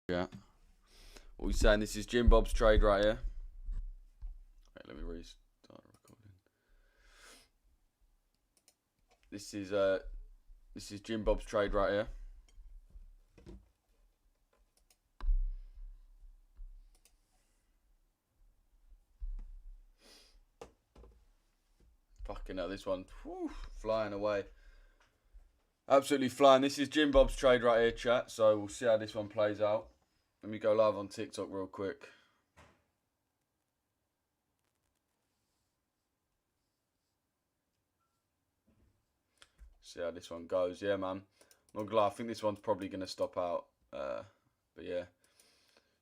Yeah. What we saying? This is Jim Bob's trade right here. Wait, let me restart recording. This is Jim Bob's trade right here. Fucking hell, this one, whew, flying away. Absolutely flying. This is Jim Bob's trade right here, chat. So we'll see how this one plays out. Let me go live on TikTok real quick. See how this one goes. Yeah, man. Not gonna lie, I think this one's probably going to stop out. But yeah.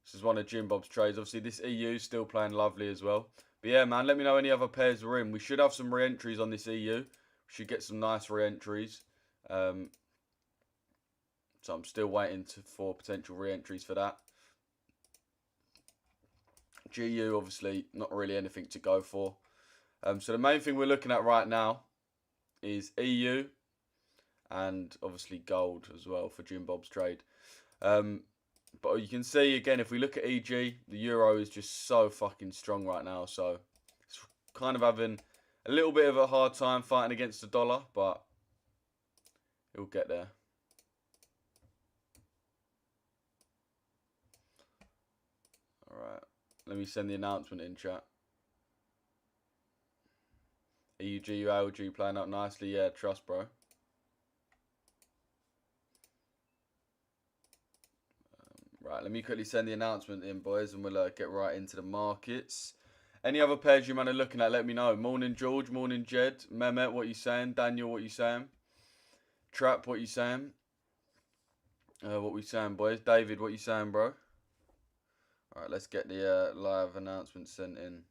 This is one of Jim Bob's trades. Obviously, this EU still playing lovely as well. But yeah, man, let me know any other pairs we're in. We should have some re-entries on this EU. We should get some nice re-entries. So I'm still waiting for potential re-entries for that. GU, obviously, not really anything to go for. So the main thing we're looking at right now is EU and obviously gold as well for Jim Bob's trade. But you can see, again, if we look at EG, the euro is just so fucking strong right now. So it's kind of having a little bit of a hard time fighting against the dollar, but it'll get there. Alright, let me send the announcement in, chat. EUG, ALG playing out nicely. Yeah, trust, bro. Right, let me quickly send the announcement in, boys, and we'll get right into the markets. Any other pairs you man are looking at, let me know. Morning, George. Morning, Jed. Mehmet, what you saying? Daniel, what you saying? Trap, what you saying? What we saying, boys? David, what you saying, bro? Alright, let's get the live announcement sent in.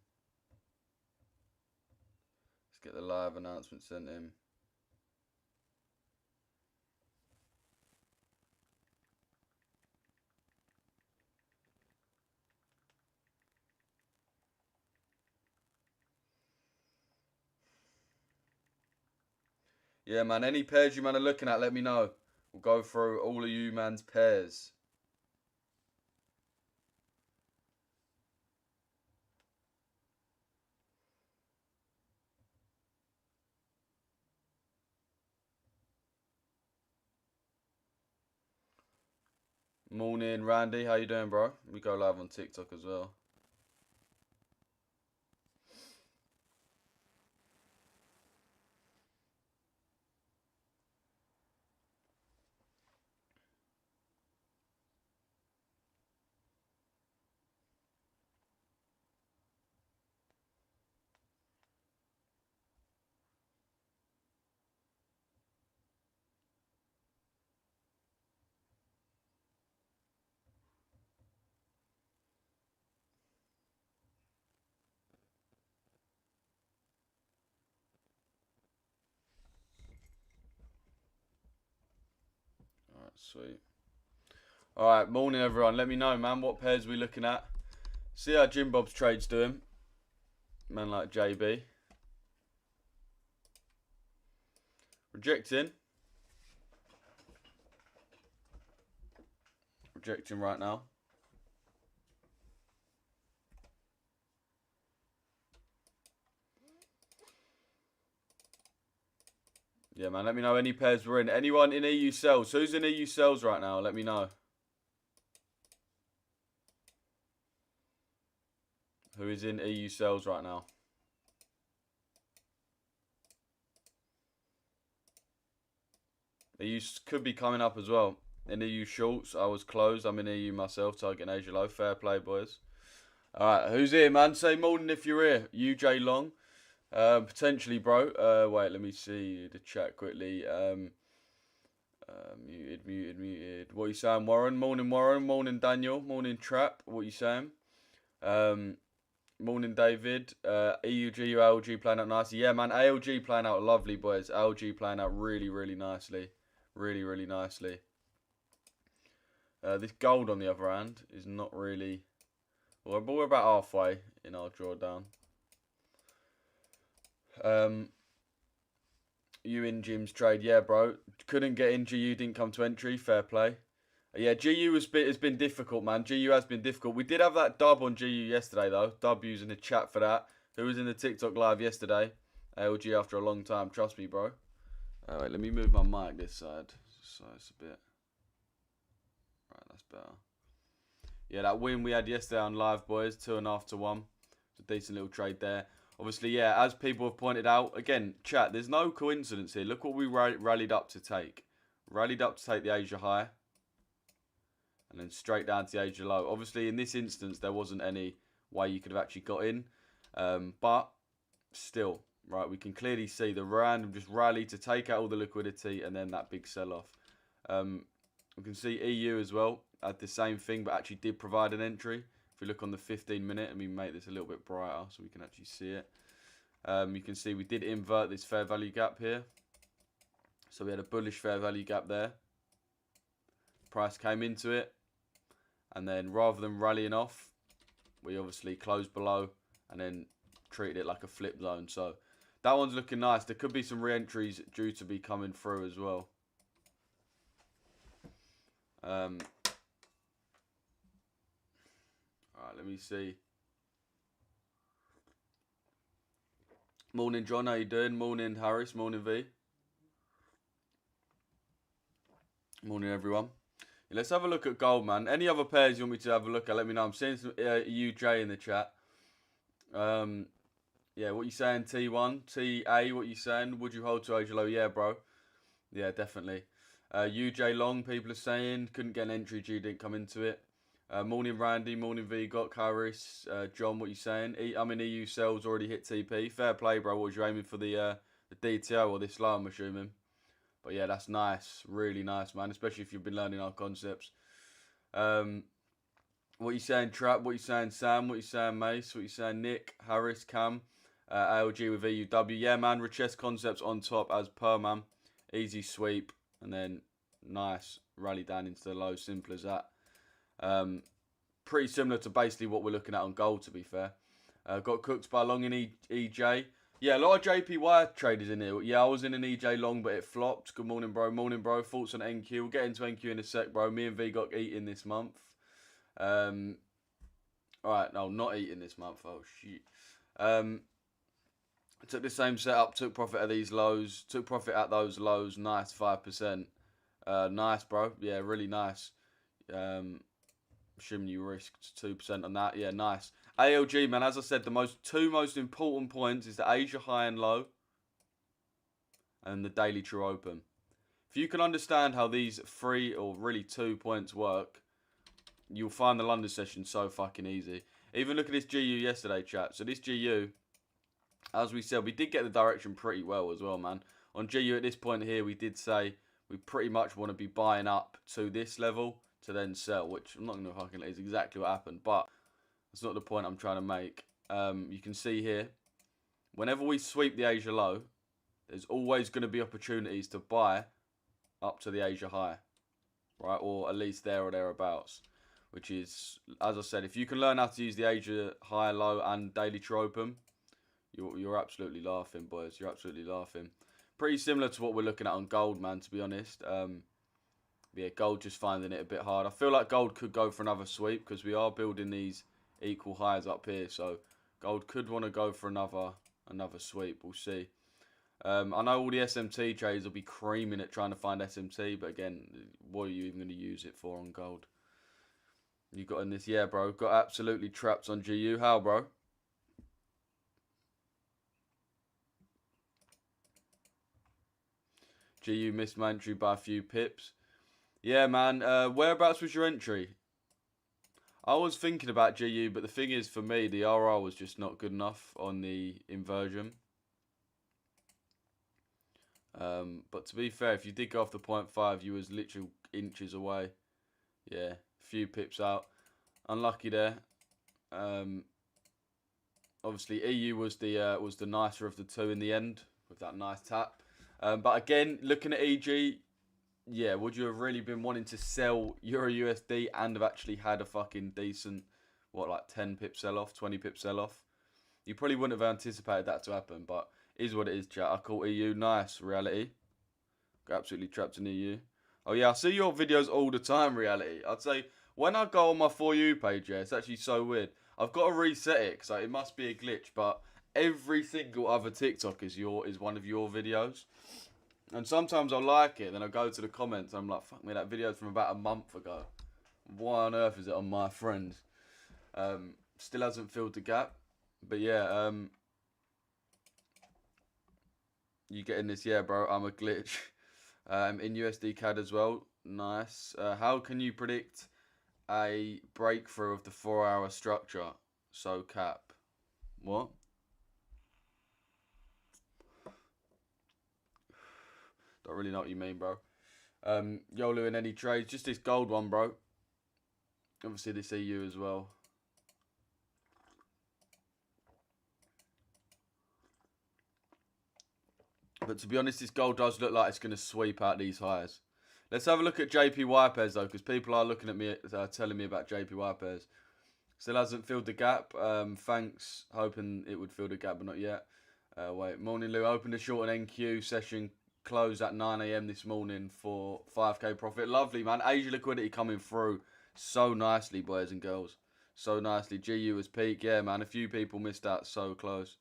Let's get the live announcement sent in. Yeah, man, any pairs you man are looking at, let me know. We'll go through all of you man's pairs. Morning, Randy. How you doing, bro? We go live on TikTok as well. Alright, sweet. Alright, morning everyone. Let me know, man, what pairs we looking at. See how Jim Bob's trade's doing. Man like JB. Rejecting. Rejecting right now. Yeah, man, let me know any pairs we're in. Anyone in EU sells? Who's in EU sells right now? Let me know. Who is in EU sells right now? EU could be coming up as well. In EU shorts, I was closed. I'm in EU myself, targeting Asia low. Fair play, boys. Alright, who's here, man? Say morning if you're here. UJ Long. Potentially, bro. Wait, let me see the chat quickly. Muted. What you saying, Warren? Morning, Warren. Morning, Daniel. Morning, Trap. What you saying? Morning, David. EUG, ALG playing out nicely. Yeah, man. ALG playing out lovely, boys. ALG playing out really, really nicely. Really, really nicely. This gold, on the other hand, is not really... Well, we're about halfway in our drawdown. You in Jim's trade? Yeah, bro. Couldn't get in GU, didn't come to entry. Fair play. Yeah, GU has been difficult, man. GU has been difficult. We did have that dub on GU yesterday, though. W's in the chat for that. Who was in the TikTok live yesterday? LG after a long time. Trust me, bro. Wait, let me move my mic this side. So it's a bit... Right, that's better. Yeah, that win we had yesterday on live, boys. 2.5 to 1. It's a decent little trade there. Obviously, yeah, as people have pointed out, again, chat, there's no coincidence here. Look what we rallied up to take. Rallied up to take the Asia high. And then straight down to the Asia low. Obviously, in this instance, there wasn't any way you could have actually got in. But still, right, we can clearly see the random just rally to take out all the liquidity and then that big sell-off. We can see EU as well had the same thing, but actually did provide an entry. If we look on the 15-minute, and we make this a little bit brighter so we can actually see it. You can see we did invert this fair value gap here. So we had a bullish fair value gap there. Price came into it. And then rather than rallying off, we obviously closed below and then treated it like a flip zone. So that one's looking nice. There could be some re-entries due to be coming through as well. Alright, let me see. Morning, John. How you doing? Morning, Harris. Morning, V. Morning, everyone. Let's have a look at gold, man. Any other pairs you want me to have a look at, let me know. I'm seeing some UJ in the chat. Yeah, what you saying, T1? TA, what you saying? Would you hold to Asia low? Yeah, bro. Yeah, definitely. UJ long, people are saying. Couldn't get an entry, G didn't come into it. Morning, Randy. Morning, V. Got Harris. John, what you saying? I'm in EU cells, already hit TP. Fair play, bro. What was you aiming for the DTO or this low, I'm assuming? But yeah, that's nice. Really nice, man. Especially if you've been learning our concepts. What you saying, Trap? What you saying, Sam? What you saying, Mace? What you saying, Nick? Harris, Cam? ALG with EUW. Yeah, man. Richesse concepts on top as per, man. Easy sweep. And then nice rally down into the low. Simple as that. Pretty similar to basically what we're looking at on gold, to be fair. Got cooked by long in EJ. Yeah, a lot of JPY traders in here. Yeah, I was in an EJ long, but it flopped. Good morning, bro. Morning, bro. Thoughts on NQ? We'll get into NQ in a sec, bro. Me and V got eating this month. Alright, no, not eating this month. Oh, shit. Took the same setup. Took profit at these lows. Took profit at those lows. Nice, 5%. Nice, bro. Yeah, really nice. Assuming you risked 2% on that. Yeah, nice. ALG, man, as I said, the two most important points is the Asia high and low and the daily true open. If you can understand how these 3 or really 2 points work, you'll find the London session so fucking easy. Even look at this GU yesterday, chat. So this GU, as we said, we did get the direction pretty well as well, man. On GU at this point here, we did say we pretty much want to be buying up to this level to then sell, which I'm not going to fucking let is exactly what happened, but that's not the point I'm trying to make. You can see here, whenever we sweep the Asia low, there's always going to be opportunities to buy up to the Asia high, right? Or at least there or thereabouts, which is, as I said, if you can learn how to use the Asia high, low, and daily true open, you're absolutely laughing, boys. You're absolutely laughing. Pretty similar to what we're looking at on gold, man, to be honest. Yeah, gold just finding it a bit hard. I feel like gold could go for another sweep because we are building these equal highs up here. So gold could want to go for another sweep. We'll see. I know all the SMT trades will be creaming at trying to find SMT, but again, what are you even going to use it for on gold? You got in this, yeah, bro. Got absolutely trapped on GU. How, bro? GU missed my entry by a few pips. Yeah, man. Whereabouts was your entry? I was thinking about GU, but the thing is, for me, the RR was just not good enough on the inversion. But to be fair, if you did go off the 0.5, you was literally inches away. Yeah, a few pips out. Unlucky there. Obviously, EU was the nicer of the two in the end with that nice tap. But again, looking at EG, yeah, would you have really been wanting to sell Euro USD and have actually had a fucking decent, what, like 10 pip sell off, 20 pip sell off? You probably wouldn't have anticipated that to happen, but is what it is, chat. I call EU nice reality. Got absolutely trapped in EU. Oh yeah, I see your videos all the time, Reality. I'd say when I go on my For You page, yeah, it's actually so weird. I've got to reset it because it must be a glitch, but every single other TikTok is one of your videos. And sometimes I like it, then I go to the comments and I'm like, fuck me, that video's from about a month ago. Why on earth is it on my friends? Still hasn't filled the gap. But yeah, you getting this? Yeah, bro, I'm a glitch. In USD CAD as well. Nice. How can you predict a breakthrough of the 4-hour structure? So cap. What? Don't really know what you mean, bro. YOLO in any trades? Just this gold one, bro. Obviously this EU as well. But to be honest, this gold does look like it's going to sweep out these highs. Let's have a look at JPY pairs though, because people are looking at me, telling me about JPY pairs. Still hasn't filled the gap. Thanks. Hoping it would fill the gap, but not yet. Wait. Morning, Lou. Opened a short and NQ session. Closed at 9 a.m. this morning for 5k profit. Lovely, man. Asia liquidity coming through so nicely, boys and girls. So nicely. GU was peak. Yeah, man. A few people missed out. So close.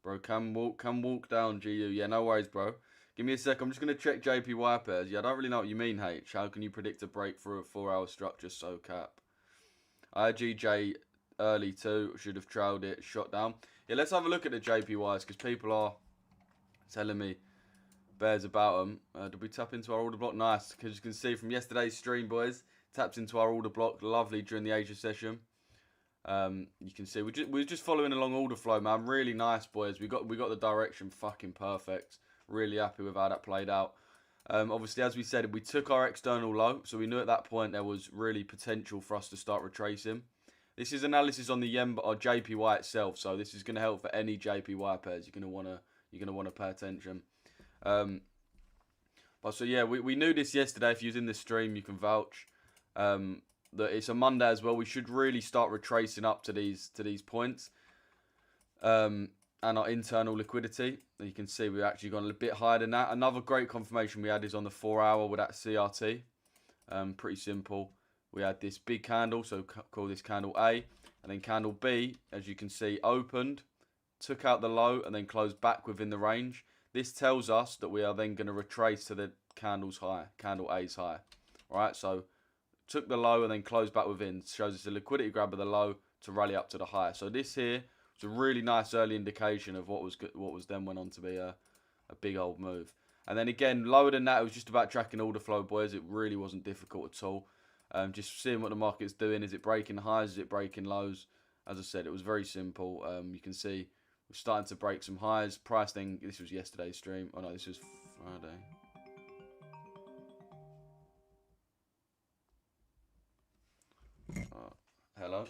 Bro, can walk down, GU. Yeah, no worries, bro. Give me a sec. I'm just going to check JPY pairs. Yeah, I don't really know what you mean, H. How can you predict a breakthrough of 4-hour structure so cap? IGJ early too. Should have trailed it. Shot down. Yeah, let's have a look at the JPYs because people are telling me bears about them. Did we tap into our order block? Nice. Because you can see from yesterday's stream, boys, tapped into our order block. Lovely during the Asia session. You can see we're just following along order flow, man. Really nice, boys. We got the direction fucking perfect. Really happy with how that played out. Obviously, as we said, we took our external low, so we knew at that point there was really potential for us to start retracing. This is analysis on the yen or JPY itself, so this is going to help for any JPY pairs. You're going to want to pay attention. But so yeah, we knew this yesterday. If you was in the stream, you can vouch. That it's a Monday as well. We should really start retracing up to these points. And our internal liquidity. You can see we've actually gone a bit higher than that. Another great confirmation we had is on the 4-hour with that CRT. Pretty simple. We had this big candle, so call this candle A. And then candle B, as you can see, opened, took out the low, and then closed back within the range. This tells us that we are then going to retrace to the candle's high, candle A's high. All right, so took the low and then closed back within. Shows us a liquidity grab of the low to rally up to the high. So this here was a really nice early indication of what was then went on to be a big old move. And then again, lower than that, it was just about tracking order flow, boys. It really wasn't difficult at all. Just seeing what the market's doing. Is it breaking highs? Is it breaking lows? As I said, it was very simple. You can see we're starting to break some highs. Price then, this was yesterday's stream. Oh no, this was Friday. Hello?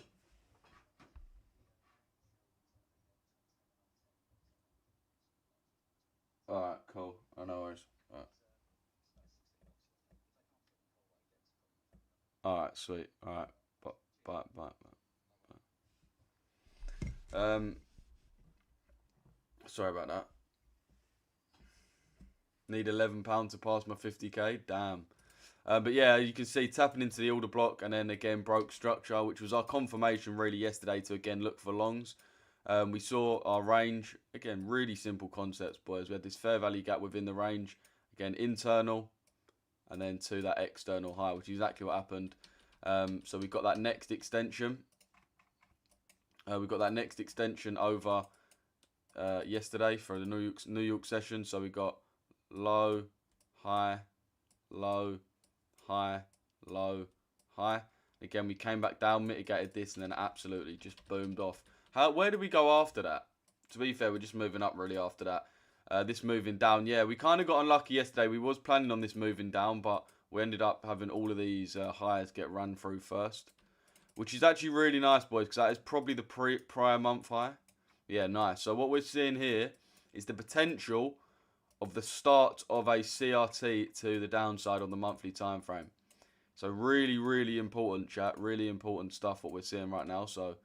Alright, cool. I know worries. Alright, sweet. Alright. Bye. Sorry about that. Need £11 to pass my 50k. Damn. But yeah, you can see tapping into the order block and then again broke structure, which was our confirmation really yesterday to again look for longs. We saw our range. Again, really simple concepts, boys. We had this fair value gap within the range. Again, internal and then to that external high, which is exactly what happened. So we got that next extension. We got that next extension over yesterday for the New York session. So we got low, high, low, high, low, high. Again, we came back down, mitigated this, and then absolutely just boomed off. Where did we go after that? To be fair, we're just moving up really after that. This moving down, yeah, we kind of got unlucky yesterday. We was planning on this moving down, but we ended up having all of these highs get run through first, which is actually really nice, boys, because that is probably the prior month high. Yeah, nice. So what we're seeing here is the potential of the start of a CRT to the downside on the monthly time frame. So really, really important, chat. Really important stuff what we're seeing right now. So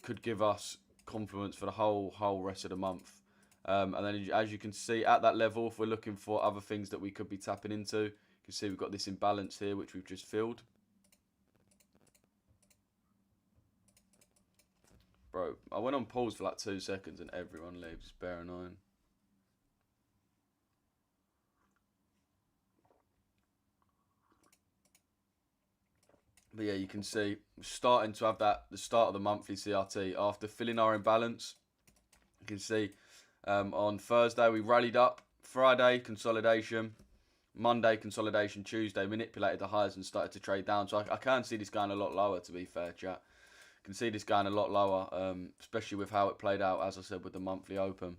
could give us confluence for the whole rest of the month. And then as you can see at that level, if we're looking for other things that we could be tapping into, you can see we've got this imbalance here, which we've just filled. Bro, I went on pause for like 2 seconds and everyone leaves. It's bare annoying. But yeah, you can see we're starting to have that, the start of the monthly CRT. After filling our imbalance, you can see on Thursday we rallied up. Friday, consolidation. Monday, consolidation. Tuesday, manipulated the highs and started to trade down. So I can see this going a lot lower, to be fair, chat. Can see this going a lot lower, especially with how it played out, as I said, with the monthly open.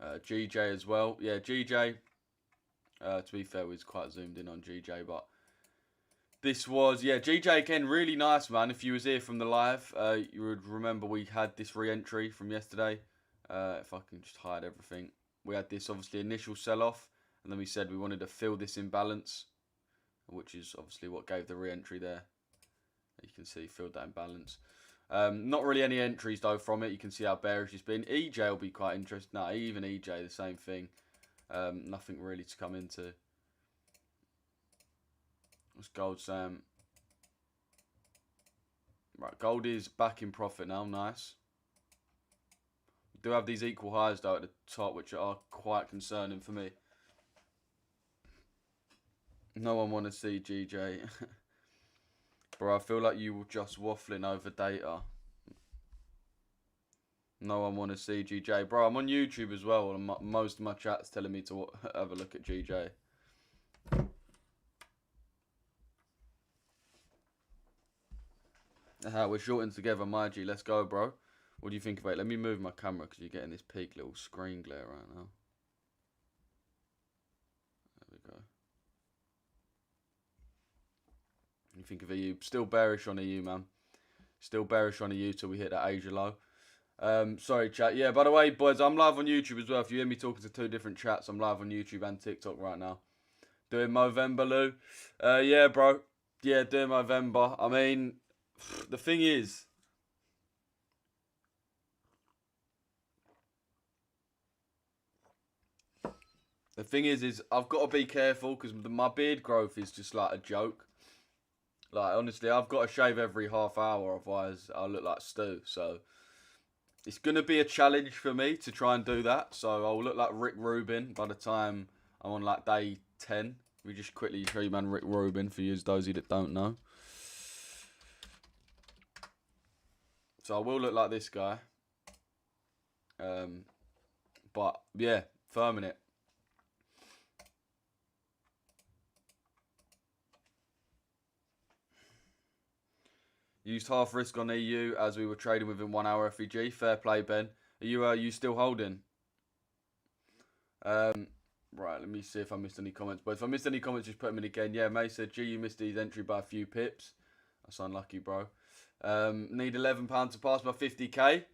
GJ as well. Yeah, GJ, to be fair, was quite zoomed in on GJ, but this was, yeah, GJ again, really nice, man. If you was here from the live, you would remember we had this re-entry from yesterday. If I can just hide everything. We had this, obviously, initial sell-off, and then we said we wanted to fill this imbalance, which is obviously what gave the re-entry there. You can see filled that imbalance. Not really any entries though from it. You can see how bearish it's been. EJ will be quite interesting. No, even EJ, the same thing. Nothing really to come into. What's gold, Sam? Right, gold is back in profit now. Nice. We do have these equal highs though at the top, which are quite concerning for me. No one want to see GJ. Bro, I feel like you were just waffling over data. No one want to see GJ. Bro, I'm on YouTube as well, and most of my chat's telling me to have a look at GJ. We're shorting together, my G. Let's go, bro. What do you think of it? Let me move my camera because you're getting this peak little screen glare right now. There we go. You think of EU? Still bearish on EU, man. Still bearish on EU till we hit that Asia low. Sorry, chat. Yeah, by the way, boys, I'm live on YouTube as well. If you hear me talking to 2 different chats, I'm live on YouTube and TikTok right now. Doing Movember, Lou. Yeah, bro. Yeah, doing Movember. I mean, the thing is, I've got to be careful because my beard growth is just like a joke. Like, honestly, I've got to shave every half hour, otherwise I'll look like Stu. So, it's going to be a challenge for me to try and do that. So, I'll look like Rick Rubin by the time I'm on, like, day 10. We just quickly show you, man, Rick Rubin, for you, those that don't know. So, I will look like this guy. But, yeah, firming it. Used half risk on EU as we were trading within 1 hour FEG. Fair play, Ben. Are you still holding? Right, let me see if I missed any comments. But if I missed any comments, just put them in again. Yeah, May said, G, you missed his entry by a few pips. That's unlucky, bro. Need £11 to pass my 50k.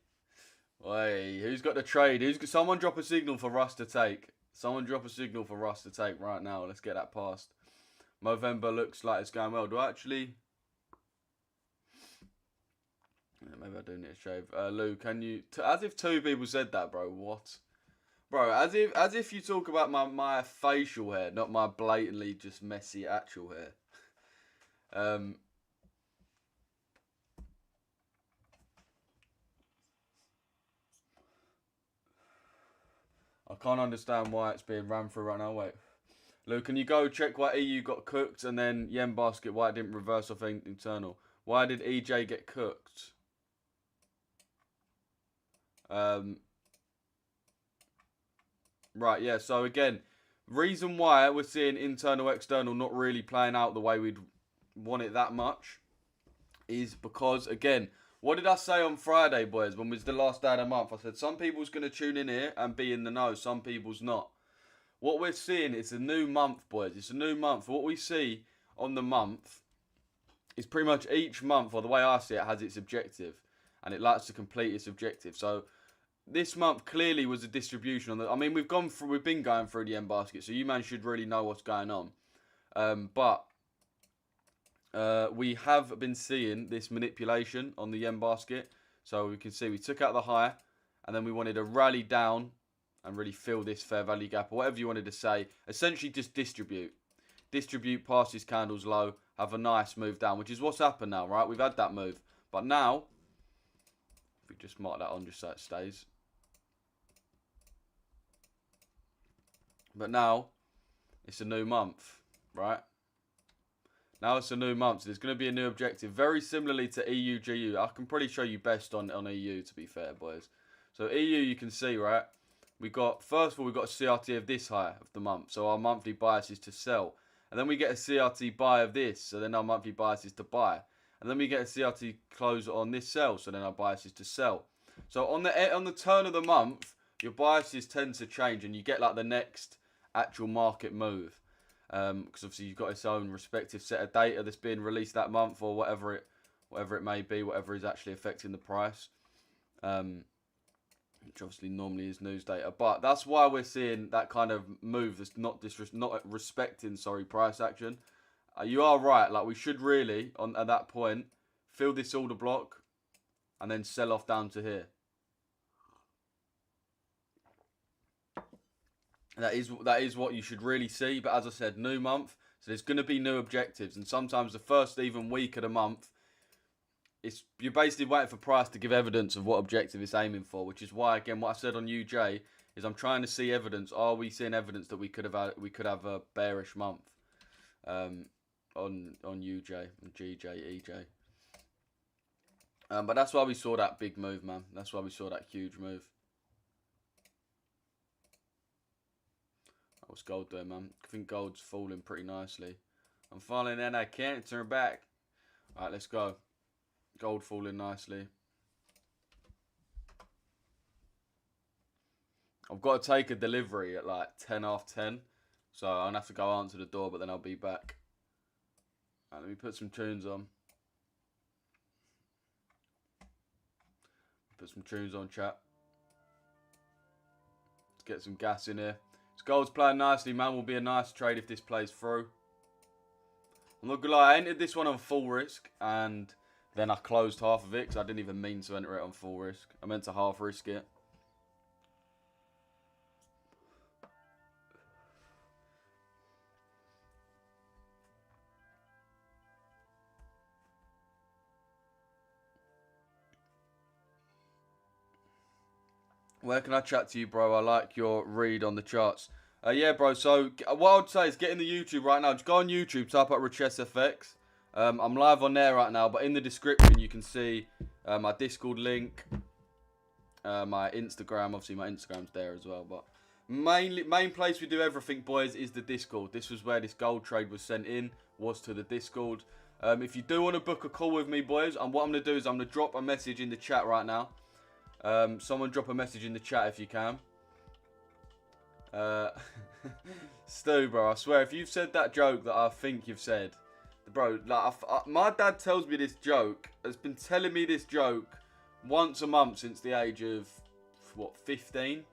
Wait, who's got the trade? Someone drop a signal for Russ to take. Someone drop a signal for Russ to take right now. Let's get that passed. Movember looks like it's going well. Do I actually... Yeah, maybe I do need a shave. Lou, can you... as if 2 people said that, bro. What? Bro, as if you talk about my facial hair, not my blatantly just messy actual hair. I can't understand why it's being ran through right now. Wait. Lou, can you go check why EU got cooked and then Yen Basket, why it didn't reverse off internal? Why did EJ get cooked? Right, yeah, so again, reason why we're seeing internal, external not really playing out the way we'd want it that much is because, again, what did I say on Friday, boys, when it was the last day of the month? I said some people's going to tune in here and be in the know, some people's not. What we're seeing is a new month, boys. It's a new month. What we see on the month is pretty much each month, or the way I see it, has its objective. And it likes to complete its objective. So this month clearly was a distribution on the... I mean, we've been going through the end basket, so you man should really know what's going on. But we have been seeing this manipulation on the yen basket. So we can see we took out the high, and then we wanted to rally down and really fill this fair value gap, or whatever you wanted to say. Essentially just distribute. Distribute past this candle's low, have a nice move down, which is what's happened now, right? We've had that move. But now, if we just mark that on just so it stays. But now, it's a new month, right? Now it's a new month, so there's going to be a new objective. Very similarly to EU, GU. I can probably show you best on EU, to be fair, boys. So EU, you can see, right? We got, first of all, we've got a CRT of this high of the month. So our monthly bias is to sell. And then we get a CRT buy of this. So then our monthly bias is to buy. And then we get a CRT close on this sell. So then our bias is to sell. So on the turn of the month, your biases tend to change. And you get like the next actual market move. Because obviously you've got its own respective set of data that's being released that month. Or whatever it may be. Whatever is actually affecting the price. Which obviously normally is news data, but that's why we're seeing that kind of move that's not respecting price action. You are right, like we should really at that point fill this order block and then sell off down to here. That is what you should really see. But as I said, new month, so there's going to be new objectives, and sometimes the first even week of the month, you're basically waiting for price to give evidence of what objective it's aiming for, which is why, again, what I said on UJ is I'm trying to see evidence. Are we seeing evidence that we could have a bearish month on UJ and GJ, EJ? But that's why we saw that big move, man. That's why we saw that huge move. What's gold doing, man? I think gold's falling pretty nicely. I'm falling and I can't turn back. All right, let's go. Gold falling nicely. I've got to take a delivery at like 10:30. So I'm going to have to go answer the door, but then I'll be back. Right, let me put some tunes on. Put some tunes on, chat. Let's get some gas in here. This gold's playing nicely, man. Will be a nice trade if this plays through. I'm not going to lie, I entered this one on full risk, and then I closed half of it because I didn't even mean to enter it on full risk. I meant to half risk it. Where can I chat to you, bro? I like your read on the charts. Yeah, bro. So what I would say is get in the YouTube right now. Just go on YouTube, type out Richesse FX. I'm live on there right now, but in the description you can see my Discord link, my Instagram. Obviously, my Instagram's there as well. But main place we do everything, boys, is the Discord. This was where this gold trade was sent in, was to the Discord. If you do want to book a call with me, boys, and what I'm going to do is I'm going to drop a message in the chat right now. Someone drop a message in the chat if you can. Stu, bro, I swear, if you've said that joke that I think you've said, bro, like my dad tells me this joke, has been telling me this joke once a month since the age of, what, 15?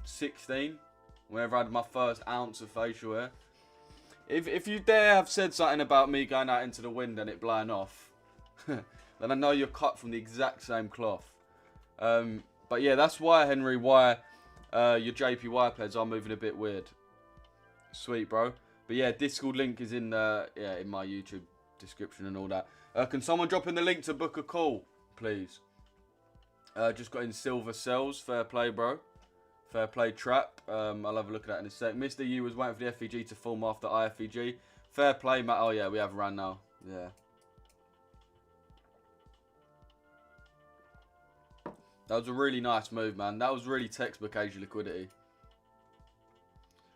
16? Whenever I had my first ounce of facial hair. If you dare have said something about me going out into the wind and it blowing off, then I know you're cut from the exact same cloth. But yeah, that's why, Henry, why your JPY pairs are moving a bit weird. Sweet, bro. But yeah, Discord link is in in my YouTube description and all that. Can someone drop in the link to book a call, please? Just got in silver cells. Fair play, bro. Fair play trap. I'll have a look at that in a sec. Mr. U was waiting for the FEG to form after IFEG. Fair play, Matt. Oh yeah, we have ran now. Yeah. That was a really nice move, man. That was really textbook Asia liquidity.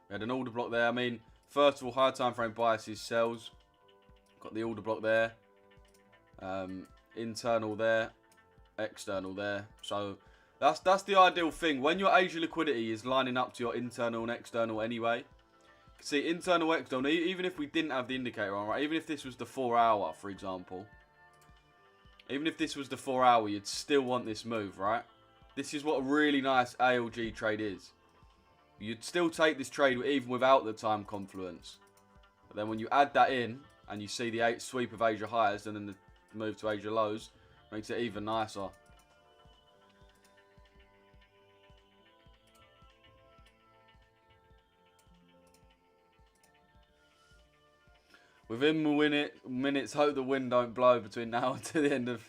We had an order block there. I mean, first of all, high time frame biases sells. Got the order block there. Internal there. External there. So that's the ideal thing. When your Asia liquidity is lining up to your internal and external anyway. See, internal, external, even if we didn't have the indicator on, right? Even if this was the 4 hour, for example. Even if this was the 4 hour, you'd still want this move, right? This is what a really nice ALG trade is. You'd still take this trade even without the time confluence. But then when you add that in, and you see the sweep of Asia highs and then the move to Asia lows, makes it even nicer. Within minutes, hope the wind don't blow between now and to the end of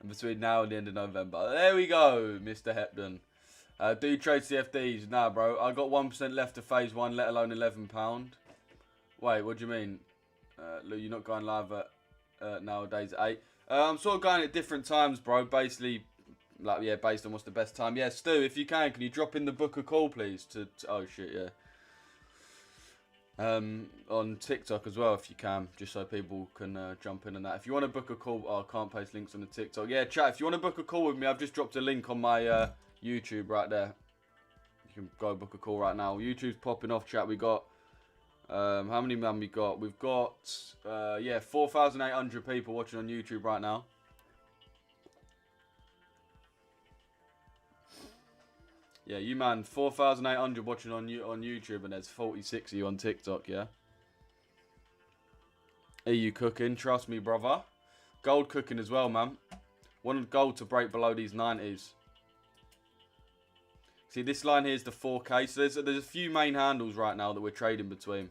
between now and the end of November. There we go, Mr. Hepton. Do you trade CFDs? Nah, bro. I got 1% left to phase 1, let alone £11. Wait, what do you mean? Lou, you're not going live at nowadays at 8. I'm sort of going at different times, bro. Basically, like, yeah, based on what's the best time. Yeah, Stu, if you can you drop in the book a call, please? Oh, shit, yeah. On TikTok as well, if you can, just so people can jump in on that. If you want to book a call, I can't post links on the TikTok. Yeah, chat, if you want to book a call with me, I've just dropped a link on my YouTube right there. You can go book a call right now. YouTube's popping off, chat. We got, how many man we got? We've got, yeah, 4,800 people watching on YouTube right now. Yeah, you man, 4,800 watching on YouTube, and there's 46 of you on TikTok, yeah? Are you cooking? Trust me, brother. Gold cooking as well, man. Wanted gold to break below these 90s. See, this line here is the 4K. So there's a few main handles right now that we're trading between.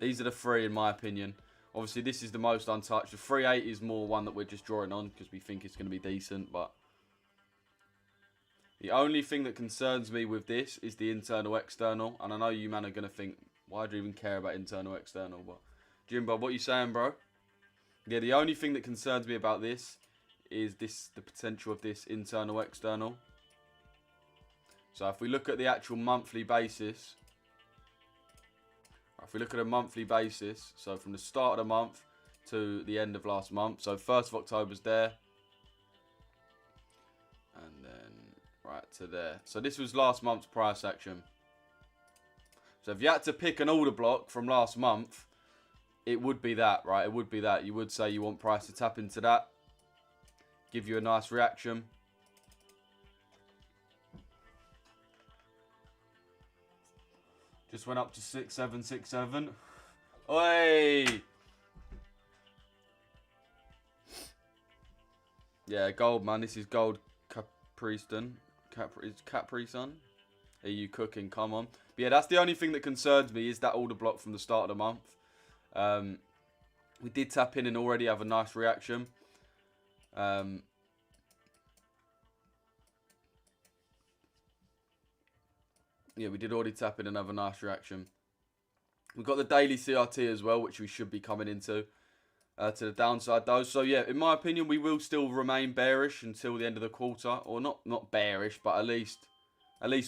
These are the three, in my opinion. Obviously, this is the most untouched. The 380 is more one that we're just drawing on because we think it's going to be decent, but... The only thing that concerns me with this is the internal-external. And I know you man are going to think, why do you even care about internal-external? But Jimbo, what you saying, bro? Yeah, the only thing that concerns me about this is the potential of this internal-external. So if we look at the actual monthly basis, if we look at a monthly basis, so from the start of the month to the end of last month, so 1st of October's there, and then right to there. So this was last month's price action. So if you had to pick an order block from last month, it would be that, right? It would be that. You would say you want price to tap into that, give you a nice reaction. Just went up to 6767. Oi! Yeah, gold, man. This is gold Capri-Sun. Are you cooking? Come on. But yeah, that's the only thing that concerns me is that order block from the start of the month. We did tap in and already have a nice reaction. Yeah, we did already tap in and have a nice reaction. We've got the daily CRT as well, which we should be coming into to the downside though. So yeah, in my opinion, we will still remain bearish until the end of the quarter, or not bearish, but at least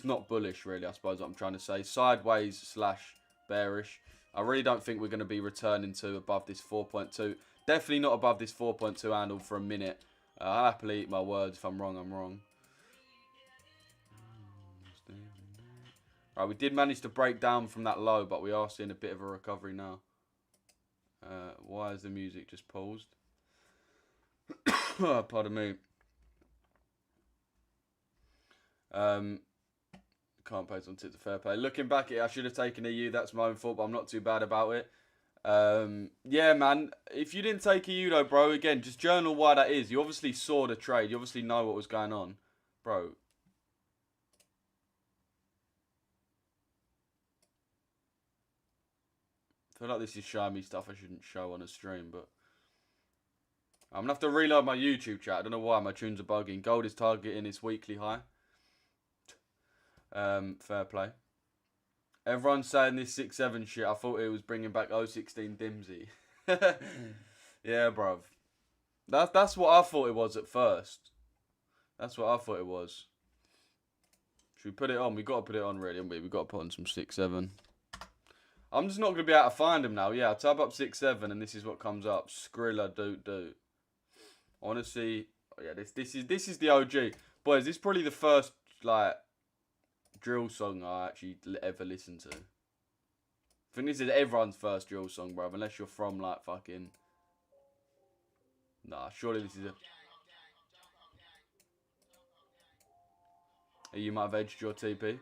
not bullish, really. I suppose what I'm trying to say, sideways / bearish. I really don't think we're going to be returning to above this 4.2. Definitely not above this 4.2 handle for a minute. I'll happily eat my words. If I'm wrong, I'm wrong. Right, we did manage to break down from that low, but we are seeing a bit of a recovery now. Why is the music just paused? Pardon me. Can't post on Twitter, fair play. Looking back at it, I should have taken EU. That's my own fault, but I'm not too bad about it. Yeah, man. If you didn't take EU, though, bro, again, just journal why that is. You obviously saw the trade. You obviously know what was going on. Bro. I feel like this is showing me stuff I shouldn't show on a stream, but... I'm going to have to reload my YouTube chat. I don't know why my tunes are bugging. Gold is targeting its weekly high. Fair play. Everyone's saying this 6-7 shit. I thought it was bringing back 016 Dimsy. Yeah, bruv. That's what I thought it was at first. That's what I thought it was. Should we put it on? We've got to put it on, really, haven't we? We've got to put on some 6-7. I'm just not going to be able to find him now. Yeah, I type up 6-7 and this is what comes up. Skrilla do. Honestly, oh yeah, this is the OG. Boys, this is probably the first, like, drill song I actually ever listened to. I think this is everyone's first drill song, bro. Unless you're from, like, fucking... Nah, surely this is a... You might have edged your TP.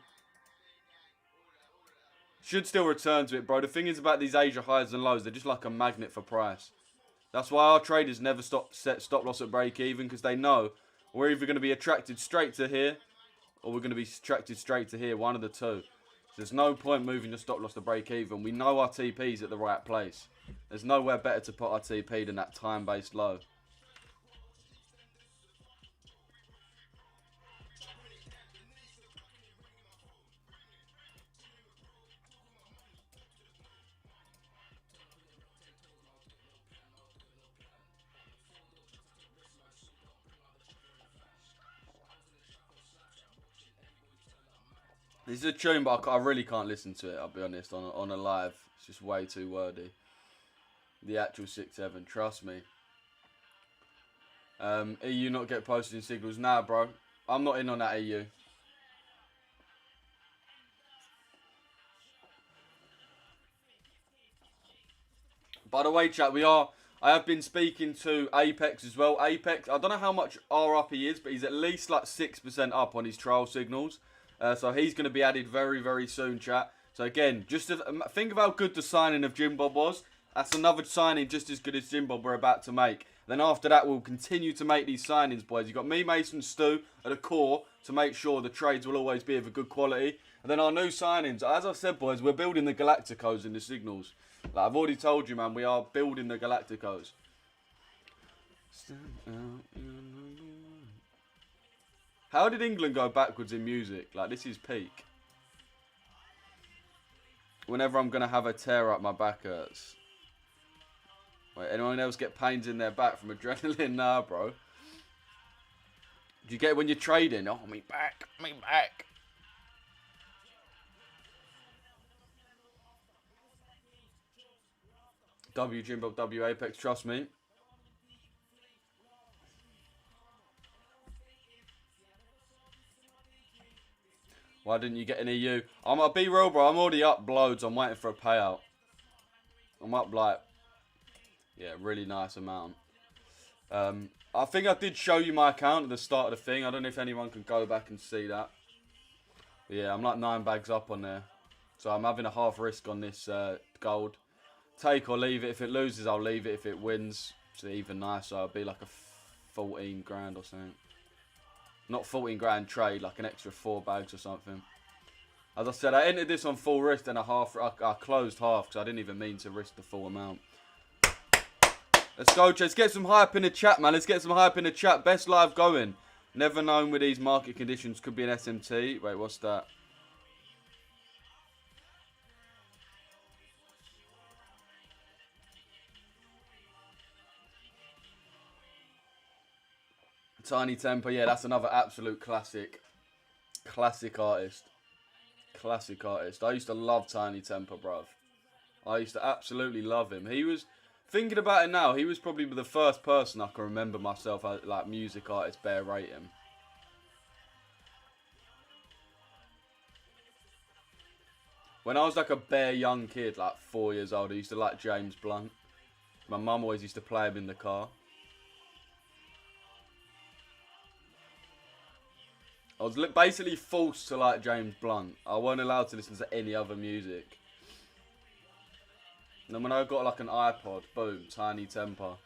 Should still return to it, bro. The thing is about these Asia highs and lows, they're just like a magnet for price. That's why our traders never set stop loss at break even, because they know we're either going to be attracted straight to here, or we're going to be attracted straight to here, one of the two. There's no point moving your stop loss to break even. We know our TP's at the right place. There's nowhere better to put our TP than that time-based low. This is a tune, but I really can't listen to it, I'll be honest, on a live. It's just way too wordy. The actual 6-7, trust me. EU not get posted in signals. Nah, bro. I'm not in on that EU. By the way, chat, I have been speaking to Apex as well. Apex, I don't know how much R up he is, but he's at least like 6% up on his trial signals. So he's going to be added very, very soon, chat. So again, just think of how good the signing of Jim Bob was. That's another signing just as good as Jim Bob we're about to make. Then after that, we'll continue to make these signings, boys. You've got me, Mason, Stu at the core to make sure the trades will always be of a good quality. And then our new signings, as I've said, boys, we're building the Galacticos in the signals. Like I've already told you, man, we are building the Galacticos. How did England go backwards in music? Like, this is peak. Whenever I'm going to have a tear up, my back hurts. Wait, anyone else get pains in their back from adrenaline? Nah, bro. Do you get it when you're trading? Oh, me back, me back. W Jimbo, W Apex, trust me. Why didn't you get an EU? I'll be real, bro. I'm already up loads. I'm waiting for a payout. I'm up like, yeah, really nice amount. I think I did show you my account at the start of the thing. I don't know if anyone can go back and see that. But yeah, I'm like 9 bags up on there. So I'm having a half risk on this gold. Take or leave it. If it loses, I'll leave it. If it wins, it's even nicer. I'll be like a 14 grand or something. Not 14 grand trade, like an extra 4 bags or something. As I said, I entered this on full risk and I closed half because I didn't even mean to risk the full amount. Let's go, let's get some hype in the chat, man. Let's get some hype in the chat. Best live going. Never known with these market conditions. Could be an SMT. Wait, what's that? Tiny Temper, yeah, that's another absolute classic. Classic artist. Classic artist. I used to love Tiny Temper, bruv. I used to absolutely love him. He was, thinking about it now, he was probably the first person I can remember myself as, like, music artist bear rating. When I was like a bare young kid, like 4 years old, I used to like James Blunt. My mum always used to play him in the car. I was basically forced to like James Blunt. I weren't allowed to listen to any other music. And then when I got like an iPod, boom, Tiny Temper.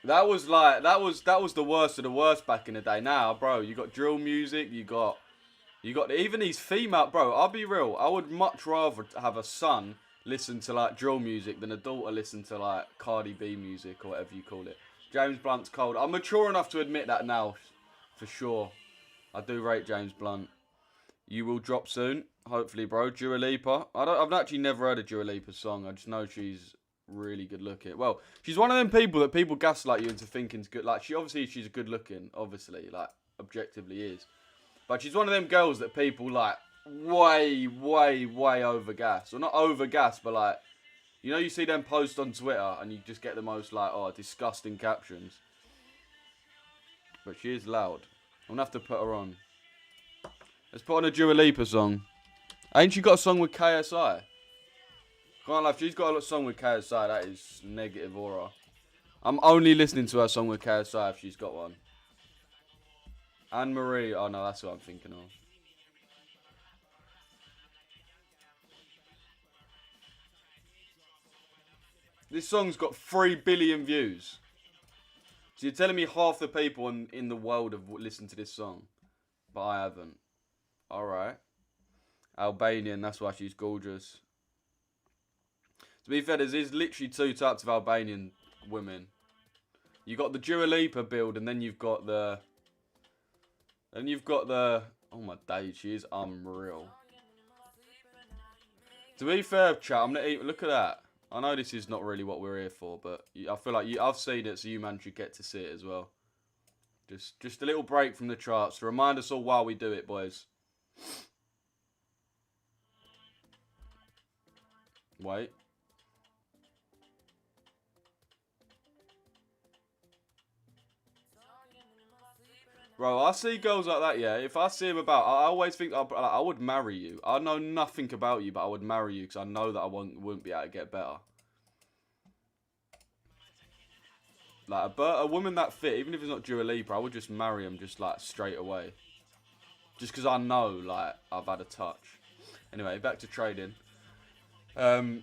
That was the worst of the worst back in the day. Now, bro, you got drill music, you got even these female, bro. I'll be real. I would much rather have a son listen to like drill music than a daughter listen to like Cardi B music or whatever you call it. James Blunt's cold. I'm mature enough to admit that now. For sure. I do rate James Blunt. You will drop soon. Hopefully, bro. Dua Lipa. I've actually never heard a Dua Lipa song. I just know she's really good looking. Well, she's one of them people that people gaslight you into thinking's good. Like, she's good looking, obviously. Like, objectively is. But she's one of them girls that people, like, way over gas. Or not over gas, but, like, you know you see them post on Twitter and you just get the most, like, oh, disgusting captions. But she is loud. I'm going to have to put her on. Let's put on a Dua Lipa song. Ain't she got a song with KSI? Can't lie, if she's got a song with KSI, that is negative aura. I'm only listening to her song with KSI if she's got one. Anne-Marie. Oh, no, that's what I'm thinking of. This song's got 3 billion views. So you're telling me half the people in the world have listened to this song? But I haven't. Alright. Albanian, that's why she's gorgeous. To be fair, there's literally 2 types of Albanian women. You got the Dua Lipa build, and then you've got the... Oh my days, she is unreal. To be fair, chat, I'm not even... Look at that. I know this is not really what we're here for, but I feel like I've seen it, so you man should get to see it as well. Just a little break from the charts to remind us all why we do it, boys. Wait. Bro, I see girls like that, yeah. If I see them about, I always think I would marry you. I know nothing about you, but I would marry you because I know that I wouldn't be able to get better. Like, a woman that fit, even if it's not Dua Lipa, I would just marry him just, like, straight away. Just because I know, like, I've had a touch. Anyway, back to trading. Lou,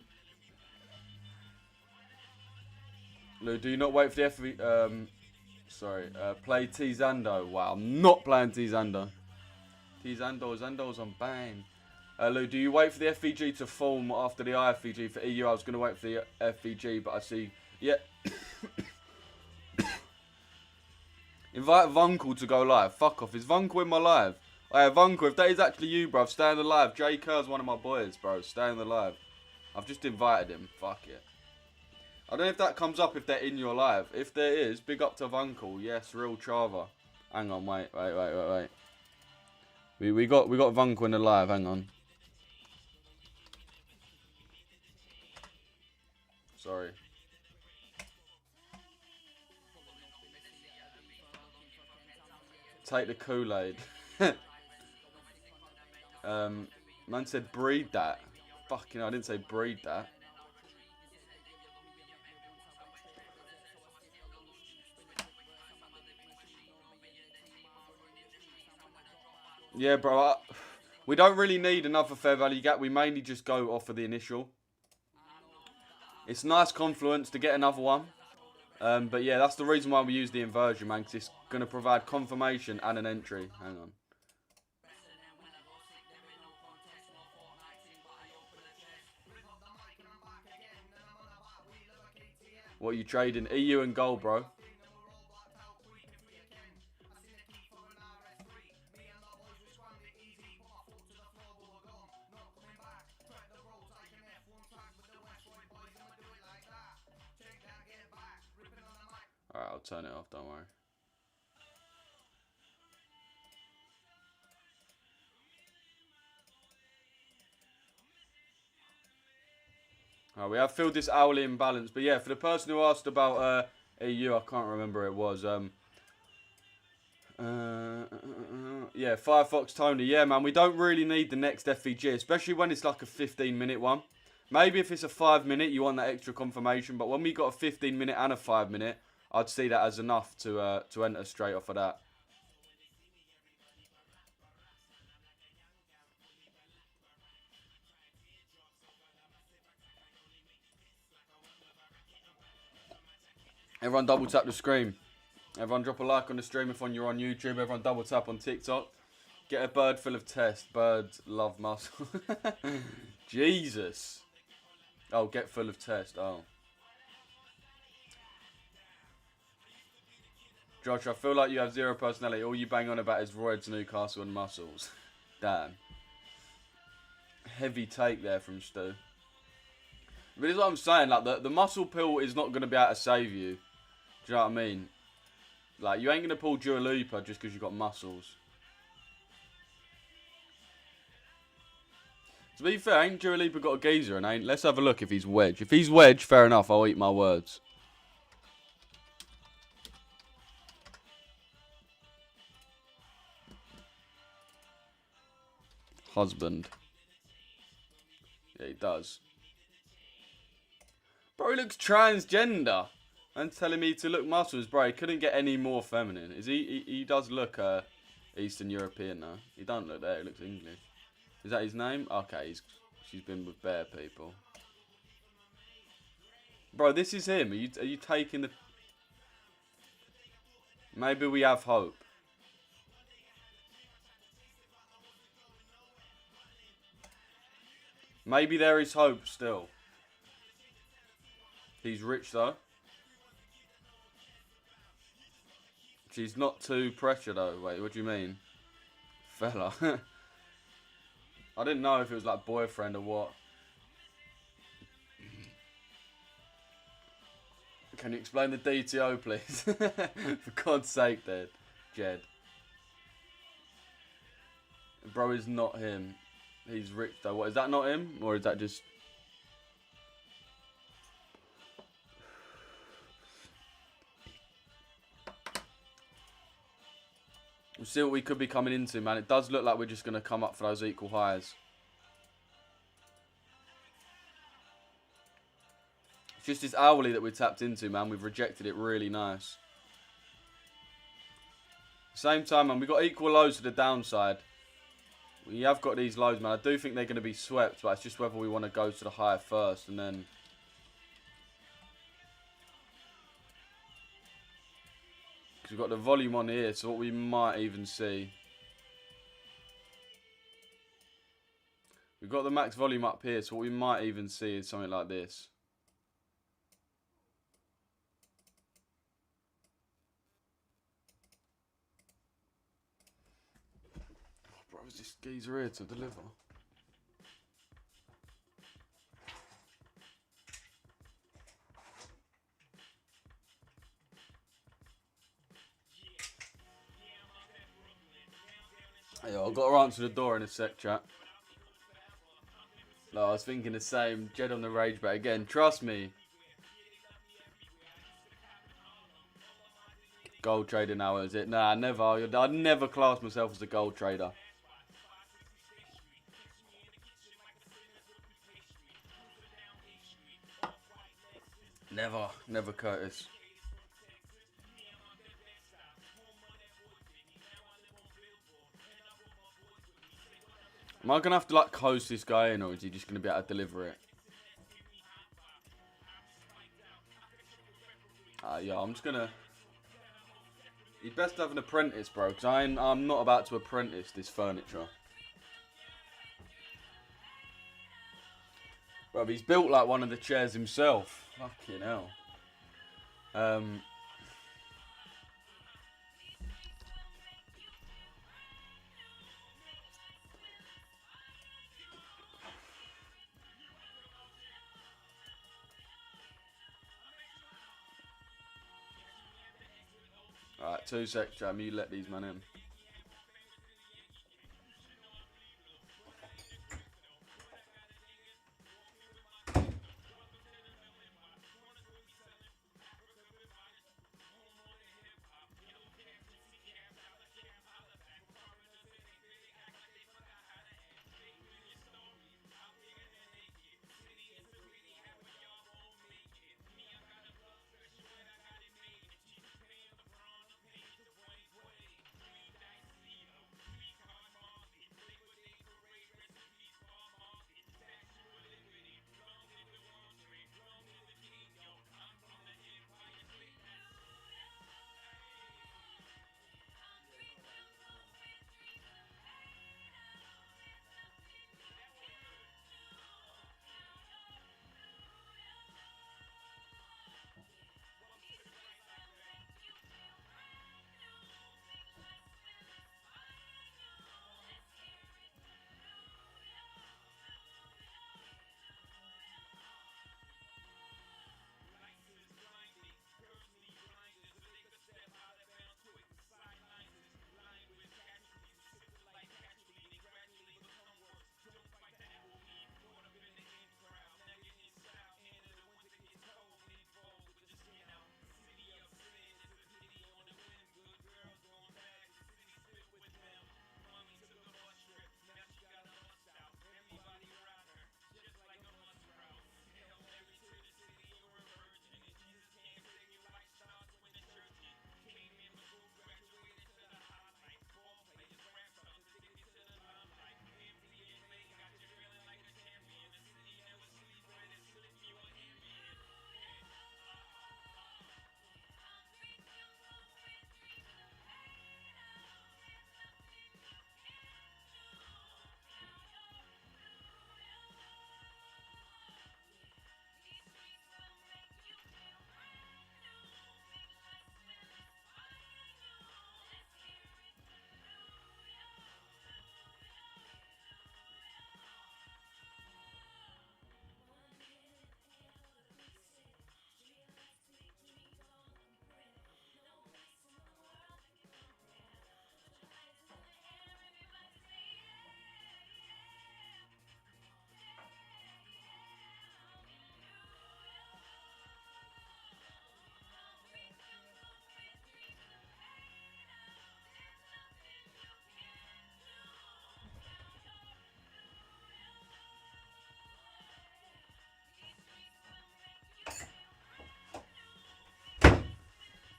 do you not wait for the FV... play T-Zando. Wow, I'm not playing T-Zando. Zando's on bang. Lou, do you wait for the FVG to form after the IFVG for EU? I was going to wait for the FVG, but I see... Yeah. Invite Vunkel to go live. Fuck off. Is Vunkel in my live? Hey, Vunkel, if that is actually you, bruv, stay in the live. Jay Kerr's one of my boys, bro. Stay in the live. I've just invited him. Fuck it. I don't know if that comes up if they're in your live. If there is, big up to Vunkel. Yes, real Chava. Hang on, wait. We got Vunkel in the live. Hang on. Sorry. Take the Kool-Aid. Man said breed that. Fucking hell, I didn't say breed that. Yeah, bro. We don't really need another fair value gap. We mainly just go off of the initial. It's nice confluence to get another one. But yeah, that's the reason why we use the inversion, man, because it's going to provide confirmation and an entry. Hang on. What are you trading? EU and gold, bro. Alright, I'll turn it off, don't worry. Alright, we have filled this hourly imbalance. But yeah, for the person who asked about EU, I can't remember it was. Yeah, Firefox Tony. Yeah, man, we don't really need the next FVG, especially when it's like a 15-minute one. Maybe if it's a 5-minute, you want that extra confirmation. But when we got a 15-minute and a 5-minute, I'd see that as enough to enter straight off of that. Everyone double tap the screen. Everyone drop a like on the stream if you're on YouTube. Everyone double tap on TikTok. Get a bird full of test. Birds love muscle. Jesus. Oh, get full of test. Oh. Josh, I feel like you have zero personality. All you bang on about is roids, Newcastle and muscles. Damn. Heavy take there from Stu. But this is what I'm saying. Like, the muscle pill is not going to be able to save you. Do you know what I mean? Like, you ain't going to pull Dua Lipa just because you've got muscles. To be fair, ain't Dua Lipa got a geezer and ain't... Let's have a look if he's wedge. If he's wedge, fair enough. I'll eat my words. Husband. Yeah, he does. Bro, he looks transgender. And telling me to look muscles, bro. He couldn't get any more feminine. Is he does look Eastern European though. He don't look there. He looks English. Is that his name? Okay, she's been with bare people. Bro, this is him. Are you taking the? Maybe we have hope. Maybe there is hope still. He's rich though. She's not too pressure though. Wait, what do you mean? Fella. I didn't know if it was like boyfriend or what. Can you explain the DTO, please? For God's sake, Jed. Bro is not him. He's rich though. What, is that not him? Or is that just... We'll see what we could be coming into, man. It does look like we're just going to come up for those equal highs. It's just this hourly that we tapped into, man. We've rejected it really nice. Same time, man, we've got equal lows to the downside. We have got these lows, man. I do think they're going to be swept, but it's just whether we want to go to the higher first and then... We've got the volume on here, so what we might even see. We've got the max volume up here, so what we might even see is something like this. Oh, bro, is this geezer here to deliver? Yeah, I've got to answer the door in a sec, chat. No, I was thinking the same. Jed on the rage bait again. Trust me. Gold trader now, is it? Nah, never. I'd never class myself as a gold trader. Never. Never, Curtis. Am I going to have to, like, coast this guy in, or is he just going to be able to deliver it? Yeah, I'm just going to... He's best to have an apprentice, bro, because I'm not about to apprentice this furniture. Bro, he's built like one of the chairs himself. Fucking hell. Alright, 2 secs, Jam. You let these men in.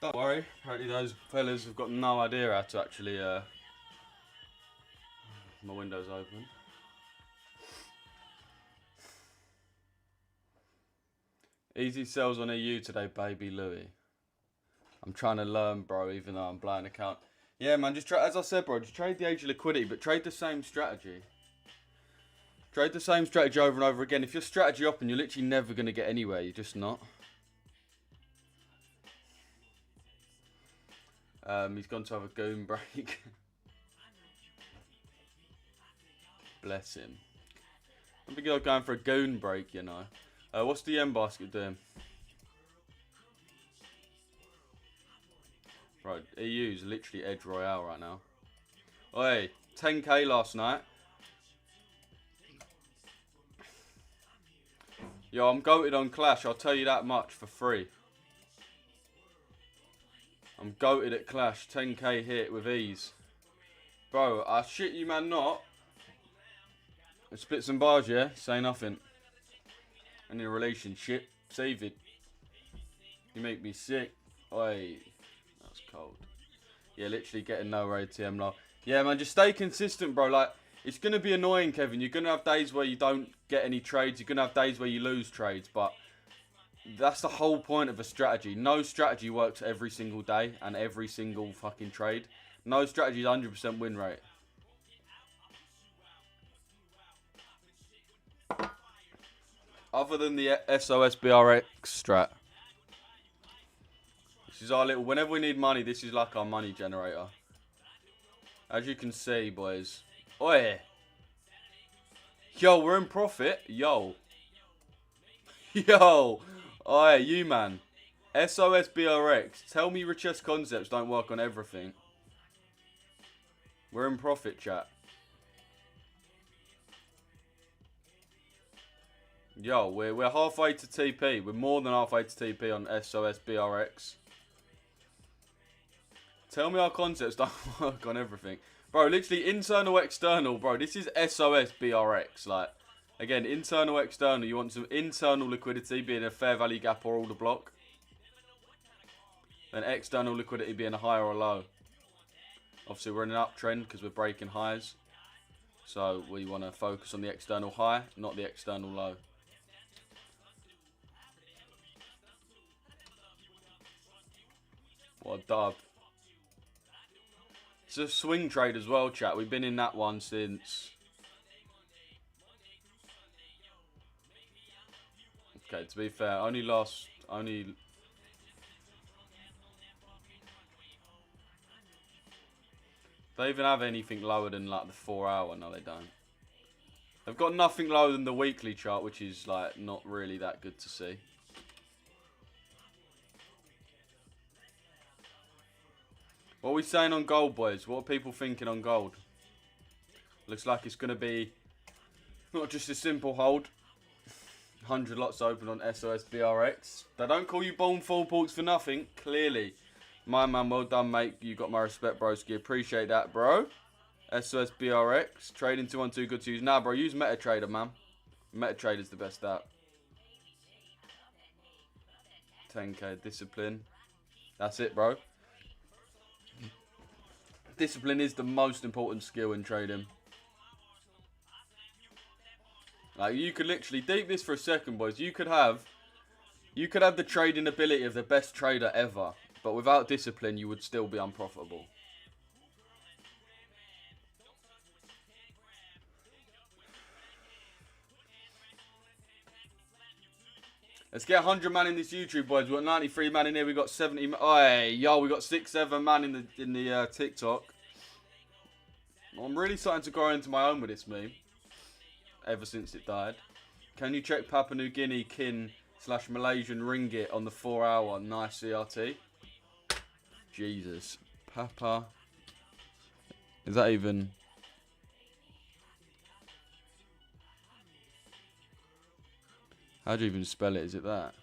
Don't worry, apparently those fellas have got no idea how to actually, my window's open. Easy sells on EU today, baby Louis. I'm trying to learn, bro, even though I'm blind account. Yeah, man, just try, as I said, bro, just trade the age of liquidity, but trade the same strategy. Trade the same strategy over and over again. If your strategy open, you're literally never going to get anywhere. You're just not. He's gone to have a goon break. Bless him. I'm going for a goon break, you know. What's the M basket doing? Right, EU's literally Edge Royale right now. Oi, 10k last night. Yo, I'm goated on Clash, I'll tell you that much for free. I'm goated at Clash, 10k hit with ease. Bro, I shit you man not. Split some bars, yeah? Say nothing. Any relationship, save it. You make me sick. Oi, that's cold. Yeah, literally getting no ATM low. Yeah, man, just stay consistent, bro. Like, it's going to be annoying, Kevin. You're going to have days where you don't get any trades. You're going to have days where you lose trades. But that's the whole point of a strategy. No strategy works every single day and every single fucking trade. No strategy is 100% win rate. Other than the SOS BRX strat. This is our little... Whenever we need money, this is like our money generator. As you can see, boys. Oi! Yo, we're in profit. Yo. Yo. Oi, you man. SOS BRX. Tell me Richesse concepts don't work on everything. We're in profit, chat. Yo, we're halfway to TP. We're more than halfway to TP on SOS BRX. Tell me our concepts don't work on everything. Bro, literally internal, external, bro. This is SOS BRX. Like, again, internal, external. You want some internal liquidity being a fair value gap or order block. Then external liquidity being a high or a low. Obviously, we're in an uptrend because we're breaking highs. So, we want to focus on the external high, not the external low. What a dub. It's a swing trade as well, chat. We've been in that one since... Okay, to be fair, only... They even have anything lower than like the 4 hour? No, they don't. They've got nothing lower than the weekly chart, which is like not really that good to see. What are we saying on gold, boys? What are people thinking on gold? Looks like it's going to be not just a simple hold. 100 lots open on SOS BRX. They don't call you Born Full Ports for nothing, clearly. My man, well done, mate. You got my respect, broski. Appreciate that, bro. SOS BRX. Trading 212, good to use. Nah, bro, use MetaTrader, man. MetaTrader's the best app. 10k discipline. That's it, bro. Discipline is the most important skill in trading. Like, you could literally deep this for a second, boys. You could have the trading ability of the best trader ever, but without discipline, you would still be unprofitable. Let's get 100 man in this YouTube, boys. We've got 93 man in here. We got 70. Oh, yo, we got 6-7 man in the TikTok. I'm really starting to grow into my own with this meme. Ever since it died. Can you check Papua New Guinea kin / Malaysian ringgit on the 4 hour? Nice CRT. Jesus. Papa. Is that even... How do you even spell it? Is it that?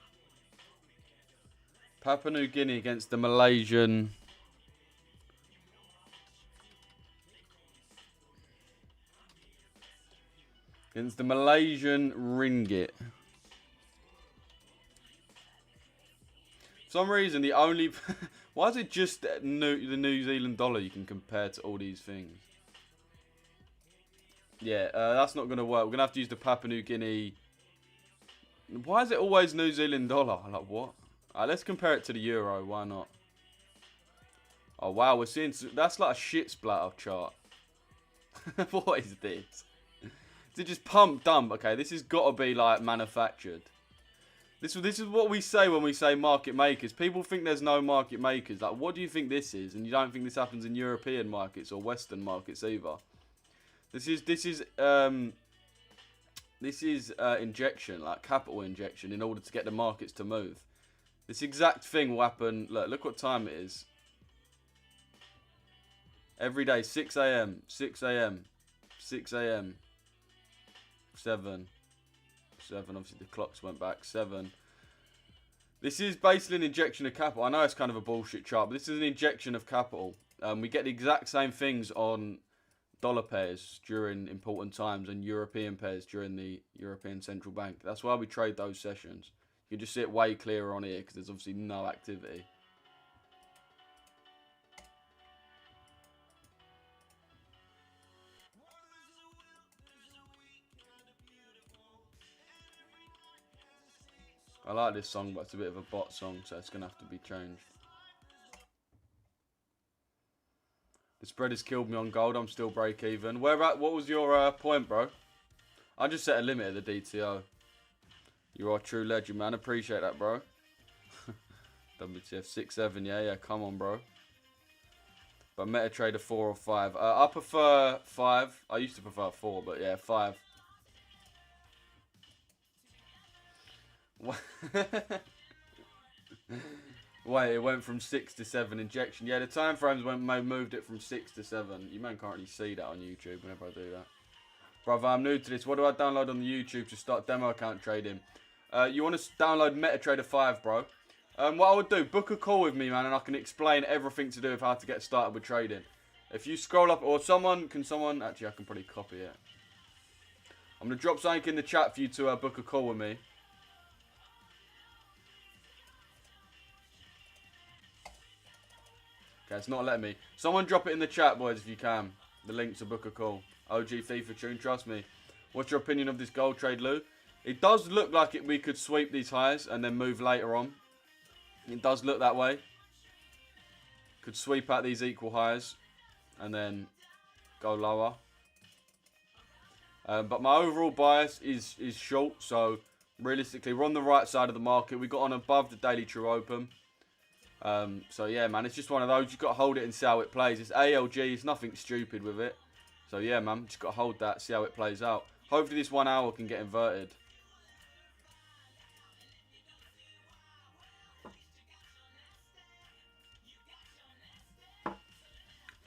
Papua New Guinea against the Malaysian... Against the Malaysian ringgit. For some reason, the only... Why is it just the New Zealand dollar you can compare to all these things? Yeah, that's not going to work. We're going to have to use the Papua New Guinea. Why is it always New Zealand dollar? Like, what? Let's compare it to the euro. Why not? Oh, wow. We're seeing... That's like a shit splatter chart. What is this? Is it just pump dump? Okay, this has got to be, like, manufactured. This is what we say when we say market makers. People think there's no market makers. Like, what do you think this is? And you don't think this happens in European markets or Western markets either. This is injection, like capital injection, in order to get the markets to move. This exact thing will happen. Look what time it is. Every day, 6 a.m., 6 a.m., 6 a.m., 7. Obviously the clocks went back. 7. This is basically an injection of capital. I know it's kind of a bullshit chart, but this is an injection of capital. We get the exact same things on dollar pairs during important times and European pairs during the European Central Bank. That's why we trade those sessions. You can just see it way clearer on here because there's obviously no activity. I like this song, but it's a bit of a bot song, so it's going to have to be changed. The spread has killed me on gold. I'm still break even. What was your point, bro? I just set a limit at the DTO. You are a true legend, man. Appreciate that, bro. WTF 6-7, yeah, come on, bro. But MetaTrader 4 or 5. I prefer 5. I used to prefer 4, but yeah, 5. Wait, it went from 6 to 7 injection. Yeah, the time frames moved it from 6 to 7. You man can't really see that on YouTube whenever I do that. Brother, I'm new to this. What do I download on the YouTube to start demo account trading? You want to download MetaTrader 5, bro. What I would do, book a call with me, man, and I can explain everything to do with how to get started with trading. If you scroll up, or can someone, actually I can probably copy it. I'm going to drop something in the chat for you to book a call with me. Okay, it's not letting me. Someone drop it in the chat, boys, if you can. The link to book a call. OG FIFA tune, trust me. What's your opinion of this gold trade, Lou? It does look like we could sweep these highs and then move later on. It does look that way. Could sweep out these equal highs and then go lower. But my overall bias is short, so realistically we're on the right side of the market. We got on above the daily true open. So yeah, man, it's just one of those. You've got to hold it and see how it plays. It's ALG, it's nothing stupid with it. So yeah, man, just got to hold that, see how it plays out. Hopefully this 1 hour can get inverted.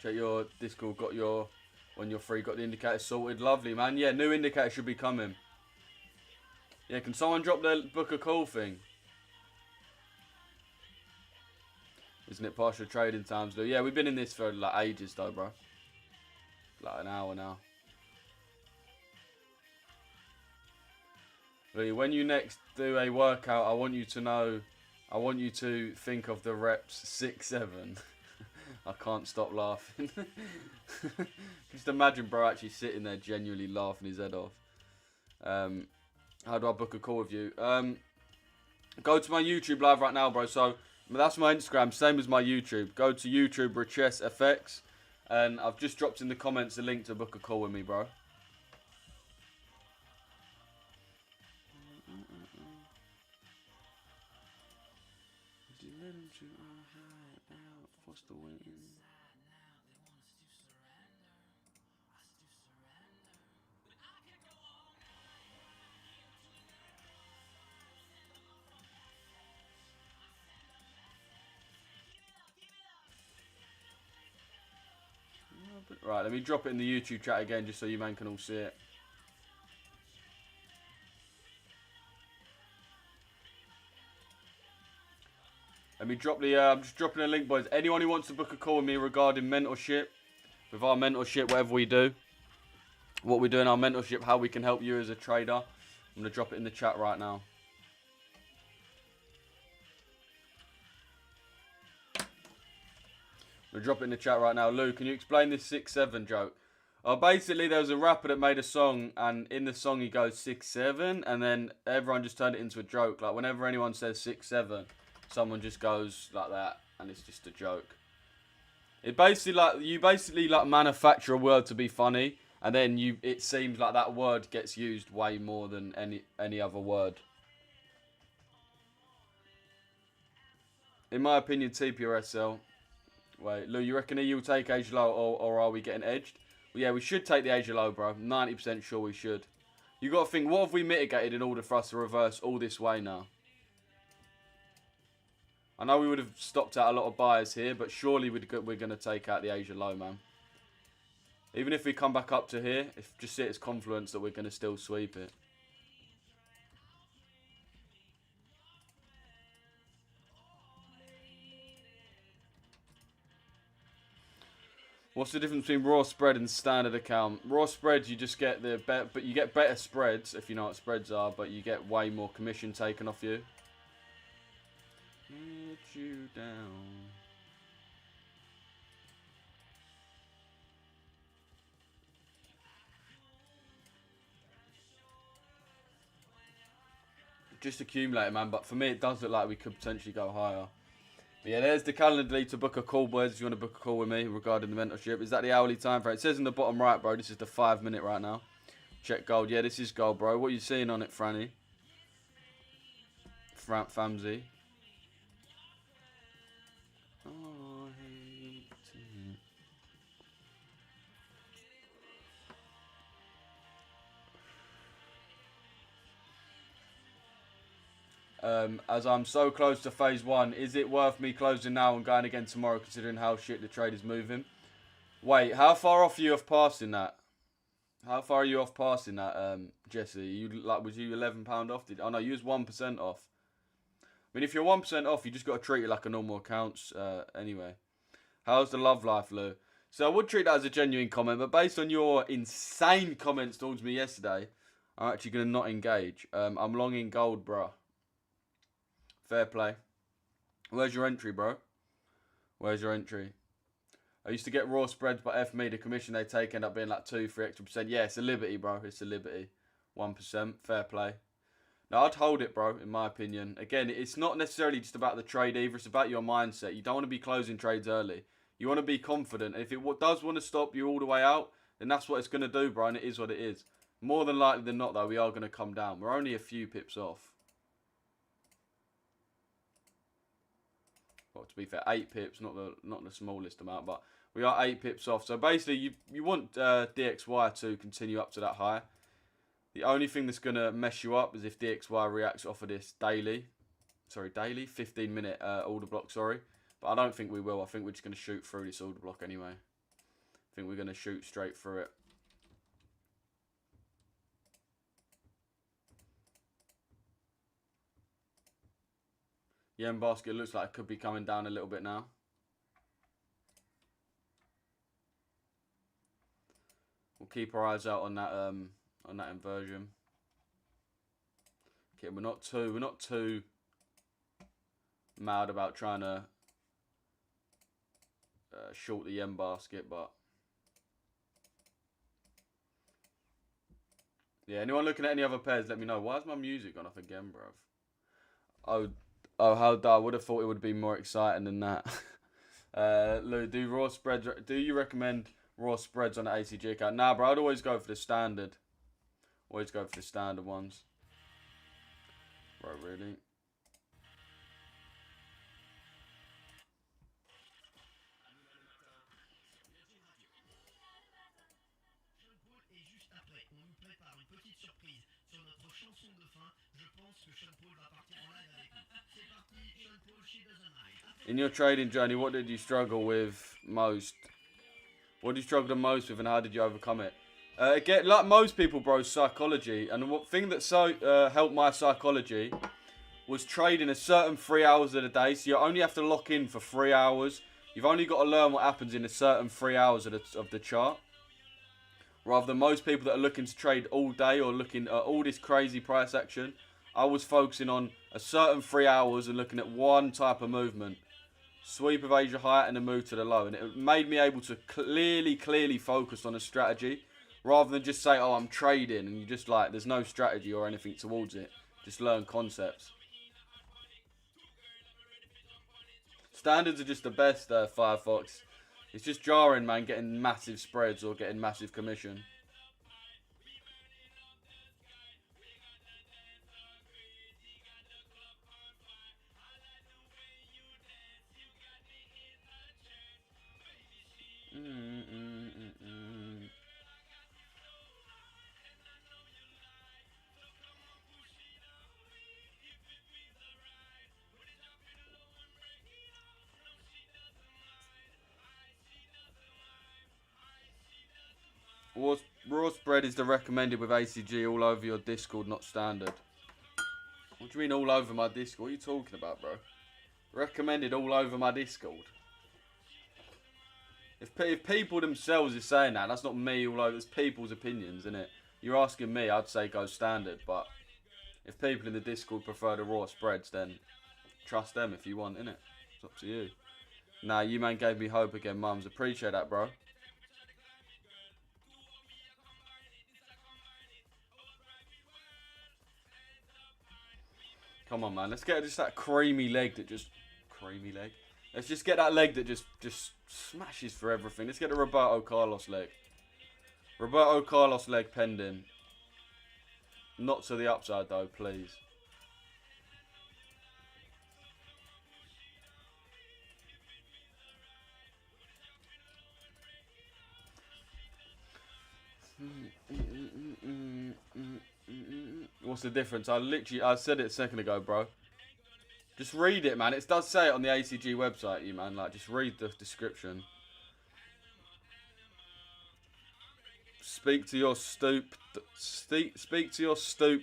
Check your Discord, when you're free, got the indicator sorted. Lovely, man. Yeah, new indicator should be coming. Yeah, can someone drop the book a call thing? Isn't it partial trading times, though? Yeah, we've been in this for like ages, though, bro. Like an hour now. Really, when you next do a workout, I want you to think of the reps 6-7. I can't stop laughing. Just imagine bro actually sitting there genuinely laughing his head off. How do I book a call with you? Go to my YouTube live right now, bro. So that's my Instagram, same as my YouTube. Go to YouTube, Richesse FX. And I've just dropped in the comments a link to book a call with me, bro. Right, let me drop it in the YouTube chat again just so you man can all see it. Let me drop the, I'm just dropping a link, boys. Anyone who wants to book a call with me regarding mentorship, with our mentorship, whatever we do, what we do in our mentorship, how we can help you as a trader, I'm going to drop it in the chat right now. We'll drop it in the chat right now. Lou, can you explain this 6-7 joke? Basically, there was a rapper that made a song, and in the song he goes 6-7, and then everyone just turned it into a joke. Like, whenever anyone says 6-7, someone just goes like that, and it's just a joke. It basically, like, you basically, like, manufacture a word to be funny, and then it seems like that word gets used way more than any other word. In my opinion, TP or SL. Wait, Lou, you reckon EU will take Asia low, or are we getting edged? Well, yeah, we should take the Asia low, bro. 90% sure we should. You got to think, what have we mitigated in order for us to reverse all this way now? I know we would have stopped out a lot of buyers here, but surely we're going to take out the Asia low, man. Even if we come back up to here, just see it as confluence that we're going to still sweep it. What's the difference between raw spread and standard account? Raw spreads, you just get but you get better spreads if you know what spreads are, but you get way more commission taken off you. Let you down. Just accumulate it, man. But for me, it does look like we could potentially go higher. But yeah, there's the calendar to book a call, boys. If you want to book a call with me regarding the mentorship. Is that the hourly time frame? It says in the bottom right, bro. This is the 5 minute right now. Check gold. Yeah, this is gold, bro. What are you seeing on it, Franny? Famzy. Oh, I hate it. As I'm so close to phase 1, is it worth me closing now and going again tomorrow considering how shit the trade is moving? Wait, how far off are you off passing that? How far are you off passing that, Jesse? Was you £11 off? Oh no, you was 1% off. I mean, if you're 1% off, you just got to treat it like a normal account anyway. How's the love life, Lou? So I would treat that as a genuine comment, but based on your insane comments towards me yesterday, I'm actually going to not engage. I'm long in gold, bro. Fair play. Where's your entry, bro? Where's your entry? I used to get raw spreads, but F me, the commission they take end up being like 2-3 extra %. Yeah, it's a liberty, bro. It's a liberty. 1%. Fair play. Now, I'd hold it, bro, in my opinion. Again, it's not necessarily just about the trade either. It's about your mindset. You don't want to be closing trades early. You want to be confident. And if it does want to stop you all the way out, then that's what it's going to do, bro, and it is what it is. More than likely than not, though, we are going to come down. We're only a few pips off. Well, to be fair, 8 pips, not the smallest amount, but we are 8 pips off. So basically, you want DXY to continue up to that high. The only thing that's going to mess you up is if DXY reacts off of this daily. Sorry, daily? 15-minute order block, sorry. But I don't think we will. I think we're just going to shoot through this order block anyway. I think we're going to shoot straight through it. Yen basket looks like it could be coming down a little bit now. We'll keep our eyes out on that inversion. Okay, we're not too mad about trying to short the yen basket, but yeah. Anyone looking at any other pairs? Let me know. Why is my music gone off again, bruv? Oh, how I would have thought it would be more exciting than that. Lou, do you recommend raw spreads on the ACG account? Nah, bro, I'd always go for the standard. Always go for the standard ones. Bro, really? In your trading journey, what did you struggle with most? What did you struggle the most with, and how did you overcome it? Again, like most people, bro, psychology. And the thing that helped my psychology was trading a certain 3 hours of the day. So you only have to lock in for 3 hours. You've only got to learn what happens in a certain 3 hours of the chart. Rather than most people that are looking to trade all day or looking at all this crazy price action, I was focusing on a certain 3 hours and looking at one type of movement. sweep of Asia high and a move to the low. And it made me able to clearly focus on a strategy rather than just say, oh, I'm trading. And you just like, there's no strategy or anything towards it. Just learn concepts. Standards are just the best, Firefox. It's just jarring, man, getting massive spreads or getting massive commission. Raw spread is the recommended with ACG all over your Discord, not standard. What do you mean all over my Discord? What are you talking about, bro? Recommended all over my Discord. If people themselves are saying that, that's not me all over. It's people's opinions, isn't it? You're asking me, I'd say go standard. But if people in the Discord prefer the raw spreads, then trust them if you want, innit? It's up to you. Nah, you man gave me hope again, mums. Appreciate that, bro. Come on, man. Let's get just that creamy leg that just... Creamy leg? Let's just get that leg that just smashes for everything. Let's get the Roberto Carlos leg. Roberto Carlos leg pending. Not to the upside, though, please. What's the difference? I said it a second ago, bro. Just read it, man. It does say it on the ACG website, you man. Like, just read the description. Speak to your stoop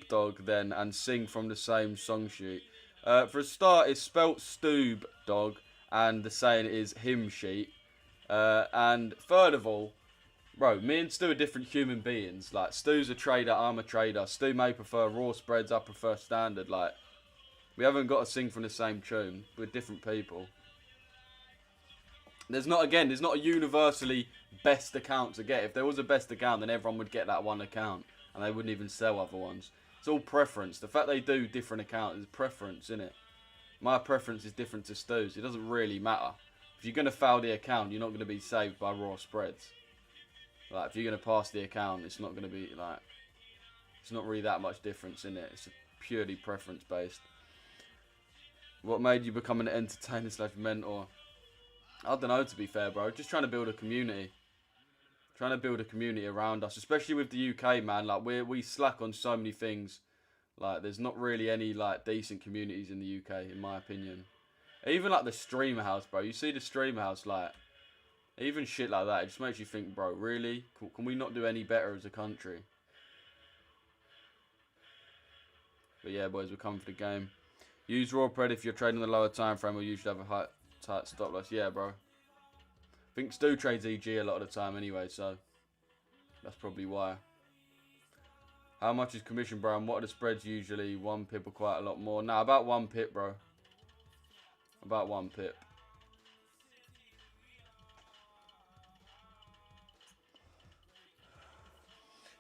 dog then, and sing from the same song sheet. For a start, it's spelt stoob dog, and the saying is hymn sheet. And third of all, bro, me and Stu are different human beings. Like, Stu's a trader, I'm a trader. Stu may prefer raw spreads, I prefer standard. Like, we haven't got to sing from the same tune. We're different people. There's not a universally best account to get. If there was a best account, then everyone would get that one account. And they wouldn't even sell other ones. It's all preference. The fact they do different accounts is preference, innit? My preference is different to Stu's. It doesn't really matter. If you're going to foul the account, you're not going to be saved by raw spreads. Like, if you're going to pass the account, it's not going to be, like... It's not really that much difference in it. It's purely preference-based. What made you become an entertainer / mentor? I don't know, to be fair, bro. Just trying to build a community. Trying to build a community around us. Especially with the UK, man. Like, we slack on so many things. Like, there's not really any, like, decent communities in the UK, in my opinion. Even, like, the streamer house, bro. You see the streamer house, like... Even shit like that, it just makes you think, bro, really? Can we not do any better as a country? But yeah, boys, we're coming for the game. Use raw pred if you're trading the lower time frame, or you should have a tight stop loss. Yeah, bro. I think Stu trades EG a lot of the time anyway, so that's probably why. How much is commission, bro? And what are the spreads usually? 1 pip or quite a lot more? Nah, about 1 pip, bro. About 1 pip.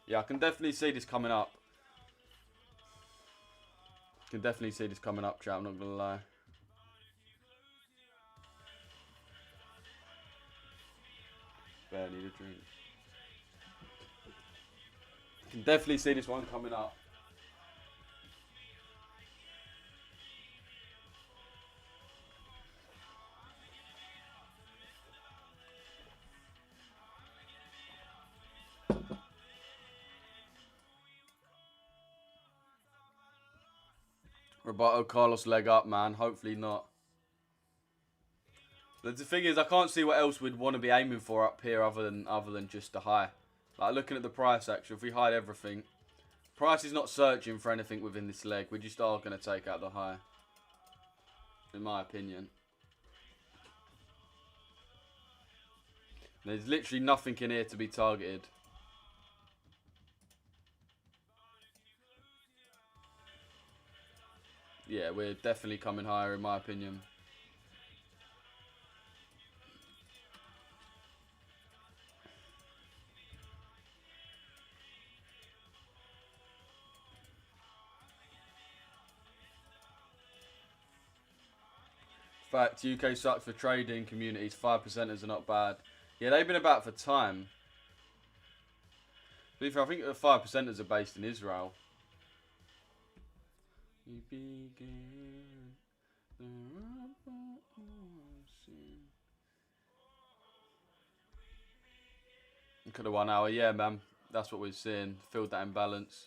Yeah, I can definitely see this coming up. Can definitely see this coming up, chat. I'm not gonna lie. Barely need a drink. Can definitely see this one coming up. Roberto Carlos leg up, man. Hopefully not. But the thing is, I can't see what else we'd want to be aiming for up here other than just the high. Like, looking at the price action, if we hide everything, price is not searching for anything within this leg. We just are going to take out the high, in my opinion. There's literally nothing in here to be targeted. Yeah, we're definitely coming higher, in my opinion. Fact, UK sucks for trading communities. 5%ers are not bad. Yeah, they've been about for time. To be fair, I think the 5%ers are based in Israel. Look at the 1 hour. Yeah, man. That's what we're seeing. Filled that imbalance.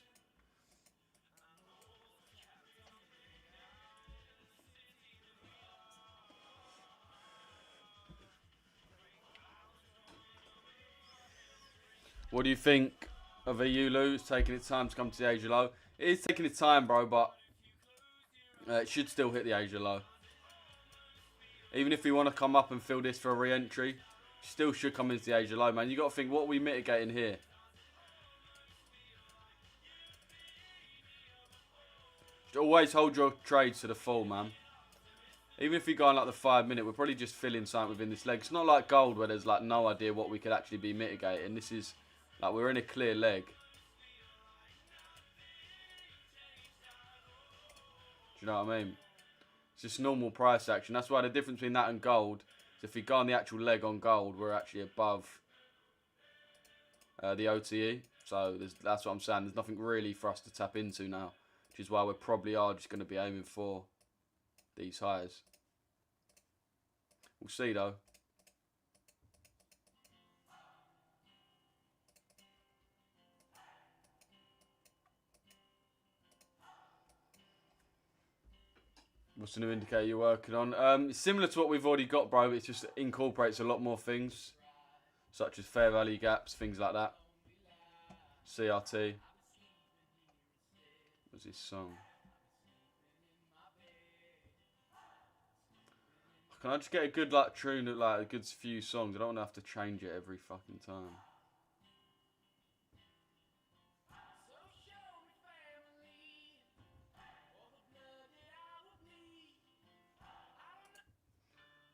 What do you think of EU, Lou? It's taking its time to come to the Asia low. It is taking its time, bro, but it should still hit the Asia low. Even if we want to come up and fill this for a re-entry, still should come into the Asia low, man. You got to think, what are we mitigating here? Just always hold your trades to the full, man. Even if we go on like the 5 minute, we're probably just filling something within this leg. It's not like gold where there's like no idea what we could actually be mitigating. This is like we're in a clear leg. Do you know what I mean? It's just normal price action. That's why the difference between that and gold is if we go on the actual leg on gold, we're actually above the OTE. So that's what I'm saying. There's nothing really for us to tap into now, which is why we probably are just going to be aiming for these highs. We'll see though. What's the new indicator you're working on? It's similar to what we've already got, bro. It just incorporates a lot more things, such as fair value gaps, things like that. CRT. What's this song? Can I just get a good like tune, like a good few songs? I don't want to have to change it every fucking time.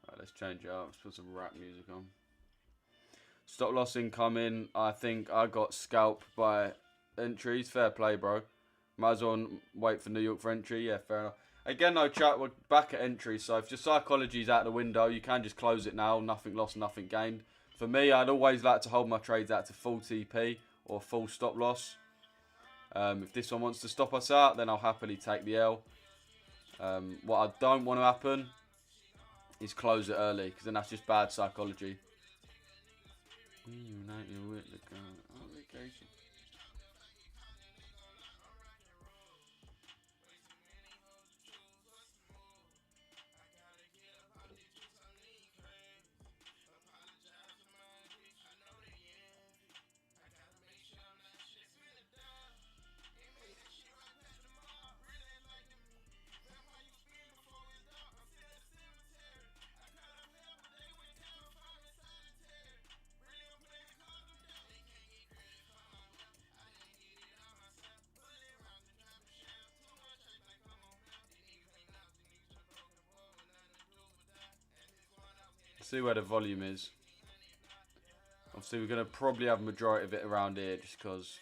Right, let's change it up. Let's put some rap music on. Stop loss incoming. I think I got scalped by entries. Fair play, bro. Might as well wait for New York for entry. Yeah, fair enough. Again, no chat. We're back at entry. So if your psychology's out the window, you can just close it now. Nothing lost, nothing gained. For me, I'd always like to hold my trades out to full TP or full stop loss. If this one wants to stop us out, then I'll happily take the L. What I don't want to happen is close it early, because then that's just bad psychology. See where the volume is. Obviously, we're going to probably have a majority of it around here just because.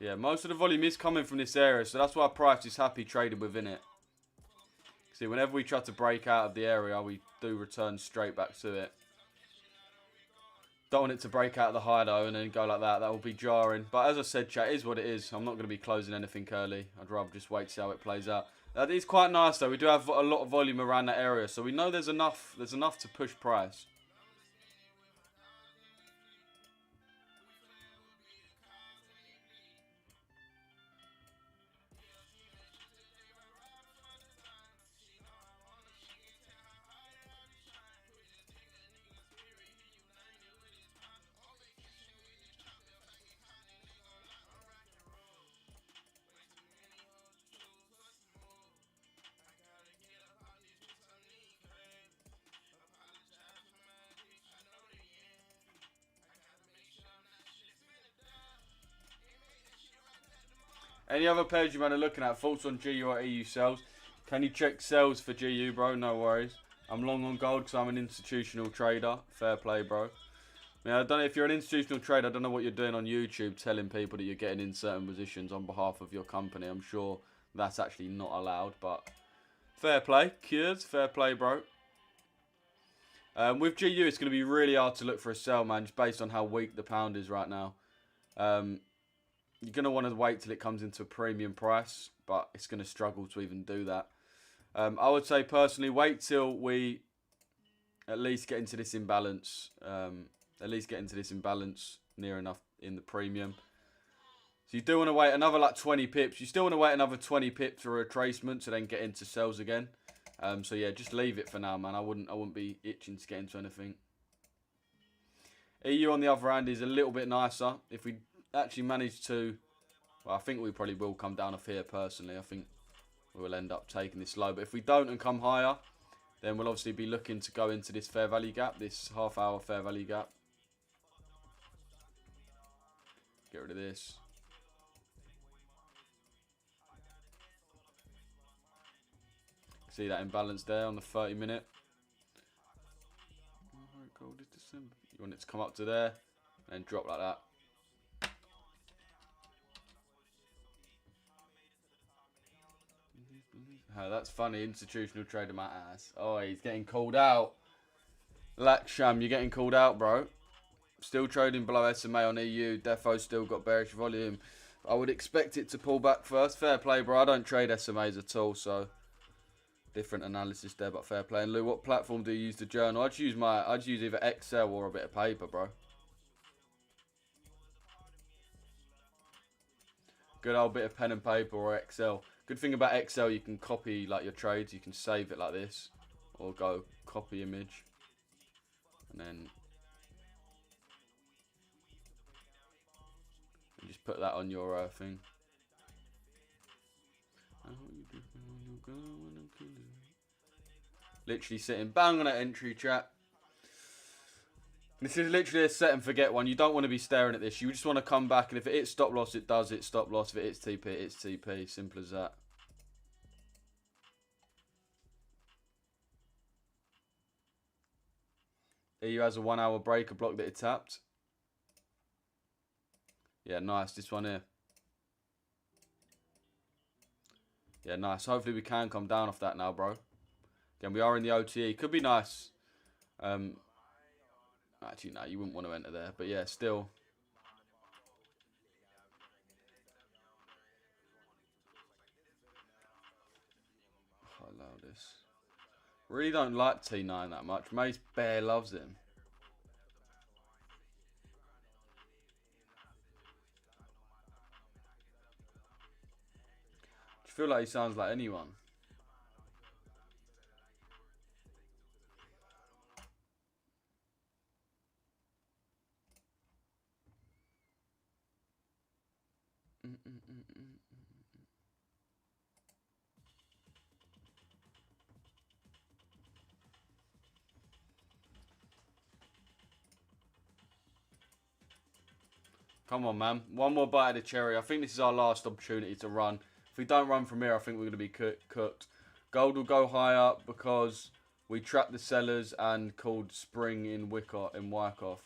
Yeah, most of the volume is coming from this area, so that's why price is happy trading within it. See, whenever we try to break out of the area, we do return straight back to it. Don't want it to break out of the high though and then go like that. That will be jarring. But as I said, chat, is what it is. I'm not going to be closing anything early. I'd rather just wait to see how it plays out. That is quite nice though. We do have a lot of volume around that area, so we know there's enough. There's enough to push price. Any other pairs you might be looking at? Thoughts on GU or EU sales? Can you check sales for GU, bro? No worries. I'm long on gold because I'm an institutional trader. Fair play, bro. I mean, I don't know if you're an institutional trader. I don't know what you're doing on YouTube, telling people that you're getting in certain positions on behalf of your company. I'm sure that's actually not allowed. But fair play, Cures, fair play, bro. With GU, it's going to be really hard to look for a sell, man, just based on how weak the pound is right now. You're going to want to wait till it comes into a premium price, but it's going to struggle to even do that. I would say, personally, wait till we at least get into this imbalance. Near enough in the premium. So you do want to wait another like 20 pips. You still want to wait another 20 pips for a retracement to then get into sells again. So yeah, just leave it for now, man. I wouldn't be itching to get into anything. EU on the other hand is a little bit nicer. If we actually manage to, well, I think we probably will come down off here personally. I think we will end up taking this low. But if we don't and come higher, then we'll obviously be looking to go into this fair value gap, this half-hour fair value gap. Get rid of this. See that imbalance there on the 30-minute. You want it to come up to there and drop like that. Oh, that's funny. Institutional trader, my ass. Oh, he's getting called out. Laksham, you're getting called out, bro. Still trading below SMA on EU. Defo still got bearish volume. I would expect it to pull back first. Fair play, bro. I don't trade SMAs at all, so different analysis there, but fair play. And Lou, what platform do you use to journal? I'd use either Excel or a bit of paper, bro. Good old bit of pen and paper or Excel. Good thing about Excel, you can copy like your trades. You can save it like this, or go copy image, and then you just put that on your thing. Literally sitting bang on that entry, chat. This is literally a set and forget one. You don't want to be staring at this. You just want to come back, and if it hits stop loss, it does hit stop loss. If it hits TP, it hits TP. Simple as that. EU has a 1 hour breaker block that it tapped. Yeah, nice. This one here. Yeah, nice. Hopefully we can come down off that now, bro. Again, we are in the OTE. Could be nice. Actually, no, you wouldn't want to enter there. But yeah, still. I'll allow this. Really don't like T9 that much. Mace Bear loves him. I feel like he sounds like anyone. Come on, man. One more bite of the cherry. I think this is our last opportunity to run. If we don't run from here, I think we're going to be cooked. Gold will go higher because we trapped the sellers and called spring in Wyckoff.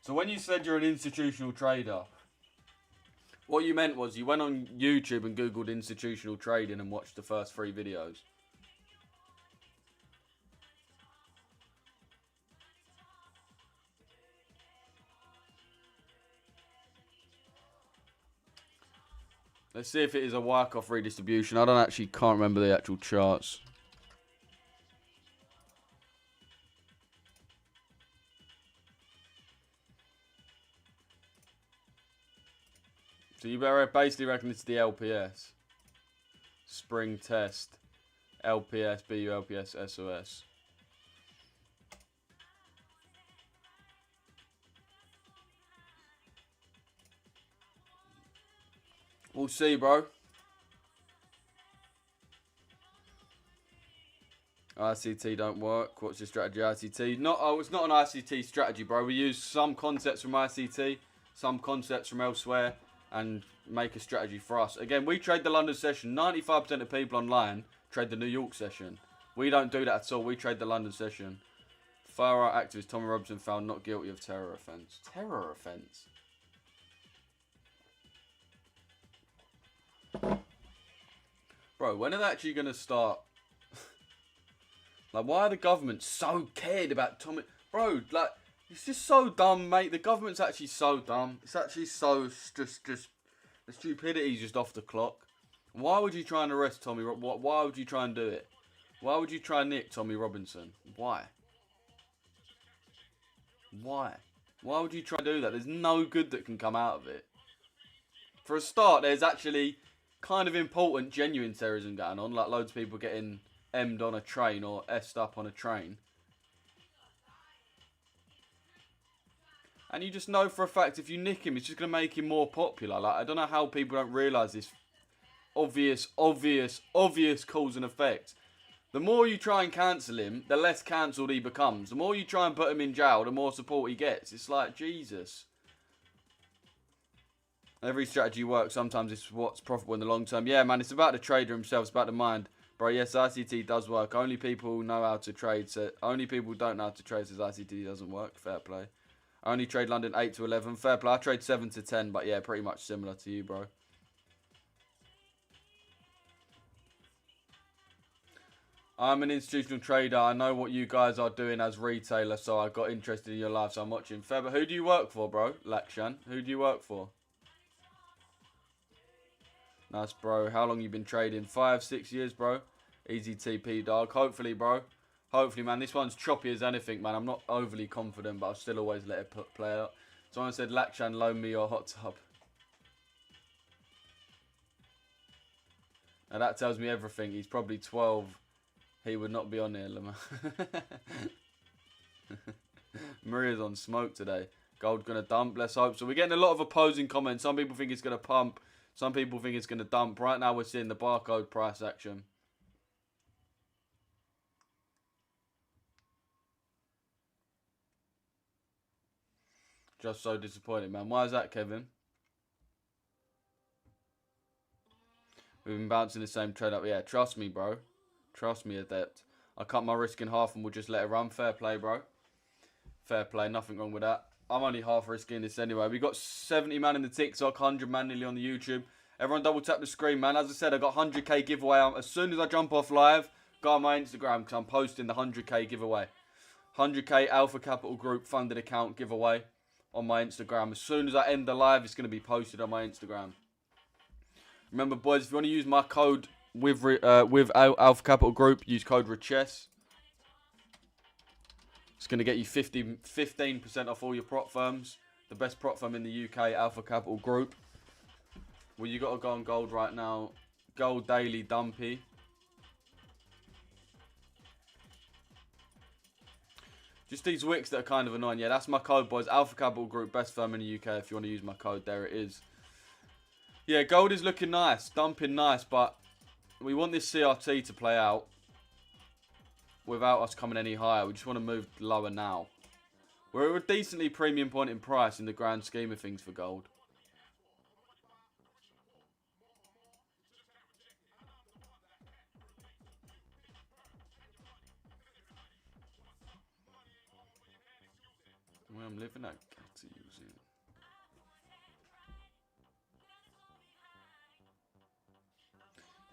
So when you said you're an institutional trader, what you meant was you went on YouTube and Googled institutional trading and watched the first 3 videos. Let's see if it is a Wyckoff redistribution. I can't remember the actual charts. So you basically reckon it's the LPS. Spring test. LPS, BU, LPS, SOS. We'll see, bro. ICT don't work. What's your strategy, ICT? It's not an ICT strategy, bro. We use some concepts from ICT, some concepts from elsewhere, and make a strategy for us. Again, we trade the London session. 95% of people online trade the New York session. We don't do that at all. We trade the London session. Far-right activist Tommy Robinson found not guilty of terror offence. Terror offence? Bro, when are they actually going to start? Like, why are the government so cared about Tommy? Bro, like, it's just so dumb, mate. The government's actually so dumb. It's actually so just the stupidity's just off the clock. Why would you try and arrest Tommy? Why would you try and do it? Why would you try and nick Tommy Robinson? Why? Why? Why would you try and do that? There's no good that can come out of it. For a start, there's actually kind of important, genuine terrorism going on. Like loads of people getting M'd on a train or S'd up on a train. And you just know for a fact if you nick him, it's just going to make him more popular. Like, I don't know how people don't realise this obvious cause and effect. The more you try and cancel him, the less cancelled he becomes. The more you try and put him in jail, the more support he gets. It's like, Jesus. Every strategy works. Sometimes it's what's profitable in the long term. Yeah, man, it's about the trader himself. It's about the mind. Bro, yes, ICT does work. Only people know how to trade. So only people don't know how to trade says ICT doesn't work. Fair play. I only trade London 8 to 11. Fair play. I trade 7 to 10. But yeah, pretty much similar to you, bro. I'm an institutional trader. I know what you guys are doing as retailer, so I got interested in your life, so I'm watching. Fair, but who do you work for, bro? Lakshan, who do you work for? Nice, bro. How long you been trading? 5, 6 years, bro. Easy TP, dog. Hopefully, bro. Hopefully, man. This one's choppy as anything, man. I'm not overly confident, but I'll still always let it play out. Someone said, Lakshan, loan me your hot tub. Now, that tells me everything. He's probably 12. He would not be on here, Lamar. Maria's on smoke today. Gold gonna dump, let's hope. So we're getting a lot of opposing comments. Some people think it's gonna pump. Some people think it's gonna dump. Right now we're seeing the barcode price action. Just so disappointed, man. Why is that, Kevin? We've been bouncing the same trade up. Yeah, trust me, bro. Trust me, Adept. I cut my risk in half and we'll just let it run. Fair play, bro. Fair play. Nothing wrong with that. I'm only half risking this anyway. We got 70 man in the TikTok, 100 man nearly on the YouTube. Everyone double tap the screen, man. As I said, I got 100k giveaway. As soon as I jump off live, go on my Instagram because I'm posting the 100k giveaway. 100k Alpha Capital Group funded account giveaway on my Instagram. As soon as I end the live, it's going to be posted on my Instagram. Remember, boys, if you want to use my code with Alpha Capital Group, use code Richesse. It's going to get you 15% off all your prop firms. The best prop firm in the UK, Alpha Capital Group. Well, you got to go on gold right now. Gold daily dumpy. Just these wicks that are kind of annoying. Yeah, that's my code, boys. Alpha Capital Group, best firm in the UK. If you want to use my code, there it is. Yeah, gold is looking nice. Dumping nice, but we want this CRT to play out without us coming any higher. We just want to move lower now. We're at a decently premium point in price in the grand scheme of things for gold. Where I'm living at, to use it.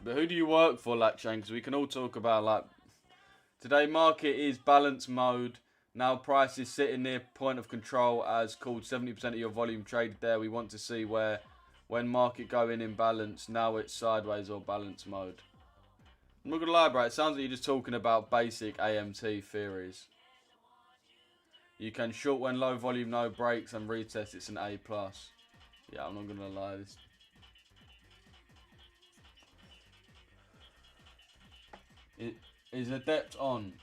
But who do you work for, Lakshan? Because we can all talk about, like, today market is balance mode. Now price is sitting near point of control as called 70% of your volume traded there. We want to see where, when market going in balance, now it's sideways or balance mode. I'm not going to lie, bro. It sounds like you're just talking about basic AMT theories. You can short when low volume, no breaks, and retest. It's an A+. Yeah, I'm not going to lie. Is Adept on?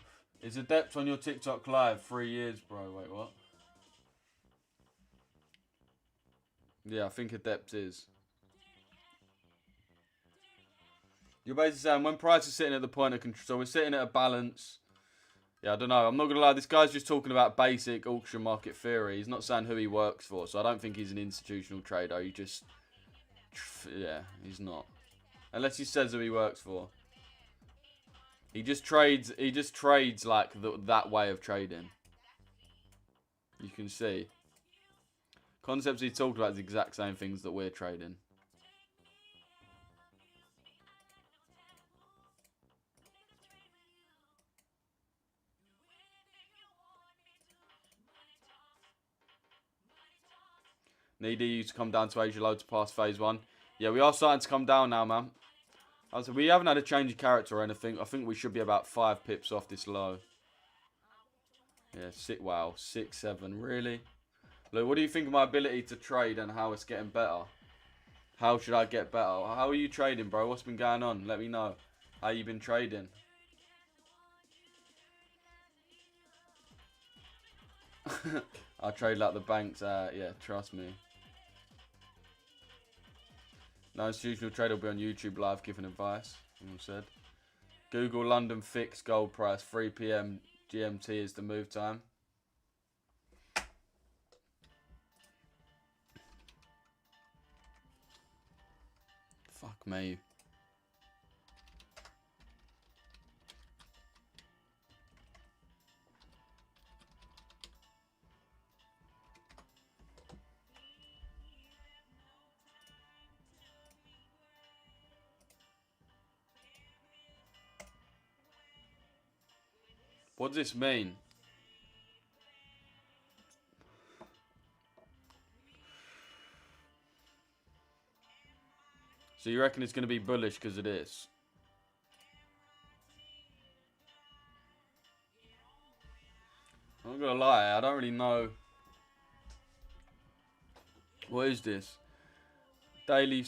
Is Adept on your TikTok live? 3 years, bro. Wait, what? Yeah, I think Adept is. You're basically saying when price is sitting at the point of control, so we're sitting at a balance. Yeah, I don't know. I'm not going to lie. This guy's just talking about basic auction market theory. He's not saying who he works for, so I don't think he's an institutional trader. He just... Yeah, he's not. Unless he says who he works for. He just trades like that way of trading. You can see. Concepts he talked about is the exact same things that we're trading. Need EU to come down to Asia low to pass phase 1. Yeah, we are starting to come down now, man. We haven't had a change of character or anything. I think we should be about 5 pips off this low. Yeah, wow, 6, 7, really? Look, what do you think of my ability to trade and how it's getting better? How should I get better? How are you trading, bro? What's been going on? Let me know. How you been trading? I trade like the banks. Yeah, trust me. No institutional trader will be on YouTube live giving advice. Someone said. Google London fixed gold price 3 p.m. GMT is the move time. Fuck me. What does this mean? So you reckon it's going to be bullish because of this? I'm not going to lie, I don't really know. What is this? Daily...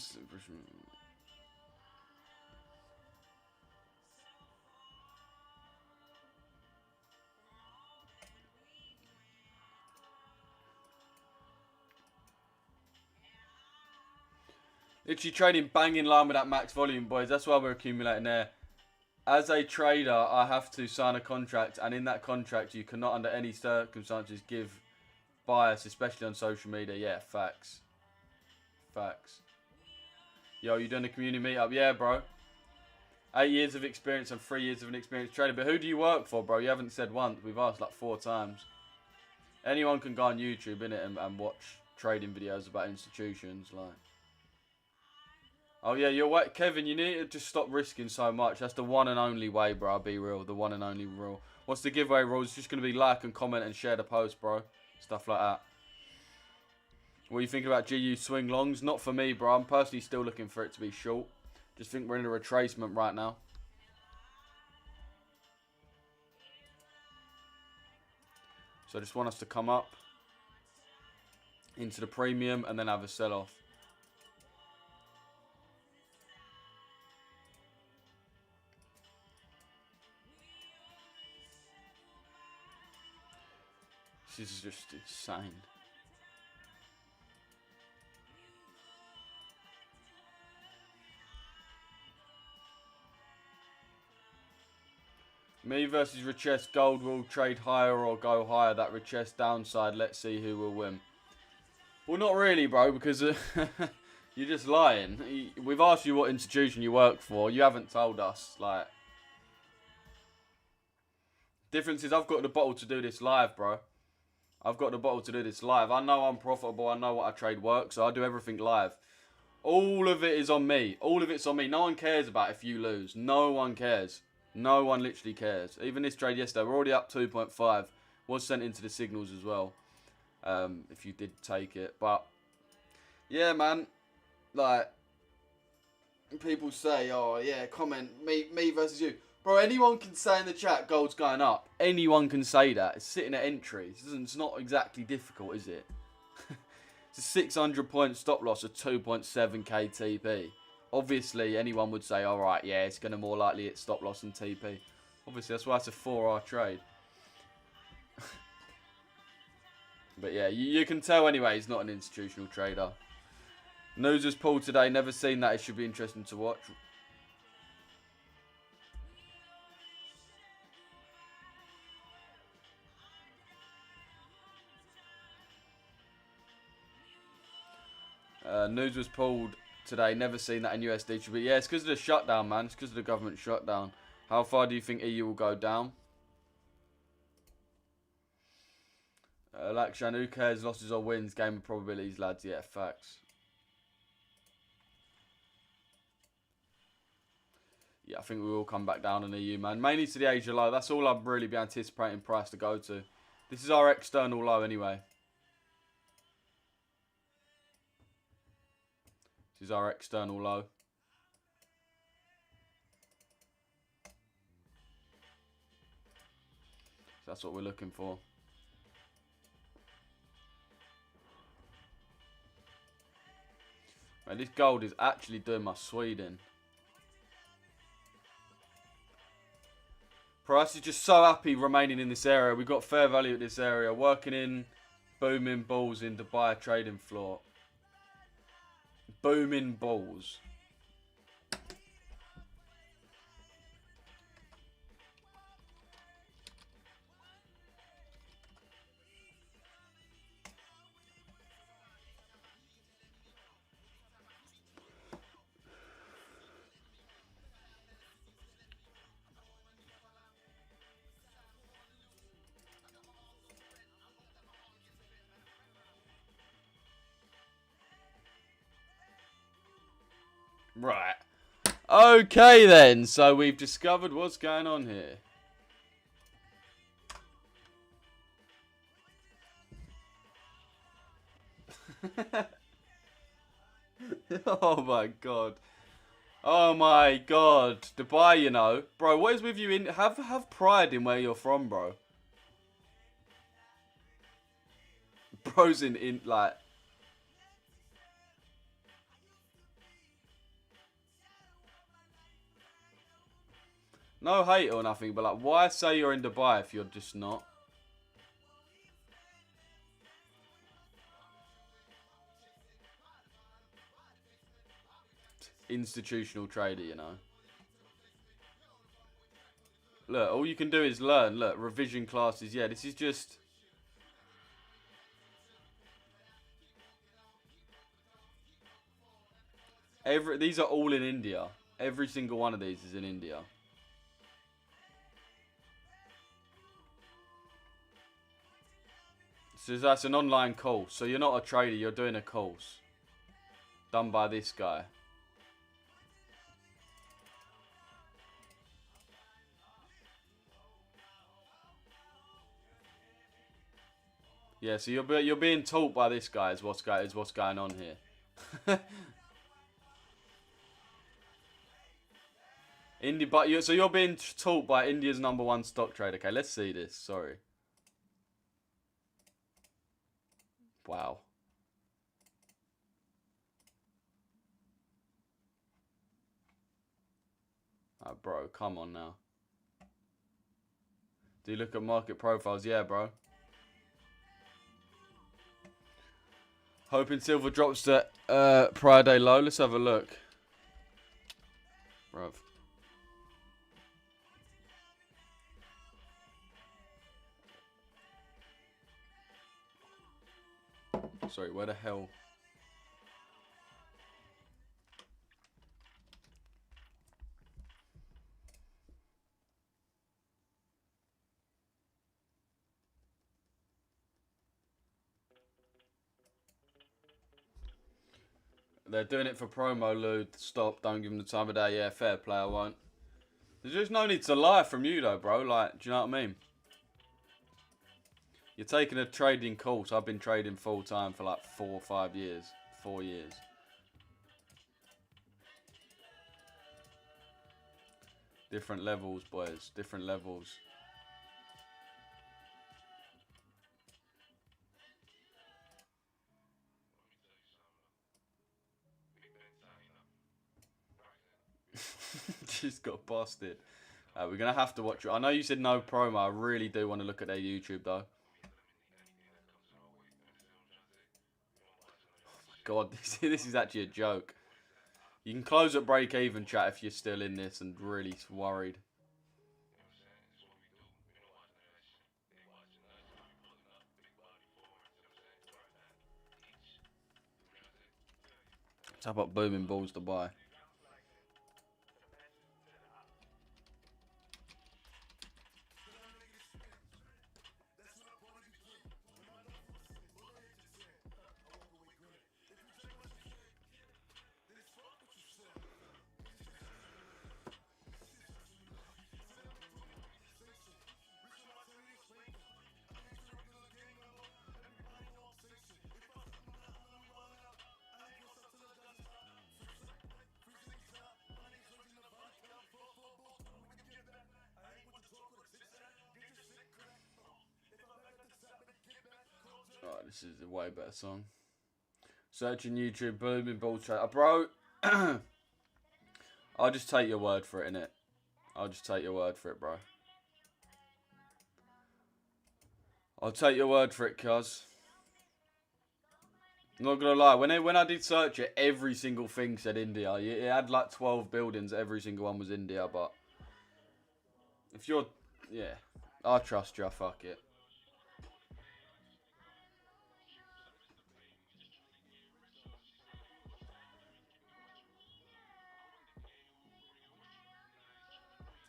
Literally trading bang in line with that max volume, boys. That's why we're accumulating there. As a trader, I have to sign a contract, and in that contract, you cannot, under any circumstances, give bias, especially on social media. Yeah, facts. Facts. Yo, you doing a community meetup? Yeah, bro. 8 years of experience and 3 years of an experienced trader. But who do you work for, bro? You haven't said once. We've asked like 4 times. Anyone can go on YouTube, innit, and watch trading videos about institutions, like. Oh, yeah, you're right. Kevin, you need to just stop risking so much. That's the one and only way, bro. I'll be real. The one and only rule. What's the giveaway rule? It's just going to be like and comment and share the post, bro. Stuff like that. What are you thinking about GU swing longs? Not for me, bro. I'm personally still looking for it to be short. Just think we're in a retracement right now. So I just want us to come up into the premium and then have a sell-off. This is just insane. Me versus Richesse. Gold will trade higher or go higher. That Richesse downside. Let's see who will win. Well, not really, bro, because you're just lying. We've asked you what institution you work for. You haven't told us. Like, difference is I've got the bottle to do this live, bro. I've got the bottle to do this live. I know I'm profitable. I know what I trade works, so I do everything live. All of it is on me. All of it's on me. No one cares about if you lose. No one cares. No one literally cares. Even this trade yesterday, we're already up 2.5. Was sent into the signals as well. If you did take it. But, yeah, man. Like, people say, oh, yeah, comment, me versus you. Bro, anyone can say in the chat, gold's going up. Anyone can say that. It's sitting at entry. It's not exactly difficult, is it? It's a 600 point stop loss of 2.7k TP. Obviously, anyone would say, all right, yeah, it's going to more likely hit stop loss than TP. Obviously, that's why it's a 4-hour trade. But yeah, you can tell anyway, he's not an institutional trader. News was pulled today. Never seen that. It should be interesting to watch. News was pulled today. Never seen that in USD. Should be. Yeah, it's because of the shutdown, man. It's because of the government shutdown. How far do you think EU will go down? Lakshan, who cares? Losses or wins? Game of probabilities, lads. Yeah, facts. Yeah, I think we will come back down on EU, man. Mainly to the Asia low. That's all I'd really be anticipating price to go to. This is our external low anyway. This is our external low. So that's what we're looking for. Man, this gold is actually doing my Sweden. Price is just so happy remaining in this area. We've got fair value at this area. Working in booming bulls in Dubai trading floor. Booming bulls. Right. Okay then. So we've discovered what's going on here. Oh my god. Oh my god. Dubai, you know. Bro, what is with you in have pride in where you're from, bro. Bro's in like no hate or nothing, but like why say you're in Dubai if you're just not? Institutional trader, you know. Look, all you can do is learn. Look, revision classes. Yeah, this is just... These are all in India. Every single one of these is in India. So that's an online course. So you're not a trader, you're doing a course. Done by this guy. Yeah, so you're being taught by this guy is what's going on here. So you're being taught by India's #1 stock trader. Okay, let's see this. Sorry. Wow. Oh, bro, come on now. Do you look at market profiles? Yeah, bro. Hoping silver drops to prior day low. Let's have a look. Bruv. Sorry, where the hell? They're doing it for promo, Lou. Stop, don't give them the time of day. Yeah, fair play, I won't. There's just no need to lie from you, though, bro. Like, do you know what I mean? You're taking a trading course. I've been trading full time for like 4 or 5 years. 4 years. Different levels, boys. Different levels. Just got busted. We're going to have to watch it. I know you said no promo. I really do want to look at their YouTube, though. God, this is actually a joke. You can close at break even, chat, if you're still in this and really worried. How about booming balls to buy? This is a way better song. Searching YouTube, booming ball trade. Bro, I'll just take your word for it, innit? I'll just take your word for it, bro. I'll take your word for it, cuz. I'm not gonna lie, when I did search it, every single thing said India. It had like 12 buildings, every single one was India, but if you're, yeah, I trust you, fuck it.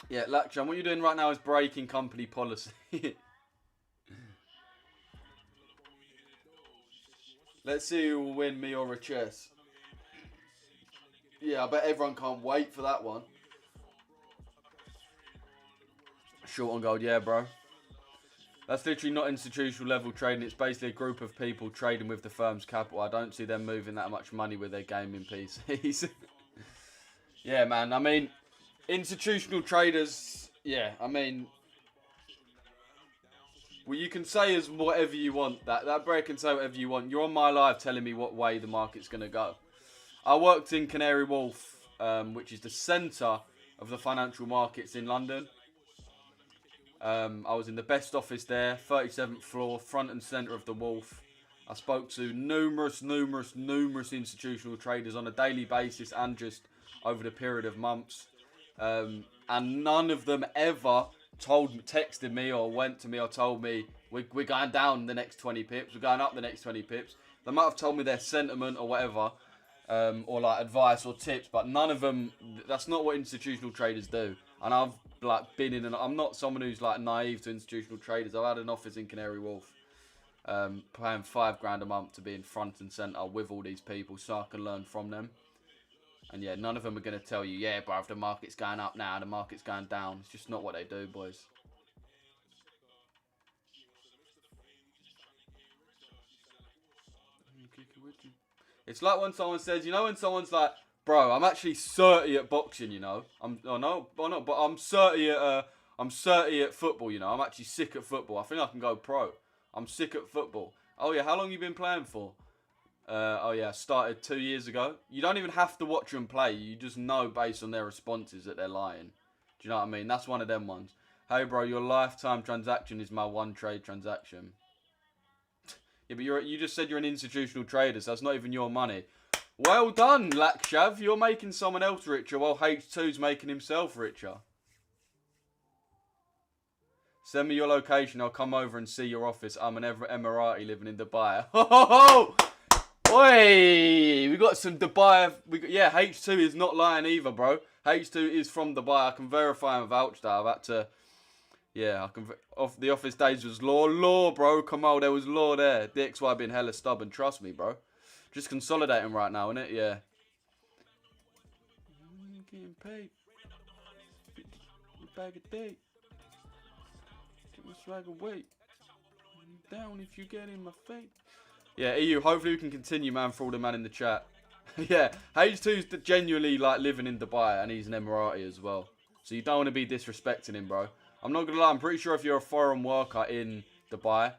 Yeah, Laksham, what you're doing right now is breaking company policy. Let's see who will win, me or Richesse. Yeah, I bet everyone can't wait for that one. Short on gold, yeah, bro. That's literally not institutional level trading. It's basically a group of people trading with the firm's capital. I don't see them moving that much money with their gaming PCs. Yeah, man. I mean, institutional traders, yeah, I mean, well, you can say as whatever you want. That bro can say whatever you want. You're on my live telling me what way the market's going to go. I worked in Canary Wharf, which is the centre of the financial markets in London. I was in the best office there, 37th floor, front and centre of the Wharf. I spoke to numerous institutional traders on a daily basis and just over the period of months. And none of them ever texted me or went to me or told me we're going down the next 20 pips, we're going up the next 20 pips. They might have told me their sentiment or whatever, or like advice or tips, but none of them, that's not what institutional traders do. And I've like been in, and I'm not someone who's like naive to institutional traders. I've had an office in Canary Wharf, paying £5 a month to be in front and centre with all these people so I can learn from them. And yeah, none of them are going to tell you, yeah, bruv, the market's going up now, the market's going down. It's just not what they do, boys. It's like when someone says, you know, when someone's like, bro, I'm actually 30 at boxing, you know. But I'm 30 at football, you know. I'm actually sick at football. I think I can go pro. I'm sick at football. Oh yeah, how long you been playing for? Oh yeah, started 2 years ago. You don't even have to watch them play. You just know based on their responses that they're lying. Do you know what I mean? That's one of them ones. Hey bro, your lifetime transaction is my one trade transaction. Yeah, but you just said you're an institutional trader, so that's not even your money. Well done, Lakshav. You're making someone else richer while H2's making himself richer. Send me your location. I'll come over and see your office. I'm an Emirati living in Dubai. Ho! Oi! We got some Dubai. Yeah, H2 is not lying either, bro. H2 is from Dubai. I can verify and vouch that. I've had to. Yeah, I can. Off the office days was law, bro. Come on, there was law there. DXY being hella stubborn. Trust me, bro. Just consolidating right now, innit? Yeah. Getting paid. Bag of date. Get my swag away. Down if you get in my face. Yeah, EU, hopefully we can continue, man, for all the man in the chat. Yeah, H2's genuinely, like, living in Dubai, and he's an Emirati as well. So you don't want to be disrespecting him, bro. I'm not going to lie, I'm pretty sure if you're a foreign worker in Dubai,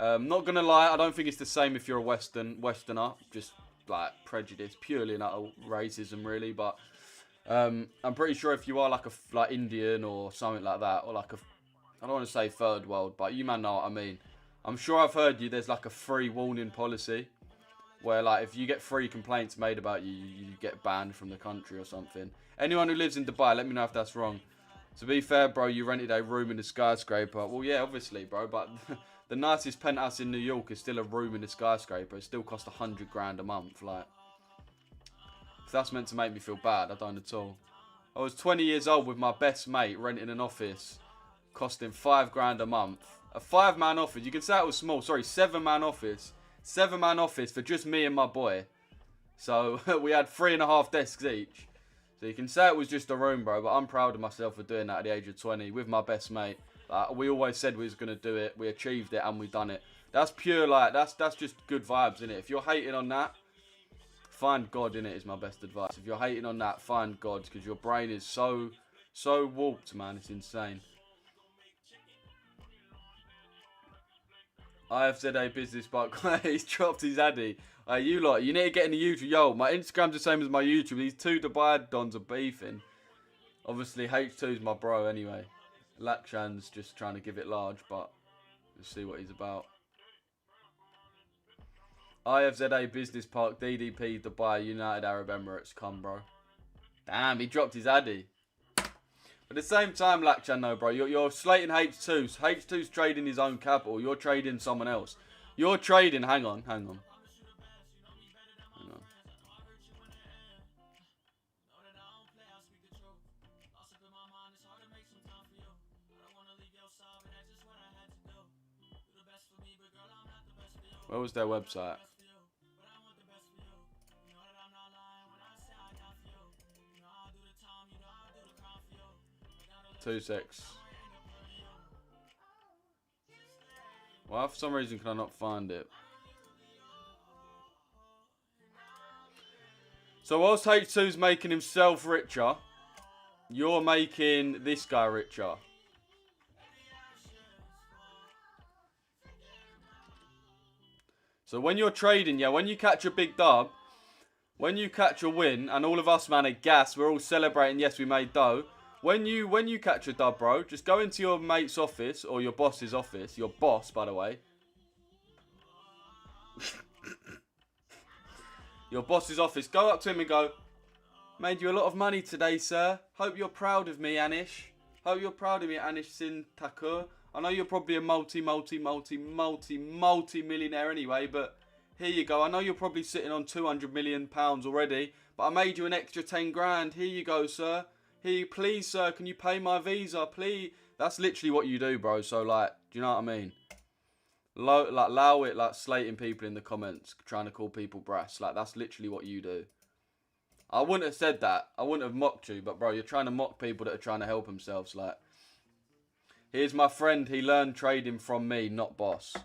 not going to lie, I don't think it's the same if you're a Westerner. Just, like, prejudice, purely and utter racism, really. But I'm pretty sure if you are, like, Indian or something like that, or like I don't want to say third world, but you man know what I mean. I'm sure I've heard there's like a free warning policy where like if you get 3 complaints made about you, you get banned from the country or something. Anyone who lives in Dubai, let me know if that's wrong. To be fair, bro, you rented a room in a skyscraper. Well, yeah, obviously, bro, but the nicest penthouse in New York is still a room in a skyscraper. It still costs $100 a month. Like, if that's meant to make me feel bad, I don't at all. I was 20 years old with my best mate renting an office costing $5 a month. A 5-man office. You can say it was small. Sorry, 7-man office. 7-man office for just me and my boy. So we had 3.5 desks each. So you can say it was just a room, bro. But I'm proud of myself for doing that at the age of 20 with my best mate. We always said we was gonna do it. We achieved it and we done it. That's pure like that's just good vibes, innit? If you're hating on that, find God in it is my best advice. If you're hating on that, find God, because your brain is so warped, man. It's insane. IFZA business park. He's dropped his addy. You lot, you need to get in the YouTube. Yo, my Instagram's the same as my YouTube. These two Dubai dons are beefing. Obviously, H2's my bro anyway. Lakshan's just trying to give it large, but let's see what he's about. IFZA business park, DDP, Dubai, United Arab Emirates. Come, bro. Damn, he dropped his addy. At the same time, Lakshan, though, bro, you're slating H2. H2's trading his own capital. You're trading someone else. You're trading. Hang on. Where was their website? Two six. Why for some reason can I not find it? So whilst H2's making himself richer, you're making this guy richer. So when you're trading, yeah, when you catch a big dub, when you catch a win, and all of us, man, are gassed, we're all celebrating, yes, we made dough. When you catch a dub, bro, just go into your mate's office, or your boss's office, your boss, by the way. Your boss's office, go up to him and go, made you a lot of money today, sir. Hope you're proud of me, Anish. Hope you're proud of me, Anish Sin Thakur. I know you're probably a multi-millionaire anyway, but here you go. I know you're probably sitting on £200 million already, but I made you an extra 10 grand. Here you go, sir. Here, please, sir, can you pay my visa, please? That's literally what you do, bro. So, like, do you know what I mean? Allow it, like, slating people in the comments, trying to call people brass. Like, that's literally what you do. I wouldn't have said that. I wouldn't have mocked you, but, bro, you're trying to mock people that are trying to help themselves. Like, here's my friend. He learned trading from me, not boss.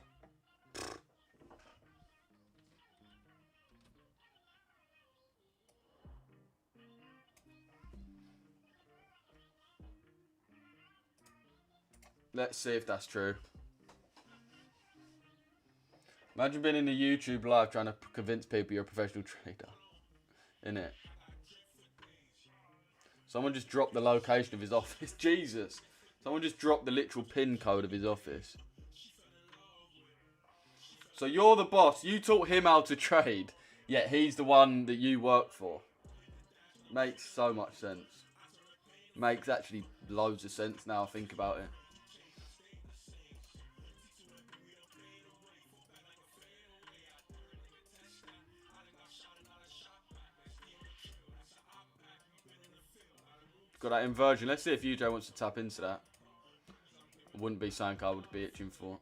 Let's see if that's true. Imagine being in the YouTube live trying to convince people you're a professional trader. Innit? Someone just dropped the location of his office. Jesus. Someone just dropped the literal pin code of his office. So you're the boss. You taught him how to trade. Yet he's the one that you work for. Makes so much sense. Makes actually loads of sense now I think about it. Got that inversion. Let's see if UJ wants to tap into that. It wouldn't be something I would be itching for.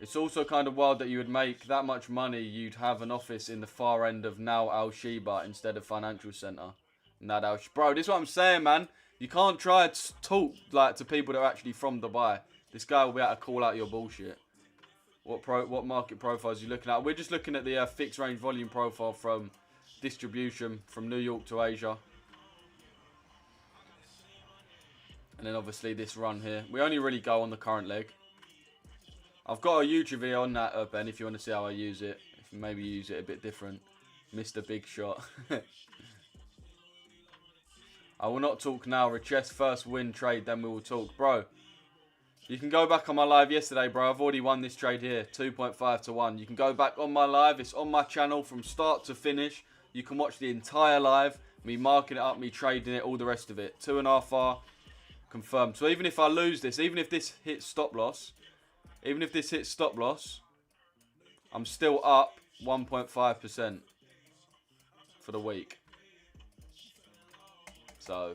It's also kind of wild that you would make that much money. You'd have an office in the far end of now Al Sheba instead of financial center. Bro, this is what I'm saying, man. You can't try to talk like to people that are actually from Dubai. This guy will be able to call out your bullshit. What market profiles are you looking at? We're just looking at the fixed range volume profile from distribution from New York to Asia. And then obviously this run here. We only really go on the current leg. I've got a YouTube video on that, Ben, if you want to see how I use it. If you maybe use it a bit different. Mr. Big Shot. I will not talk now. Richesse first win trade, then we will talk. Bro, you can go back on my live yesterday, bro. I've already won this trade here. 2.5 to 1. You can go back on my live. It's on my channel from start to finish. You can watch the entire live. Me marking it up, me trading it, all the rest of it. 2.5R. Confirmed. So even if I lose this, even if this hits stop loss, I'm still up 1.5% for the week. So,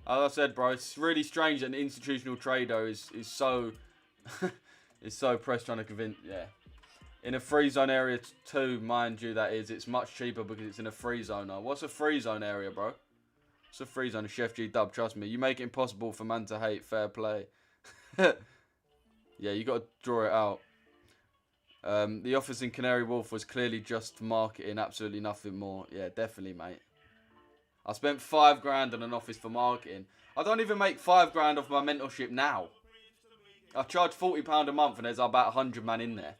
as I said, bro, it's really strange that an institutional trader is so is so pressed trying to convince. Yeah, in a free zone area too, mind you, that is. It's much cheaper because it's in a free zone. What's a free zone area, bro? It's a free zone, Chef G Dub, trust me. You make it impossible for man to hate. Fair play. Yeah, you got to draw it out. The office in Canary Wharf was clearly just marketing, absolutely nothing more. Yeah, definitely, mate. I spent $5 grand on an office for marketing. I don't even make $5 grand off my mentorship now. I charge £40 a month and there's about 100 man in there.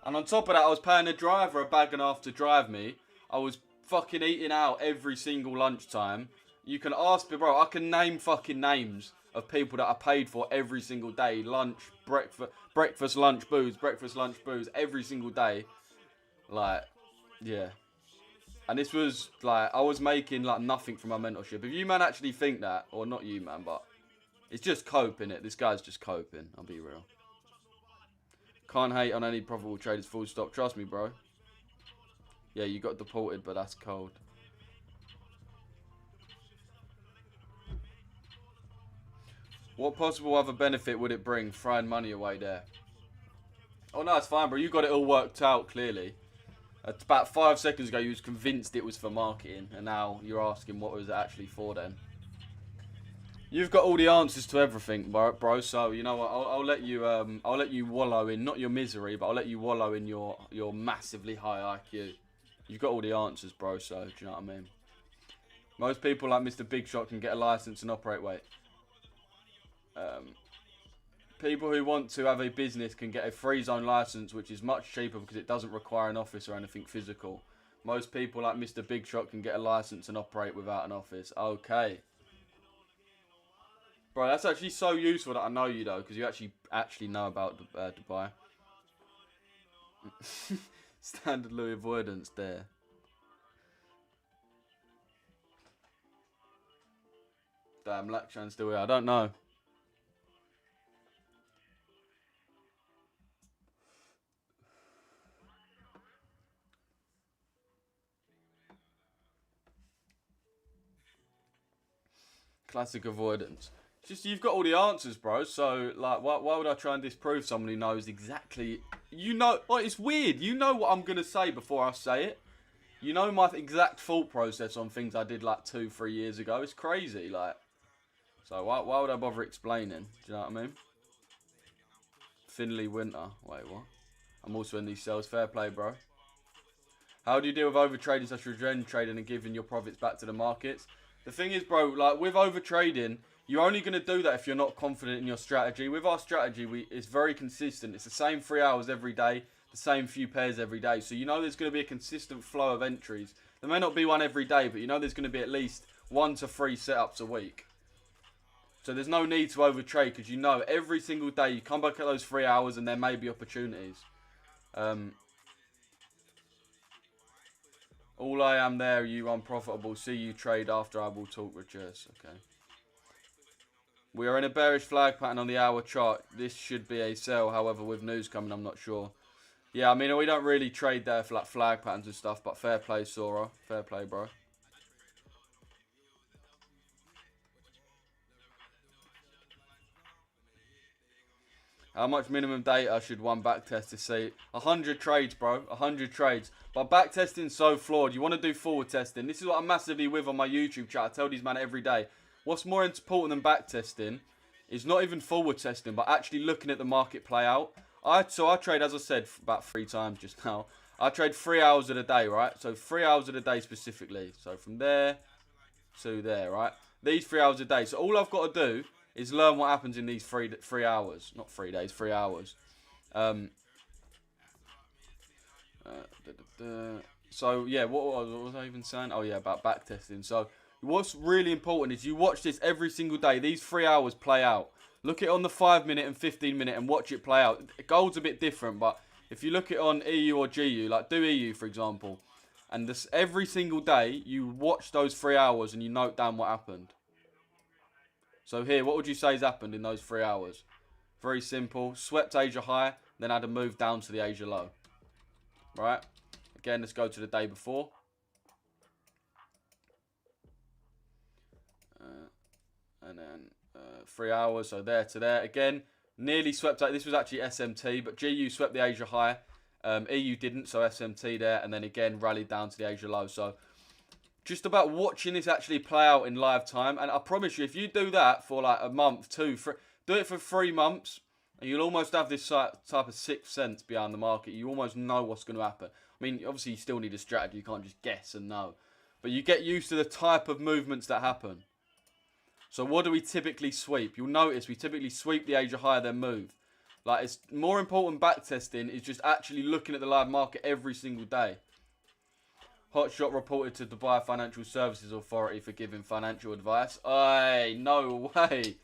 And on top of that, I was paying a driver £1.50 to drive me. I was fucking eating out every single lunchtime. You can ask me, bro, I can name fucking names of people that I paid for every single day. Lunch, breakfast, lunch, booze, every single day. Like, yeah. And this was, like, I was making, like, nothing from my mentorship. If you, man, actually think that, or not you, man, but it's just coping, it. This guy's just coping, I'll be real. Can't hate on any profitable traders, full stop. Trust me, bro. Yeah, you got deported, but that's cold. What possible other benefit would it bring throwing money away there? Oh, no, it's fine, bro. You got it all worked out, clearly. About 5 seconds ago, you was convinced it was for marketing, and now you're asking what was it actually for then. You've got all the answers to everything, bro. So you know what? I'll let you wallow in not your misery, but I'll let you wallow in your massively high IQ. You've got all the answers, bro. So do you know what I mean? Most people like Mr. Big Shot can get a license and operate. Wait. People who want to have a business can get a free zone license, which is much cheaper because it doesn't require an office or anything physical. Most people like Mr. Big Shot can get a license and operate without an office. Okay. Bro, that's actually so useful that I know you, though, because you actually know about Dubai. Standard Louis avoidance there. Damn, Lakshan's still here. I don't know. Classic avoidance. Just, you've got all the answers, bro. So, like, why would I try and disprove someone who knows exactly... You know... Well, it's weird. You know what I'm going to say before I say it. You know my exact thought process on things I did, like, 2-3 years ago. It's crazy, like... So, why would I bother explaining? Do you know what I mean? Finley Winter. Wait, what? I'm also in these sales. Fair play, bro. How do you deal with overtrading such as revenge trading and giving your profits back to the markets? The thing is, bro, like, with overtrading... You're only going to do that if you're not confident in your strategy. With our strategy, it's very consistent. It's the same 3 hours every day, the same few pairs every day. So you know there's going to be a consistent flow of entries. There may not be one every day, but you know there's going to be at least 1 to 3 setups a week. So there's no need to overtrade because you know every single day you come back at those 3 hours and there may be opportunities. All I am there, you unprofitable. See you trade after I will talk with Richesse. Okay. We are in a bearish flag pattern on the hour chart. This should be a sell. However, with news coming, I'm not sure. Yeah, I mean, we don't really trade there for like flag patterns and stuff, but fair play, Sora. Fair play, bro. How much minimum data should one backtest to see? 100 trades, bro. 100 trades. But backtesting's so flawed. You want to do forward testing. This is what I'm massively with on my YouTube chat. I tell these man every day. What's more important than back testing is not even forward testing, but actually looking at the market play out. So I trade, as I said, about 3 times just now. I trade 3 hours of the day, right? So 3 hours of the day specifically. So from there to there, right? These 3 hours a day. So all I've got to do is learn what happens in these 3 hours. Not 3 days, 3 hours. So yeah, what was I even saying? Oh yeah, about back testing. So what's really important is you watch this every single day. These 3 hours play out. Look at it on the 5-minute and 15-minute and watch it play out. Gold's a bit different, but if you look at it on EU or GU, like do EU for example, and this every single day you watch those 3 hours and you note down what happened. So here, what would you say has happened in those 3 hours? Very simple. Swept Asia high, then had a move down to the Asia low. Right? Again, let's go to the day before. And then 3 hours, so there to there. Again, nearly swept out. This was actually SMT, but GU swept the Asia high. EU didn't, so SMT there. And then again, rallied down to the Asia low. So just about watching this actually play out in live time. And I promise you, if you do that for like a month, 2, 3, do it for 3 months, and you'll almost have this type of sixth sense behind the market. You almost know what's going to happen. I mean, obviously, you still need a strategy. You can't just guess and know. but you get used to the type of movements that happen. So what do we typically sweep? You'll notice we typically sweep the Asia higher then move. Like, it's more important backtesting is just actually looking at the live market every single day. Hotshot reported to Dubai Financial Services Authority for giving financial advice. Aye, no way.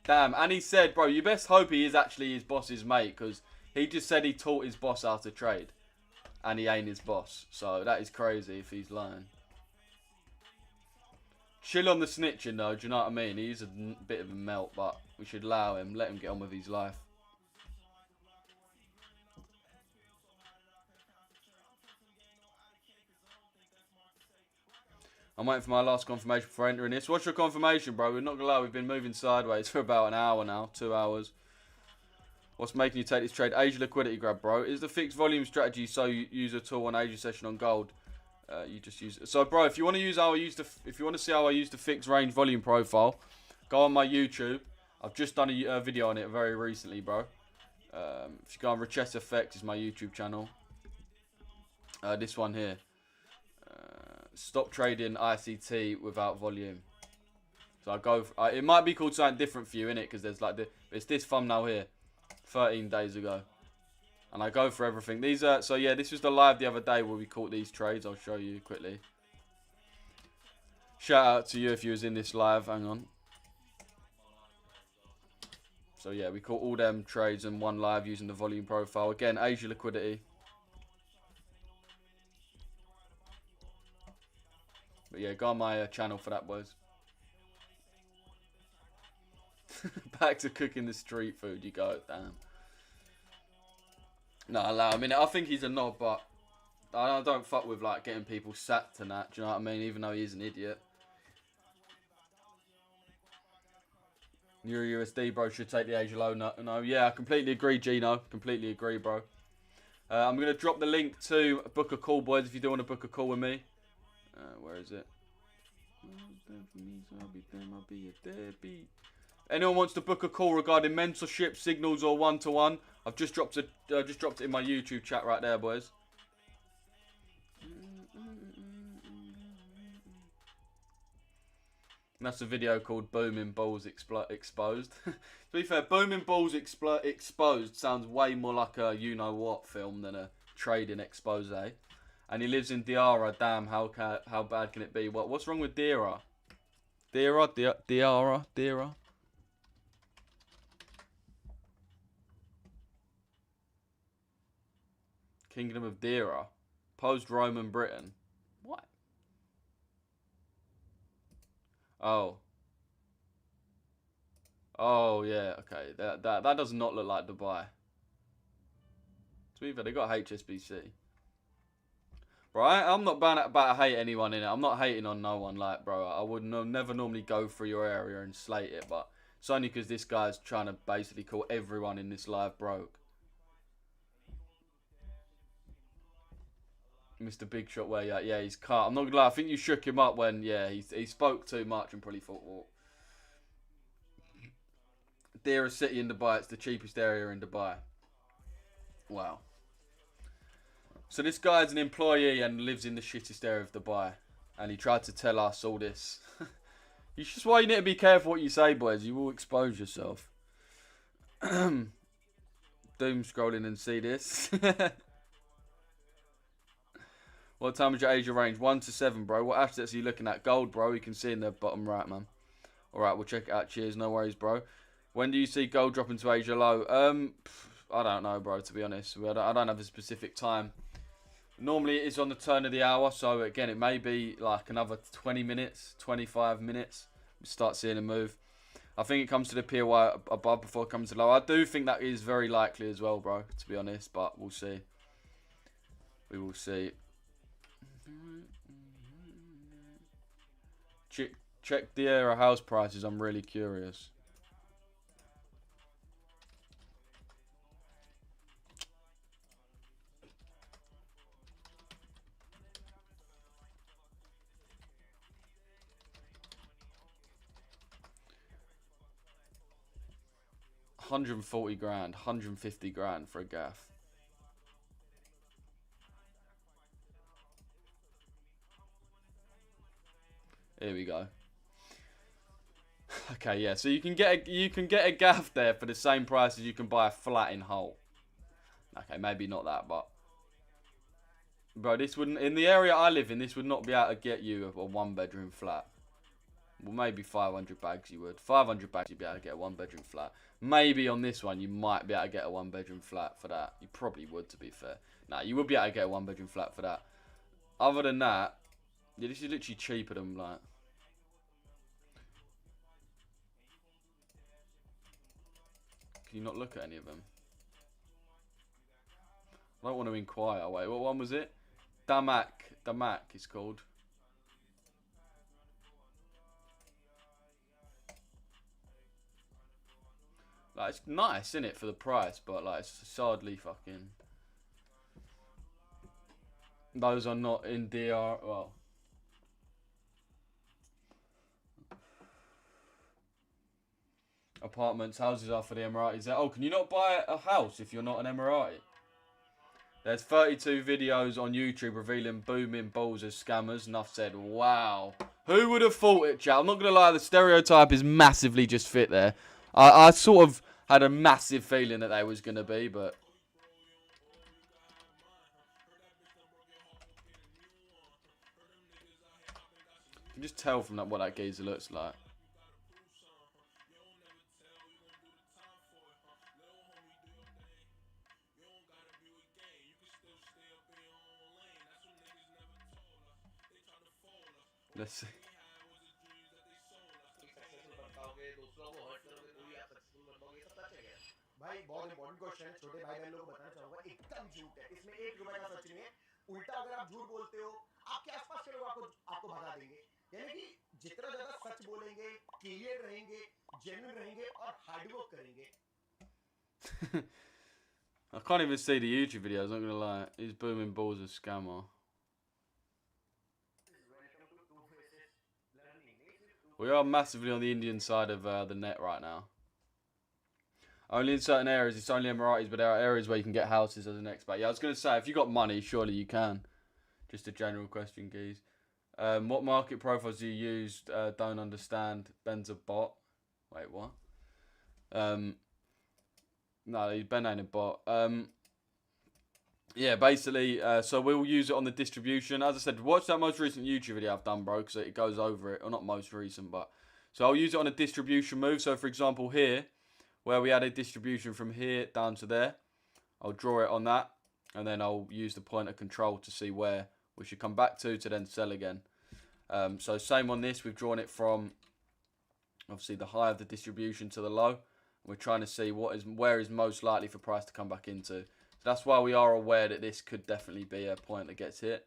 Damn, and he said, bro, you best hope he is actually his boss's mate, because he just said he taught his boss how to trade. And he ain't his boss. So that is crazy if he's lying. Chill on the snitching though, do you know what I mean? He's a bit of a melt, but we should allow him, let him get on with his life. I'm waiting for my last confirmation before entering this. What's your confirmation, bro? We're not going to lie, we've been moving sideways for about an hour now, 2 hours. What's making you take this trade? Asia liquidity grab, bro. Is the fixed volume strategy so you use a tool on Asia session on gold? You just use it. So, bro, if you want to use how I use if you want to see how I use the fixed range volume profile, go on my YouTube. I've just done a video on it very recently, bro. If you go on Richesse Effects, is my YouTube channel. This one here. Stop trading ICT without volume. So I go. It might be called something different for you, innit? Because there's like it's this thumbnail here, 13 days ago, and I go for everything. These are so yeah. This was the live the other day where we caught these trades. I'll show you quickly. Shout out to you if you was in this live. Hang on. So yeah, we caught all them trades in one live using the volume profile. Again, Asia liquidity. But yeah, go on my channel for that, boys. Back to cooking the street food, you go. Damn. No, allow him. I mean, I think he's a knob, but I don't fuck with like getting people sacked and that. Do you know what I mean? Even though he is an idiot. Euro USD, bro, should take the Asia low. No, yeah, I completely agree, Gino. Completely agree, bro. I'm going to drop the link to book a call, boys, if you do want to book a call with me. Where is it? Anyone wants to book a call regarding mentorship, signals, or one-to-one? I've just dropped it in my YouTube chat right there, boys. And that's a video called "Booming Balls Exposed." To be fair, "Booming Balls Exposed" sounds way more like a you-know-what film than a trading expose. And he lives in Diara. Damn, how bad can it be? What's wrong with Diara? Diara. Kingdom of Diara. Post-Roman Britain. What? Oh. Oh, yeah, okay. That does not look like Dubai. To be fair, they got HSBC. Bro, I'm not about to hate anyone in it. I'm not hating on no one, like, bro. I would never normally go through your area and slate it, but it's only because this guy's trying to basically call everyone in this live broke. Mr. Big Shot, where yeah, he's cut. I'm not gonna lie, I think you shook him up when, yeah, he spoke too much and probably thought, well, dearest city in Dubai, it's the cheapest area in Dubai. Wow. So this guy's an employee and lives in the shittest area of Dubai. And he tried to tell us all this. It's just why you need to be careful what you say, boys. You will expose yourself. Doom scrolling and see this. What time is your Asia range? 1 to 7, bro. What assets are you looking at? Gold, bro. You can see in the bottom right, man. Alright, we'll check it out. Cheers. No worries, bro. When do you see gold drop into Asia low? I don't know, bro, to be honest. I don't have a specific time. Normally it is on the turn of the hour, so again, it may be like another 20 minutes, 25 minutes. We start seeing a move. I think it comes to the POI above before it comes to low. I do think that is very likely as well, bro, to be honest, but we'll see. We will see. Check the area house prices. I'm really curious. $140 grand, 150 grand for a gaff. Here we go. Okay, yeah. So you can get a gaff there for the same price as you can buy a flat in Hull. Okay, maybe not that, but bro, this wouldn't, in the area I live in, this would not be able to get you a 1-bedroom flat. Well, maybe 500 bags you would. 500 bags you'd be able to get a 1-bedroom flat. Maybe on this one you might be able to get a 1-bedroom flat for that. You probably would, to be fair. Nah, you would be able to get a 1-bedroom flat for that. Other than that, yeah, this is literally cheaper than like. Can you not look at any of them? I don't want to inquire. Wait, what one was it? Damak is called. Like, it's nice, isn't it, for the price, but like it's hardly fucking. Those are not in DR. Well, apartments, houses are for the Emiratis. Oh, can you not buy a house if you're not an Emirati? There's 32 videos on YouTube revealing booming balls as scammers. Enough said. Wow. Who would have thought it, chat? I'm not going to lie, the stereotype is massively just fit there. I sort of had a massive feeling that they was going to be, but... You can just tell from that what that geezer looks like. Let's see. भाई बहुत important question है, छोटे भाई बहन लोगों को बताना चाहूंगा, एकदम झूठ है, इसमें 1 रुपए का सच नहीं है। उल्टा अगर आप झूठ बोलते हो, आपके आसपास के लोग आपको आपको भगा देंगे। यानी कि जितना ज्यादा सच बोलेंगे, क्लियर रहेंगे, जेन्युइन रहेंगे और हार्ड वर्क करेंगे। I can't even see the YouTube videos, I'm not going to lie. He's booming balls a scammer. We are massively on the Indian side of the net right now. Only in certain areas, it's only Emiratis, but there are areas where you can get houses as an expat. Yeah, I was going to say, if you got money, surely you can. Just a general question, Geese. What market profiles do you use? Don't understand. Ben's a bot. Wait, what? No, Ben ain't a bot. Yeah, basically, so we'll use it on the distribution. As I said, watch that most recent YouTube video I've done, bro, because it goes over it. Or not most recent, but... So I'll use it on a distribution move. So, for example, here, where we had a distribution from here down to there, I'll draw it on that. And then I'll use the point of control to see where we should come back to then sell again. So same on this. We've drawn it from, obviously, the high of the distribution to the low. We're trying to see where is most likely for price to come back into. So that's why we are aware that this could definitely be a point that gets hit.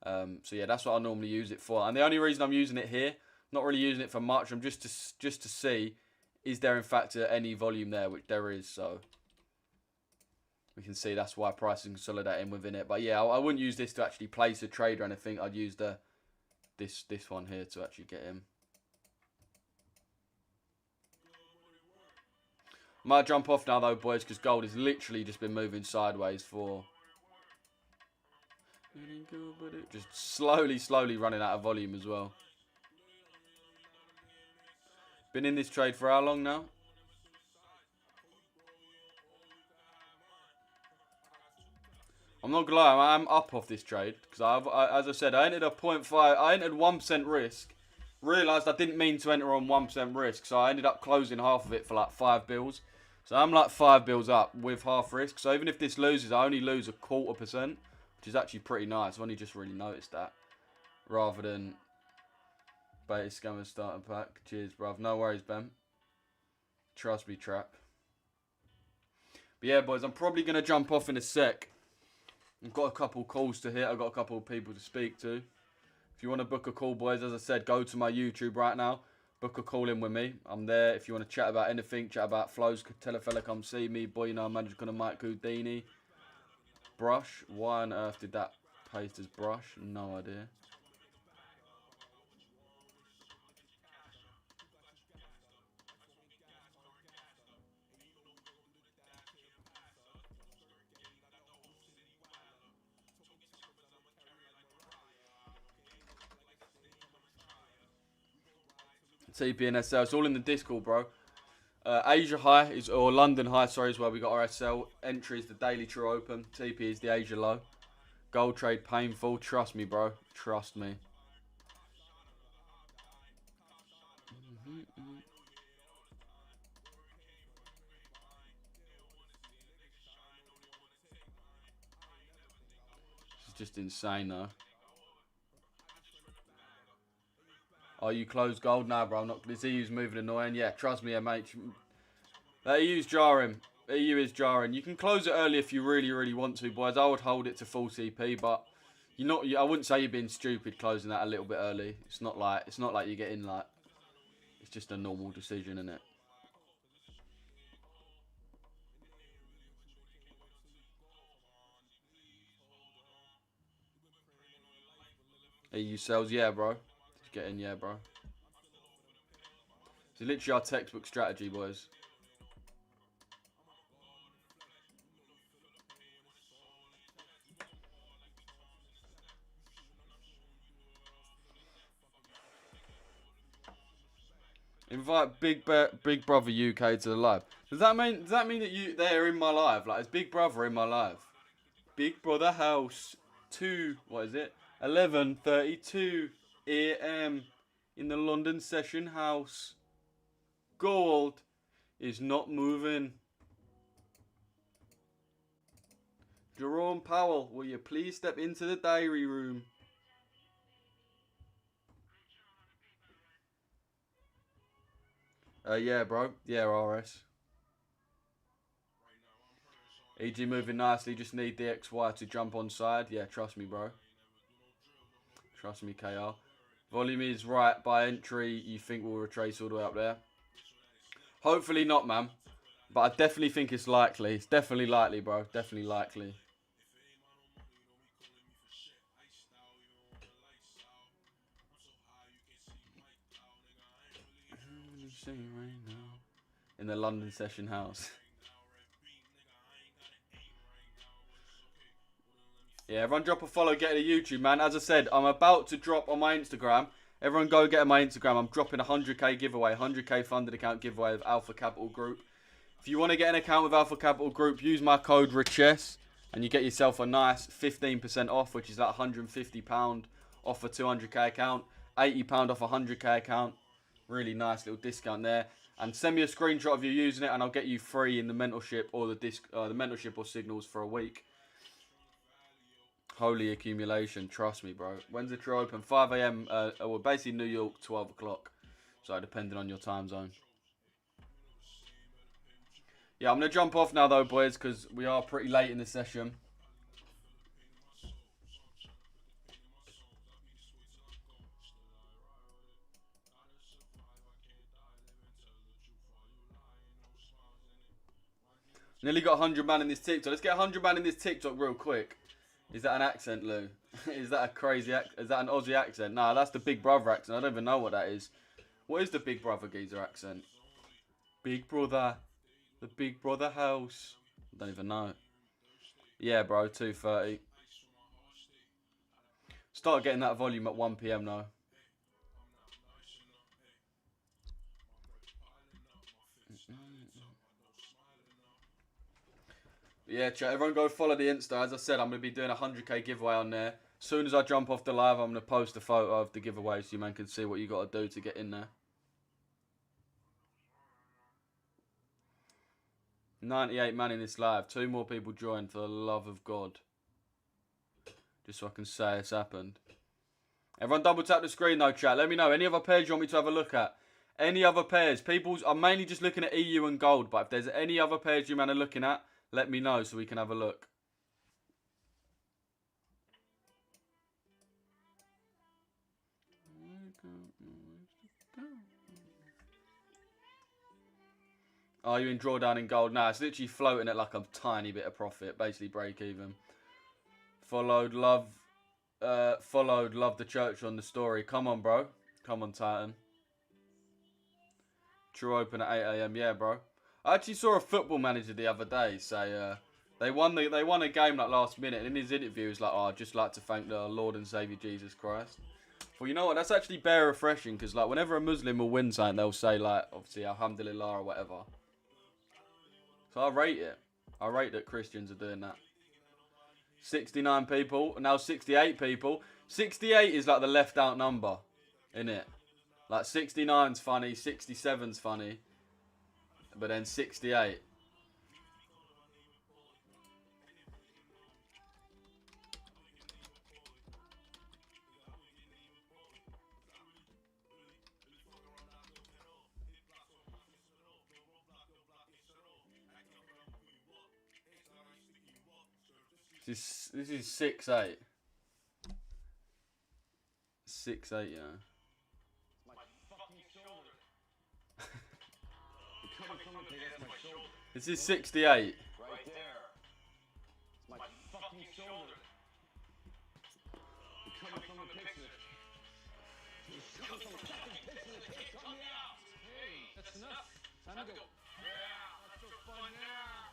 So yeah, that's what I normally use it for. And the only reason I'm using it here, not really using it for much, I'm just to see, is there in fact any volume there, which there is. So we can see that's why price is consolidating within it. But yeah, I wouldn't use this to actually place a trade or anything. I'd use this one here to actually get him. Might jump off now though, boys, because gold has literally just been moving sideways for... Just slowly running out of volume as well. Been in this trade for how long now? I'm not gonna lie, I'm up off this trade. Because as I said, I entered a 0.5, I entered 1% risk. Realised I didn't mean to enter on 1% risk. So I ended up closing half of it for like 5 bills. So I'm like 5 bills up with half risk. So even if this loses, I only lose 0.25%. Which is actually pretty nice. I've only just really noticed that. Rather than beta scammer starting pack. Cheers, bruv. No worries, Ben. Trust me, trap. But yeah, boys, I'm probably going to jump off in a sec. I've got a couple calls to hit. I've got a couple of people to speak to. If you want to book a call, boys, as I said, go to my YouTube right now. Book a call in with me. I'm there. If you want to chat about anything, chat about flows, tell a fella come see me. Boy, you know, I'm just going to Mike Houdini. Brush. Why on earth did that paste as brush? No idea. TP and SL. It's all in the Discord, bro. Asia high is, or London high, sorry, is where we got our SL. Entry is the daily true open. TP is the Asia low. Gold trade painful. Trust me, bro. Trust me. This is just insane, though. Oh, you closed gold? Nah, bro. I'm not. This EU's moving annoying. Yeah, trust me, mate. That EU's jarring. EU is jarring. You can close it early if you really, really want to, boys. I would hold it to full CP, but you're not. I wouldn't say you're being stupid closing that a little bit early. It's not like you're getting like. It's just a normal decision, isn't it? EU sells, yeah, bro. Just get in, yeah, bro. It's literally our textbook strategy, boys. Invite Big Brother UK to the live. Does that mean that they're in my live? Like, is Big Brother in my live? Big Brother House 2. What is it? 11:32 a.m. in the London Session House. Gold is not moving. Jerome Powell, will you please step into the diary room? Yeah, bro. Yeah, RS. EG moving nicely. Just need DXY to jump on side. Yeah, trust me, bro. Trust me, KR. Volume is right by entry. You think we'll retrace all the way up there? Hopefully not, man. But I definitely think it's likely. It's definitely likely, bro. Definitely likely. In the London Session House. Yeah, everyone drop a follow, get to YouTube, man. As I said, I'm about to drop on my Instagram. Everyone go get on my Instagram. I'm dropping a 100k giveaway, 100k funded account giveaway of Alpha Capital Group. If you want to get an account with Alpha Capital Group, use my code Richesse and you get yourself a nice 15% off, which is like £150 off a 200k account, £80 off a 100k account. Really nice little discount there. And send me a screenshot of you using it, and I'll get you free in the mentorship or the mentorship or signals for a week. Holy accumulation, trust me, bro. When's the draw open? 5 a.m. Well, basically New York, 12 o'clock. So depending on your time zone. Yeah, I'm gonna jump off now though, boys, because we are pretty late in the session. Nearly got 100 man in this TikTok. Let's get 100 man in this TikTok real quick. Is that an accent, Lou? Is that a crazy accent? Is that an Aussie accent? Nah, that's the Big Brother accent. I don't even know what that is. What is the Big Brother geezer accent? Big Brother. The Big Brother house. I don't even know. Yeah, bro, 2:30. Start getting that volume at 1 p.m. now. Yeah, chat. Everyone go follow the Insta. As I said, I'm going to be doing a 100k giveaway on there. As soon as I jump off the live, I'm going to post a photo of the giveaway so you man can see what you got to do to get in there. 98 man in this live. 2 more people joined, for the love of God. Just so I can say it's happened. Everyone double tap the screen though, chat. Let me know. Any other pairs you want me to have a look at? Any other pairs? I'm mainly just looking at EU and gold, but if there's any other pairs you man are looking at, let me know so we can have a look. Are you in drawdown in gold? Nah, it's literally floating at like a tiny bit of profit, basically break even. Followed, love the church on the story. Come on, bro. Come on, Titan. True open at 8 a.m. Yeah, bro. I actually saw a football manager the other day say they won a game like last minute, and in his interview he was like, "Oh, I'd just like to thank the Lord and Saviour Jesus Christ." Well, you know what? That's actually bare refreshing because, like, whenever a Muslim will win something, they'll say, like, obviously, Alhamdulillah or whatever. So I rate it. I rate that Christians are doing that. 69 people, now 68 people. 68 is like the left out number, innit? Like 69's funny, 67's funny, but then 68. This is 6-8. 6-8, yeah. My fucking shoulder. You're coming from the that's my shoulder. This is 68. Right there. It's my fucking shoulder. You're coming from the picture. You're coming from the fucking picture. Hey, come me out. Hey, that's enough. Time to go. Yeah, not so fun now.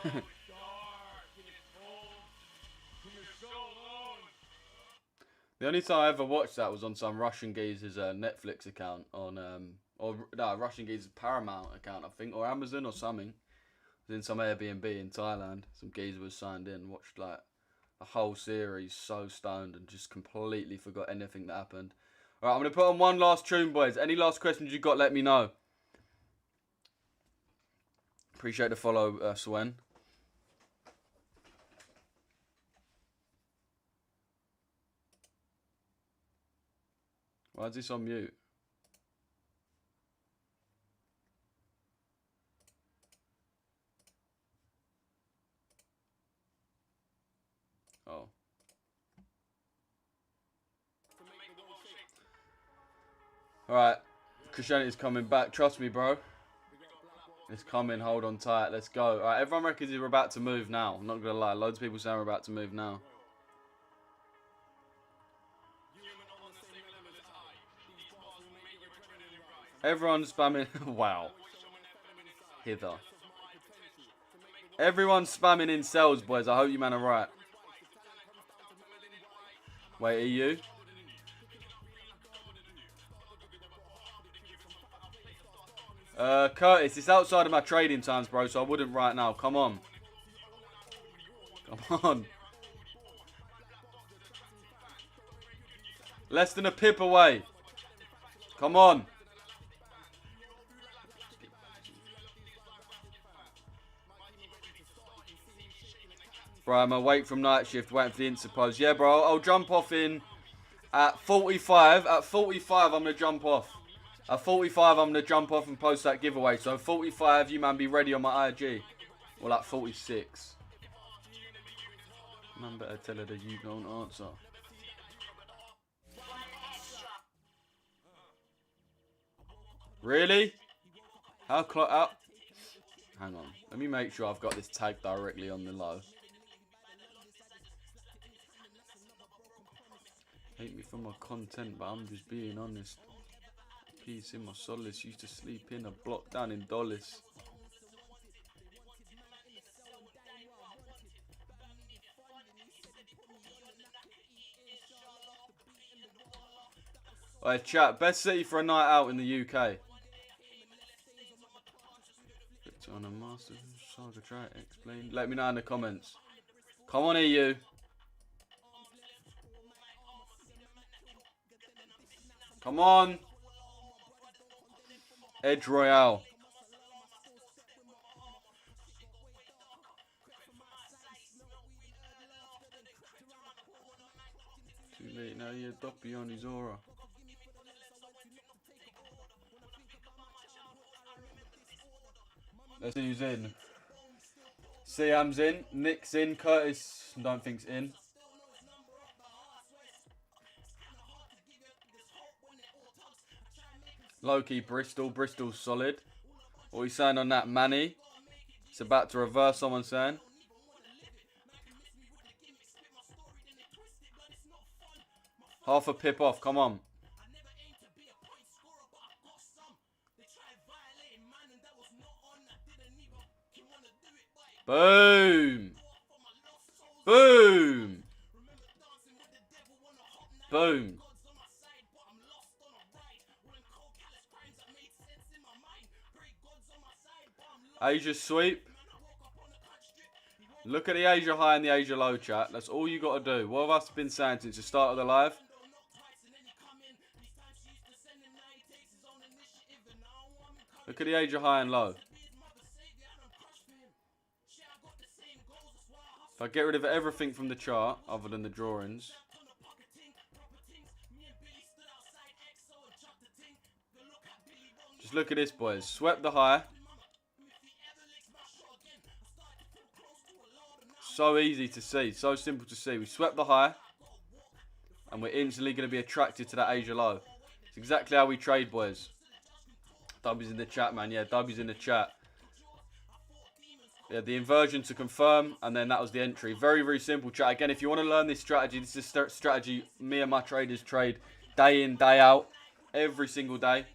No, it's dark and it's cold. And you're so alone. The only time I ever watched that was on some Russian geezer's Netflix account on Russian geezer's Paramount account, I think, or Amazon or something. It was in some Airbnb in Thailand. Some geezer was signed in, watched like the whole series, so stoned and just completely forgot anything that happened. All right, I'm gonna put on one last tune, boys. Any last questions you got? Let me know. Appreciate the follow, Swen. Why is this on mute? Oh. Alright. Christianity's coming back. Trust me, bro. It's coming. Hold on tight. Let's go. Alright, everyone reckons we're about to move now. I'm not going to lie. Loads of people saying we're about to move now. Everyone's spamming. Wow. Hither. Everyone's spamming in cells, boys. I hope you man are right. Wait, EU? Curtis, it's outside of my trading times, bro, so I wouldn't right now. Come on. Come on. Less than a pip away. Come on. Bro, I'm awake from night shift, waiting for the interpose. Yeah, bro, I'll jump off in at 45. At 45, I'm going to jump off. At 45, I'm going to jump off and post that giveaway. So 45, you man be ready on my IG. Well, at 46. Man, better tell her that you don't answer. Really? How close? Hang on. Let me make sure I've got this tag directly on the low. Hate me for my content, but I'm just being honest. Peace in my solace. Used to sleep in a block down in Dulles. Alright, chat. Best city for a night out in the UK. On a master saga, try to explain. Let me know in the comments. Come on, EU. Come on. Edge Royale. Too late now, you're doppy on his aura. Let's see who's in. Siam's in. Nick's in. Curtis, don't think's in. Low-key Bristol. Bristol's solid. What are you saying on that, Manny? It's about to reverse, someone saying. Half a pip off, come on. Boom. Boom. Boom. Asia sweep. Look at the Asia high and the Asia low, chat. That's all you got to do. What have I been saying since the start of the live? Look at the Asia high and low. If I get rid of everything from the chart, other than the drawings. Just look at this, boys. Swept the high. So easy to see. So simple to see. We swept the high. And we're instantly going to be attracted to that Asia low. It's exactly how we trade, boys. W's in the chat, man. Yeah, W's in the chat. Yeah, the inversion to confirm, and then that was the entry. Very, very simple, chat. Again, if you want to learn this strategy, this is a strategy me and my traders trade day in, day out, every single day.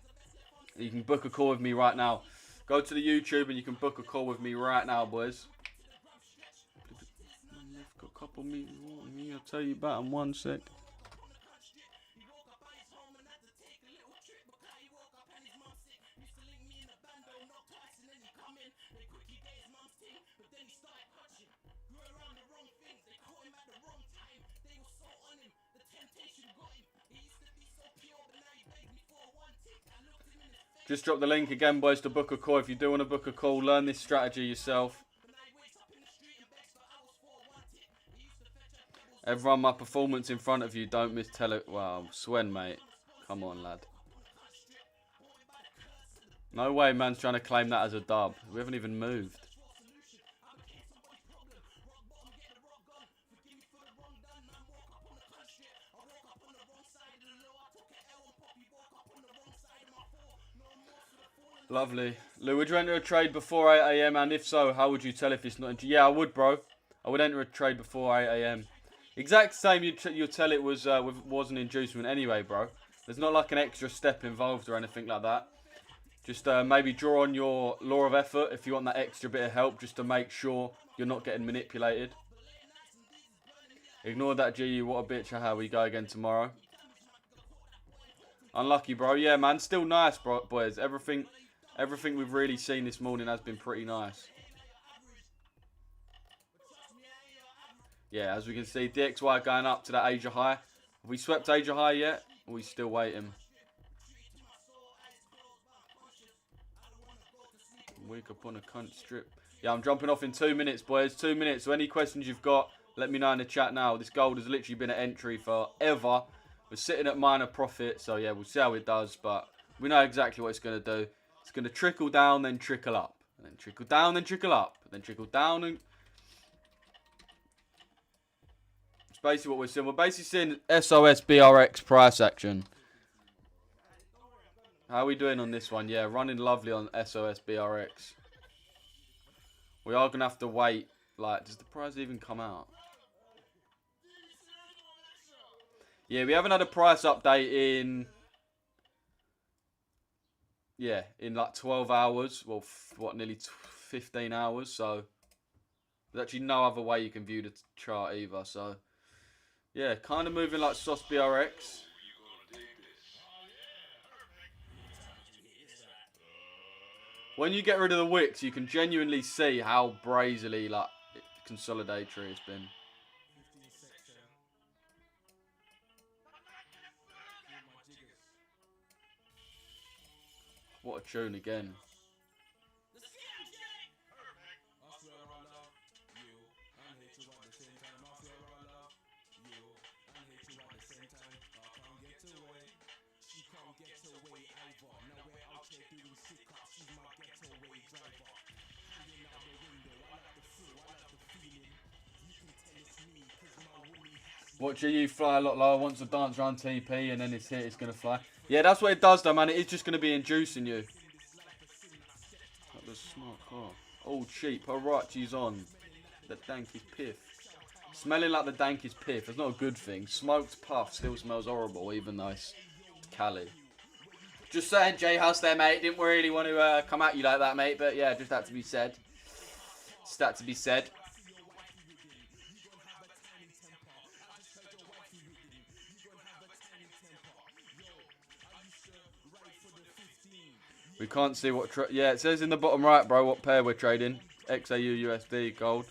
You can book a call with me right now. Go to the YouTube and you can book a call with me right now, boys. Got a couple meters. I'll tell you about in 1 sec. Just drop the link again, boys, to book a call. If you do want to book a call, learn this strategy yourself. Everyone, my performance in front of you. Don't miss Wow, Swen, mate. Come on, lad. No way man's trying to claim that as a dub. We haven't even moved. Lovely. Lou, would you enter a trade before 8 AM? And if so, how would you tell if it's not? Yeah, I would, bro. I would enter a trade before 8 AM. Exact same you'd tell it was an inducement anyway, bro. There's not like an extra step involved or anything like that. Just maybe draw on your law of effort if you want that extra bit of help, just to make sure you're not getting manipulated. Ignore that, GU. What a bitch. How we go again tomorrow. Unlucky, bro. Yeah, man. Still nice, bro, boys. Everything we've really seen this morning has been pretty nice. Yeah, as we can see, DXY going up to that Asia high. Have we swept Asia high yet? Or are we still waiting? Weak upon a cunt strip. Yeah, I'm jumping off in 2 minutes, boys. 2 minutes. So any questions you've got, let me know in the chat now. This gold has literally been an entry forever. We're sitting at minor profit. So, yeah, we'll see how it does. But we know exactly what it's going to do. It's going to trickle down, then trickle up. And then trickle down, then trickle up. And then trickle down. And it's basically what we're seeing. We're basically seeing SOS BRX price action. How are we doing on this one? Yeah, running lovely on SOS BRX. We are going to have to wait. Like, does the price even come out? Yeah, we haven't had a price update in... Yeah, in like 12 hours. Well, nearly 15 hours. So, there's actually no other way you can view the chart either. So, yeah, kind of moving like SOS BRX. When you get rid of the wicks, you can genuinely see how brazily like consolidatory it's been. What a tune again. Watching you fly a lot lower. Once the dance around TP and then it's hit, it's going to fly. Yeah, that's what it does though, man. It is just going to be inducing you. Like the smart car. All cheap. Harachi's on. The dankest piff. Smelling like the dankest piff. It's not a good thing. Smoked puff still smells horrible, even though it's Cali. Just saying, J House there, mate. Didn't really want to come at you like that, mate. But yeah, just had to be said. Just had to be said. We can't see what... yeah, it says in the bottom right, bro, what pair we're trading. XAU USD gold.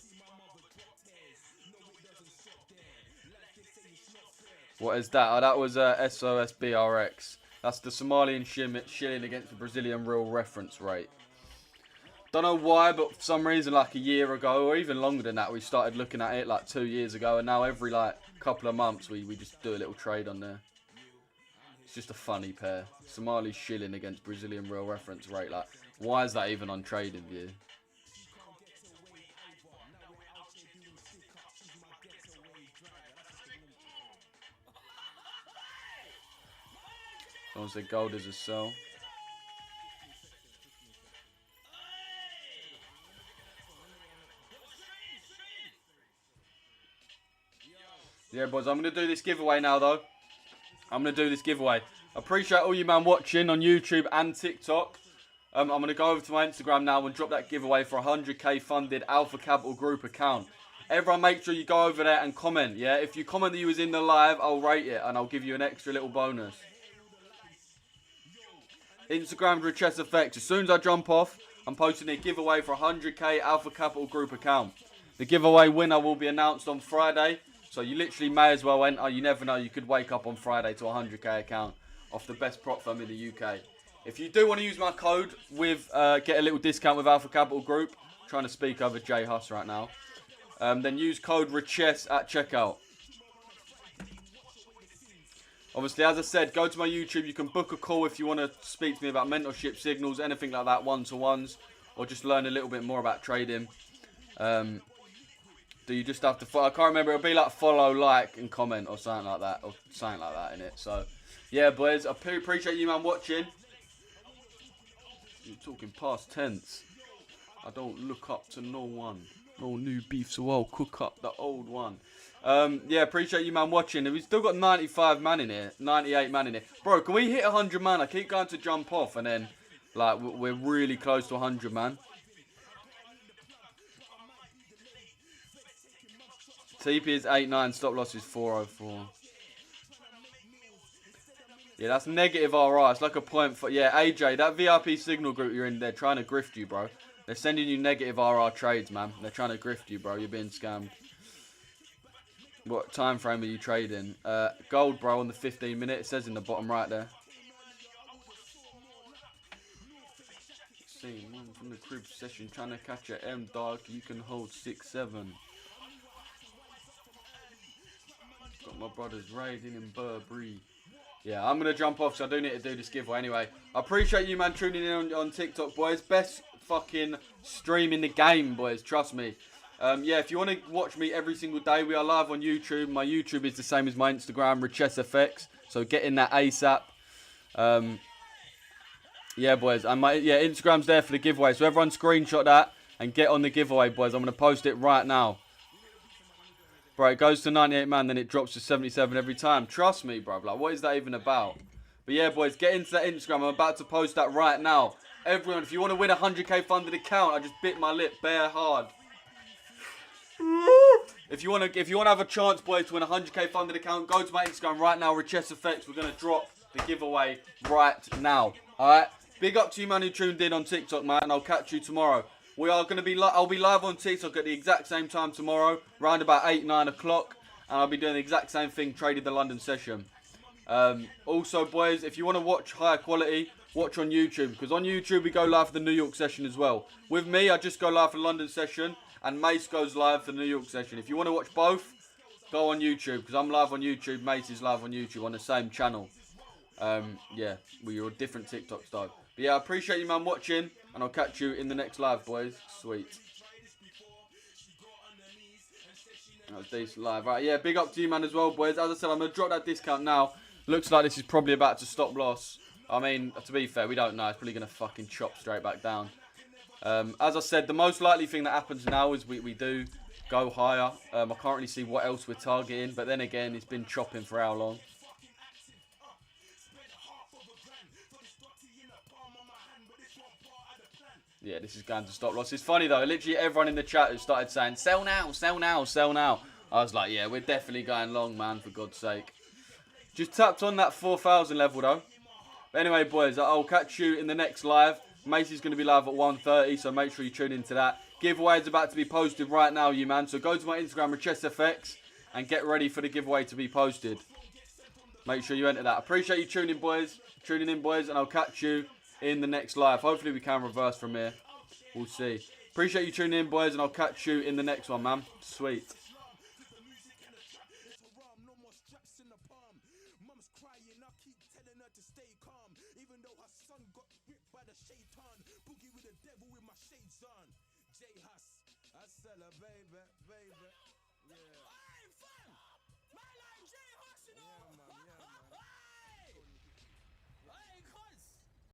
What is that? Oh, that was SOS BRX. That's the Somalian shilling against the Brazilian real reference rate. Don't know why, but for some reason, like a year ago, or even longer than that, we started looking at it like 2 years ago, and now every like couple of months, we just do a little trade on there. It's just a funny pair. Somali shilling against Brazilian real reference rate. Like, why is that even on trading view? Someone said gold is a sell. Yeah, boys, I'm going to do this giveaway now, though. I'm going to do this giveaway. Appreciate all you, man, watching on YouTube and TikTok. I'm going to go over to my Instagram now and drop that giveaway for a 100k funded Alpha Capital Group account. Everyone, make sure you go over there and comment, yeah? If you comment that you was in the live, I'll rate it and I'll give you an extra little bonus. Instagram Richesse Effects. As soon as I jump off, I'm posting a giveaway for a 100k Alpha Capital Group account. The giveaway winner will be announced on Friday. So you literally may as well enter. You never know. You could wake up on Friday to a 100k account off the best prop firm in the UK. If you do want to use my code with get a little discount with Alpha Capital Group, I'm trying to speak over Jay Huss right now, then use code Richesse at checkout. Obviously, as I said, go to my YouTube. You can book a call if you want to speak to me about mentorship, signals, anything like that, one-to-ones, or just learn a little bit more about trading. Do you just have to follow? I can't remember. It'll be like follow, like, and comment or something like that. Or something like that in it. So, yeah, boys. I appreciate you, man, watching. You're talking past tense. I don't look up to no one. No new beef, so I'll cook up the old one. Yeah, appreciate you, man, watching. We've still got 95 man in here. 98 man in here. Bro, can we hit 100 man? I keep going to jump off and then, like, we're really close to 100 man. TP is 8.9, stop loss is 4.04. Yeah, that's negative RR. It's like a point for... yeah, AJ, that VIP signal group you're in, they're trying to grift you, bro. They're sending you negative RR trades, man. They're trying to grift you, bro. You're being scammed. What time frame are you trading? Gold, bro, on the 15 minute. It says in the bottom right there. See, one from the crib session trying to catch a M, dog. You can hold 6-7. Got my brothers raiding in Burberry. Yeah, I'm going to jump off, so I do need to do this giveaway anyway. I appreciate you, man, tuning in on TikTok, boys. Best fucking stream in the game, boys. Trust me. Yeah, if you want to watch me every single day, we are live on YouTube. My YouTube is the same as my Instagram, Richesse FX. So get in that ASAP. Yeah, boys. And my Instagram's there for the giveaway. So everyone screenshot that and get on the giveaway, boys. I'm going to post it right now. Bro, it goes to 98 man, then it drops to 77 every time. Trust me, bro. Like, what is that even about? But yeah, boys, get into that Instagram. I'm about to post that right now. Everyone, if you want to win a 100k funded account, I just bit my lip bare hard. If you want to have a chance, boys, to win a 100k funded account, go to my Instagram right now, Richesse Effects. We're going to drop the giveaway right now. Alright? Big up to you, man, who tuned in on TikTok, man. And I'll catch you tomorrow. We are going to be I'll be live on TikTok at the exact same time tomorrow, around about 8-9 o'clock, and I'll be doing the exact same thing, trading the London session. Also, boys, if you want to watch higher quality, watch on YouTube, because on YouTube we go live for the New York session as well. With me, I just go live for the London session, and Mace goes live for the New York session. If you want to watch both, go on YouTube, because I'm live on YouTube, Mace is live on YouTube on the same channel. Yeah, we're all different TikToks though. But yeah, I appreciate you, man, watching. And I'll catch you in the next live, boys. Sweet. That was decent live. Right, yeah, big up to you, man, as well, boys. As I said, I'm going to drop that discount now. Looks like this is probably about to stop loss. I mean, to be fair, we don't know. It's probably going to fucking chop straight back down. As I said, the most likely thing that happens now is we do go higher. I can't really see what else we're targeting. But then again, it's been chopping for how long? Yeah, this is going to stop loss. It's funny, though. Literally everyone in the chat has started saying, sell now, sell now, sell now. I was like, yeah, we're definitely going long, man, for God's sake. Just tapped on that 4,000 level, though. But anyway, boys, I'll catch you in the next live. Macy's going to be live at 1:30, so make sure you tune into that. Giveaway is about to be posted right now, you man. So go to my Instagram, RichesseFX, and get ready for the giveaway to be posted. Make sure you enter that. Appreciate you tuning in, boys, and I'll catch you in the next live. Hopefully we can reverse from here. We'll see. Appreciate you tuning in, boys, and I'll catch you in the next one, man. Sweet. Baby, baby, yeah.